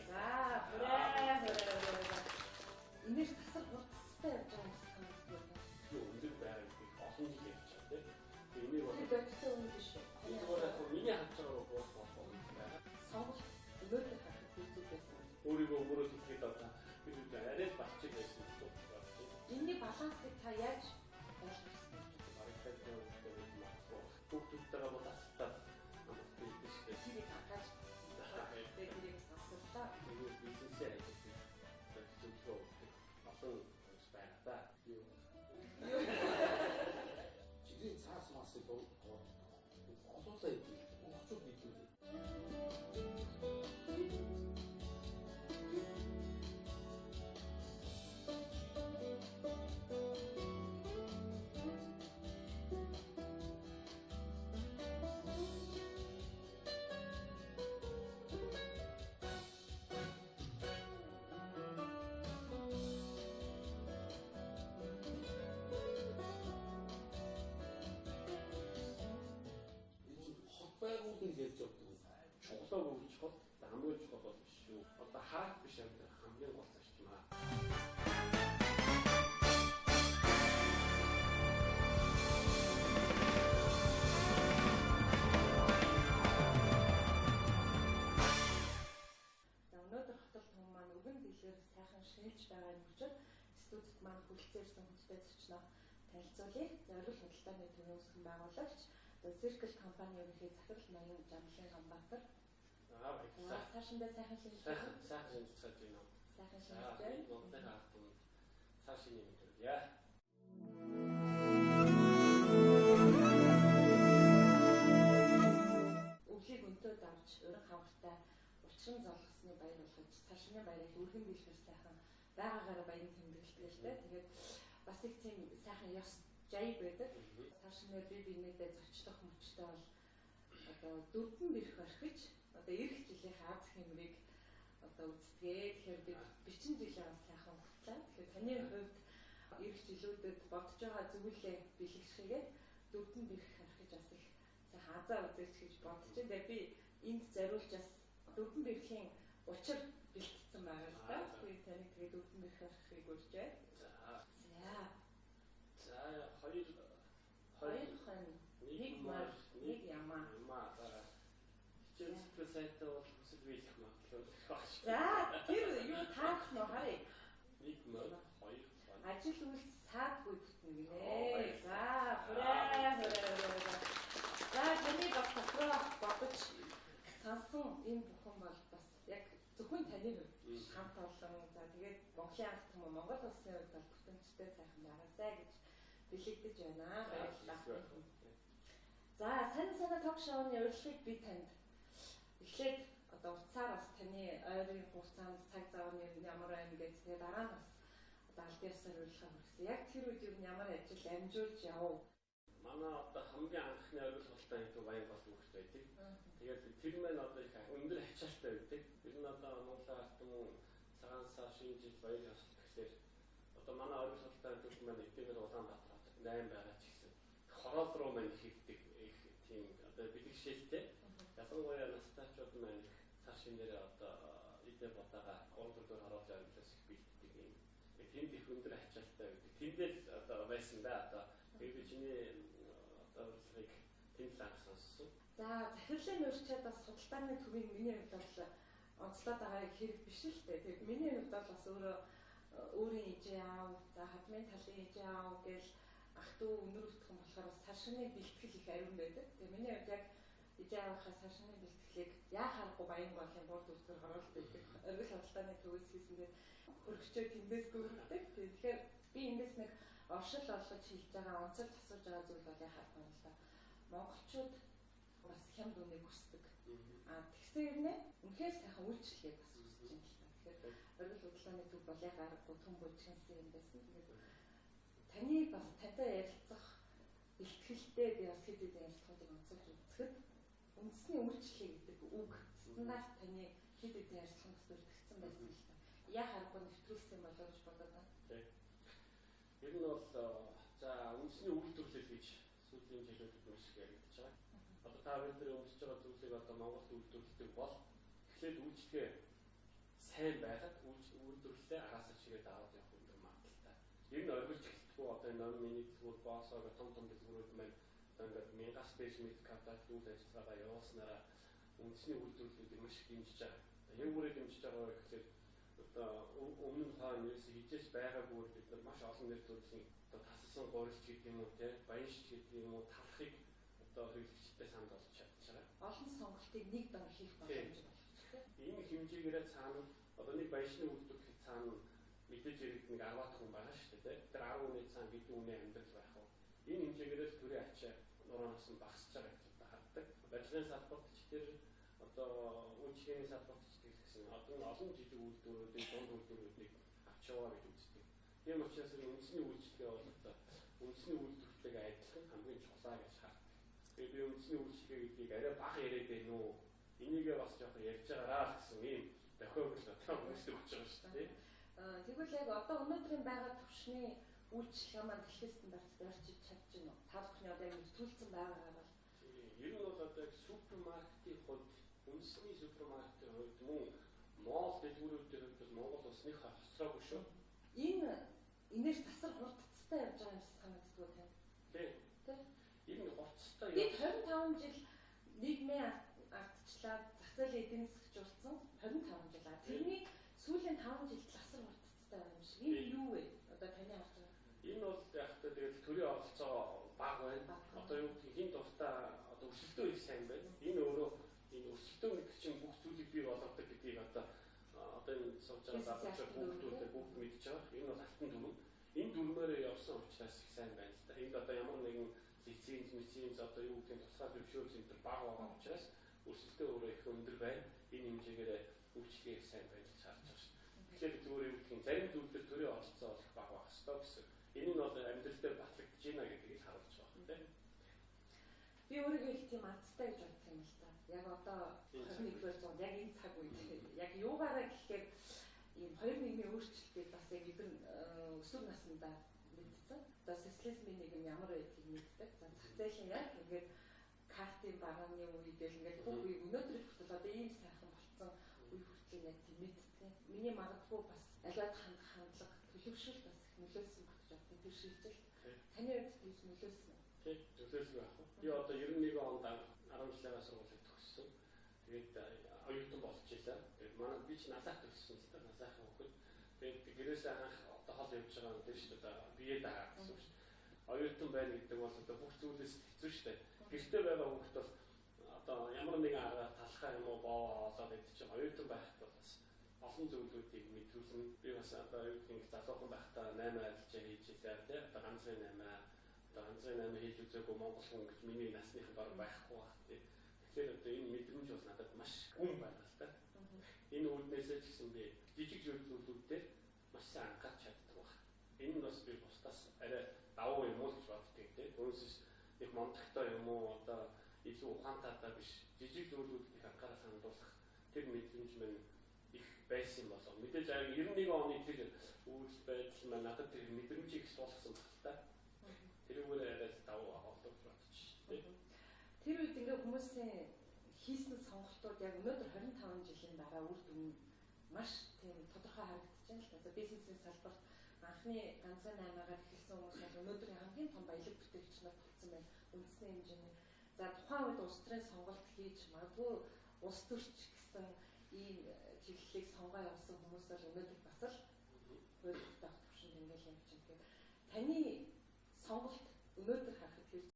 За хүрээ. Энэш тасар хурцтай явж байгаа юм байна. юу өндөр байгаад их олон жил явж байгаа тийм. Энийг бол бодтой үнэ биш үү? энэ бол яг миний харж байгаагаар бол байна. Сонголт өнөөдөр харах зүйлүүд байсан. Өөрийгөө өөрөө хэлгээд одоо бид арай батчих байсан гэж бодсон. Энэний балансыг та яаж ойлгох вэ? Баригтай өгдөг юм аа. Бүгдээрээ бол асуултаа амттай биш дээ. Тэрийг хатгаж тэрийг асуултаа Энэ бизнесээ ажиллах зөвлөгөө олон ус байна да. Чихрийн цаас масыг олоолаа идэв. Монголчууд бидлээ. Байгуулгын хэлж явдаг. Чухлаа өгч хол хамгийн чухал бол биш шүү. Одоо хаах биш амьдрах хамгийн гол зарчим аа. За өнөөдөр хотод хүмүүс маань өвгөн дэлгэр сайхан шинжилж байгааг хүчээр студид маань хүрэлцээрсэн хүчтэй зочноо танилцуулъя. Зориул худалдааны төвийн үүсгэн байгуулагч Circle компани ерөнхий захирал Ноён Жамлын Ганбаатар. Баярлалаа. Цаашиндаа сайхан шинжилж байна. Сайхан шинжилж байна. Сайхан шинжилж байна. Монголын хаалтан цаашийн юм дээр яа. Өвлийг өнтөөд авч өрн хавгартай улчин золгосны баяр болгож цаашны баярыг өргөн дэлгэр сайхан байгаагаараа баян тэмдэглэдэг л дээ. Тэгээд бас их тийм сайхан ёс жай байдаг. Цаашнаа би бинийдээ зочлох мөчтэй бол одоо 4 бэрх орхиж одоо эх жилийн Аз хэмрийг одоо үздэгээ. Тэгэхээр бид 40 жилийн сайхан өнгөртлээ. Тэгэхээр таны хувьд эх жилүүдэд бодож байгаа зүйлээ бэлгэшгээгээд дөрвөн бэрх харахыг бас их сайхан азаа үзэж гэж бодож байна. Би энд зориулж бас дөрвөн бэрхийн учир бэлтгэсэн байгаа л да. Би таны тэгээд дөрвөн бэрх харахыг урьж байна. За хоёр хон нэг мар нэг ямаа. Хичээл сайтаа бол хүсэл биелэх магадлал. За тэр юу таах нь харъя. Нэг мар хоёр хон. Ажил үйл саадгүй бүтнэ гинэ. За хүрээ. За таны бас дотроо бодож сансан энэ бүхэн бол бас яг зөвхөн таны хувьд хамт олон. За тэгээд Монголын ард түмэн Монгол улсын хувьд бол бүтэмжтэй сайхан байгаасай гэж бэлэгдэж байна. Баярлалаа. За сайн ток шоуны урилгыг би танд эхлээд одоо уцаар бас таны ойрын хугацаанд цаг зав нь ямар байна гэж тэгээд дараа нь бас одоо аль биесээр урилга хүргэсэн. Яг тэр үед юу ямар ажил амжуулж явв? Манай одоо хамгийн анхны ойлголттой гэдэг баян бас үүрэгтэй байдаг. Тэгээд тэр мэн одоо их өндөр ачаалттай байдаг. Бид нь одоо Монголын ард түмэн цагаан сар шинэ жил баяр ёслол гэхээр одоо манай ойлголттой гэдэг маань эдгээр Улаанбаатар 8 байгаа ч гэсэн хороол руу мань хийдэг их тийм одоо бэлгэшээлтэй. Ялангуяа настайчууд маань цар шинээр одоо эдгээр бодаага 3-4 хороолын амьдлаас их бэлддэг юм. Тэнд их өндөр ачаалттай байдаг. Тэндээ л одоо байсан да одоо тэгээд чиний одоо урилгыг тэнд л анх сонссон. За захирлын урьдчаад бас судалгааны төвийн миний хувьд бол онцлоод байгаа хэрэг биш л дээ. Тэгээд миний хувьд бол бас өөрийн ижээ аав, за хадмын талын ижээ аав гэж ах トゥ өнөр өтгөн болохоор бас цаашны бэлтгэл их аюун байдаг. Тэгээд миний хувьд яг ижээ аавынхаа цаашны бэлтгэлийг яахааргүй баян голын бурд өвтөр хороолт байдаг. Оргил худалдааны төвөөс хийсэндээ хөргөчөө тэндээс дүүрдэг. Тэгэхээр би эндээс нэг оршил олгож хийж байгаа онцолж асууж байгаа зүйл бол яхахгүй юм л да. Монголчууд бас хямд үнийг хүсдэг. Тэгсээр нэ үнэхээр сайхан үйлчлэгээ бас хүсэж юм л та. Тэгэхээр оргил худалдааны төв бол яг аргагүй түн бүжгэнсэн юм байсан. Тэгээд таны бас тантай ярилцах бэлтгэлтэй би бас хэд хэдэн ярилцлагыг онцолж үзэхэд үндэсний үйлчлэгээ гэдэг үг стандарт таны хэд хэдэн ярилцлагаас бүрдэгдсэн байсан л та. Яах аргагүй нэвтрүүлсэн болов гэж бодоод байна. Ер нь бол за үндэсний үйлдвэрлэл гэж сүүлийн жилүүдэд маш их яригдж байгаа. Одоо та бүхэн өмсөж байгаа зүйлийг одоо Монголд үйлдвэрлэдэг бол эхлээд үйлчлэгээ сайн байгаад үйлдвэрлэлээ агаасаа чигээд аваад явах өндөр магадлалтай. Ер нь оргилж эхэлтгүү одоо ном миний дэлгүүр боосоо том дэлгүүрүүд маань одоо ингээд 1000-аас дээш мэд капитал үйл ажиллагаагаа явуулснараа үндэсний үйлдвэрлэлийг маш их дэмжиж байгаа. Яг бүрээ дэмжиж байгаа гэхээр одоо өмнө нь хаа нэрс хижээж байгаа бүр бид нар маш олон нэр төрлийн одоо тасалсан гурилч гэдэг юм уу те баянч гэдэг юм уу талхыг одоо хэрэглэгчтэй санд болж чадчихараа. Олон сонголтыг нэг дор хийх боломж байна. Энэ хэмжээгээрээ цаана одоо нэг баячны үйлдвэрлэх цаана мэдээж ирэх нэг 10 хүн байгаа шүү дээ. Тэр 10 хүний цаана бидний үнэ амьдрал байх уу. Энэ хэмжээгээр л төрийн ачаа нуранаас нь багасч байгаа гэж хардаг. Барилгын салбарт ч тэр одоо үйлчлэгийн салбарт ч гэсэн одоо олон жилийн үйлдвэрүүдийг дунд үйлдвэрүүдийг авч яваа гэж үздэг. Тийм учраас үндэсний үйлчлэгээ бол одоо үндэсний үйлдвэрлэлийг адилхан хамгийн чухал гэж хардаг. Тэгээд би үндэсний үйлчлэгээ гэдгийг арай бага яриад байна уу? Энийгээ бас жоохон ярьж байгаараа гэсэн ийм тохиолдол одоо хүмүүстэй болж байгаа шүү дээ. Тэгвэл яг одоо өнөөдрийн байгаа төвшний үйлчлэгээ маань дэлхийн стандартад орчиж чадж байна уу? Та бүхний одоо яг нэвтрүүлсэн байгаагаар бол ер нь бол одоо супермаркетын хувьд үндэсний супермаркетын хувьд мөн моол дэлгүүрүүдийн хувьд бол Монгол улсны хоцроогүй шүү. Энэш засар хурдцтай явж байгаа юм шиг санагддаг байна. Тийм. Энэ хурдцтай бид 25 жил нийгмийн ардчлаад засал эдийн засгчулсан 25 жил. Тэрний сүүлийн 5 жил засар хурдцтай байгаа юм шиг. Энэ юу вэ? Одоо таны харж байгаа. Энэ бол яг та тэгэл төрийн оролцоо бага байна. Одоо юу гэх хин дуртай одоо өрсөлдөө их сайн байна. Энэ өөрөө энэ өрсөлдөө гэдэг чинь бүх зүйлийг бий болгодог гэдгийг одоо энэ сууж байгаа залуучууд бүгд мэдж байгаа. Энэ бол алтан дүрм. Энэ дүрмээр явсан учраас их сайн байна л да. Энд одоо ямар нэгэн лиценз одоо юу гэдэг нь тусгай зөвшөөрөл энэ бага байгаа учраас өрсөлдөө өөрөө их өндөр байна. Энэ хэмжээгээр үйлчлэгээ их сайн байна гэж харж байгаа шүү. Тэгэхээр зүгээр юу гэдгийг зарим зүйлээр төрийн оролцоо болох бага байх ёстой гэсэн. Энэ нь бол амьдрал дээр батлагдж байна гэдгийг харуулж байгаа юм тийм. Би өөрийгөө их тийм азтай гэж бодсон юм л та. Яг одоо 21-р яг энэ цаг үед яг юугаараа гэхээр ийм хоёр нийгмийн өөрчлөлтийг бас яг эдгээр өсвөр насндаа мэдсэн. Одоо социализмын нийгэм ямар байдгийг мэддэг. За зах зээлийн яг ингээд картын багааны үе гэл ингээд бүх үе өнөөдөр хүртэл одоо ийм сайхан болсон үе хүртэл яг тийм мэддэг. Миний магадгүй бас алиад хандлага төлөвшөл бас их нөлөөлсөн багч бодсон тэр шилжилт. Таны хувьд тийш нөлөөлсөн үү? Тийм, нөлөөлсөн байх. Би одоо 91 онд 10 жилийн сургуулийг төгссөн. Тэгээд оюутан болж ирсэн. Тэгээд манай би ч насаах төгссөн л та насаахын хөхөд. Тэгээд гэрээсээ анх одоо хол явж байгаа юм дээ шүү дээ. Бие даа гэсэн үг шүү дээ. Оюутан байна гэдэг бол одоо бүх зүйлээс хэцүү шүү дээ. Гэртээ байгаа хүмүүс бол одоо ямар нэгэн аргаар талхаа юм уу боо олоод идэх чинь оюутан байхад бол бас олон зүйлүүдийг мэдүүлсэн. Би бас одоо оюутан залуухан байхдаа 8 арилжаа хийж ирсэн тийм. Одоо ганцхан 8 ганцхан 8 хийж үзээгүй монгол хүн гэж миний насных баг байхгүй баг тийм. Тэгэхээр одоо энэ мэдрэмж бол надад маш гүн байна л та. Энэ үүднээсээ ч гэсэн би жижиг зүйлүүдээр маш сайн анхаарч чаддаг баг. Энэ нь бас би бусдаас арай давуу юм уу гэж боддог тийм. Өөрөөс их мондогтой юм уу одоо илүү ухаантайдаа биш жижиг зүйлүүдийг анхаарал хандуулах тэр мэдрэмж минь их байсан болоо. Мэдээж яг 91 оны тэр үйл байдал маань надад тэр мэдрэмжийг суулгасан баг л та. Тэрүүгээр арай давуу авах гэж бодчих тийм. Тэр үед ингээ хүмүүсийн хийсэн сонголтууд яг өнөөдөр 25 жилийн дараа үр дүн маш тийм тодорхой харагдаж байна л та. Бизнесийн салбарт анхны ганцхан 8-аар эхэлсэн хүмүүс бол өнөөдрийн хамгийн том баялаг бүтээгч нар болсон байна. Үндэсний хэмжээний. За тухайн үед улс төрийн сонголт хийж магадгүй улс төрч гэсэн ийм чиглэлийг сонгоо явуулсан хүмүүс бол өнөөдөр бас л хууль тогтоох төвшөнд ингээл явж байгаа. Таны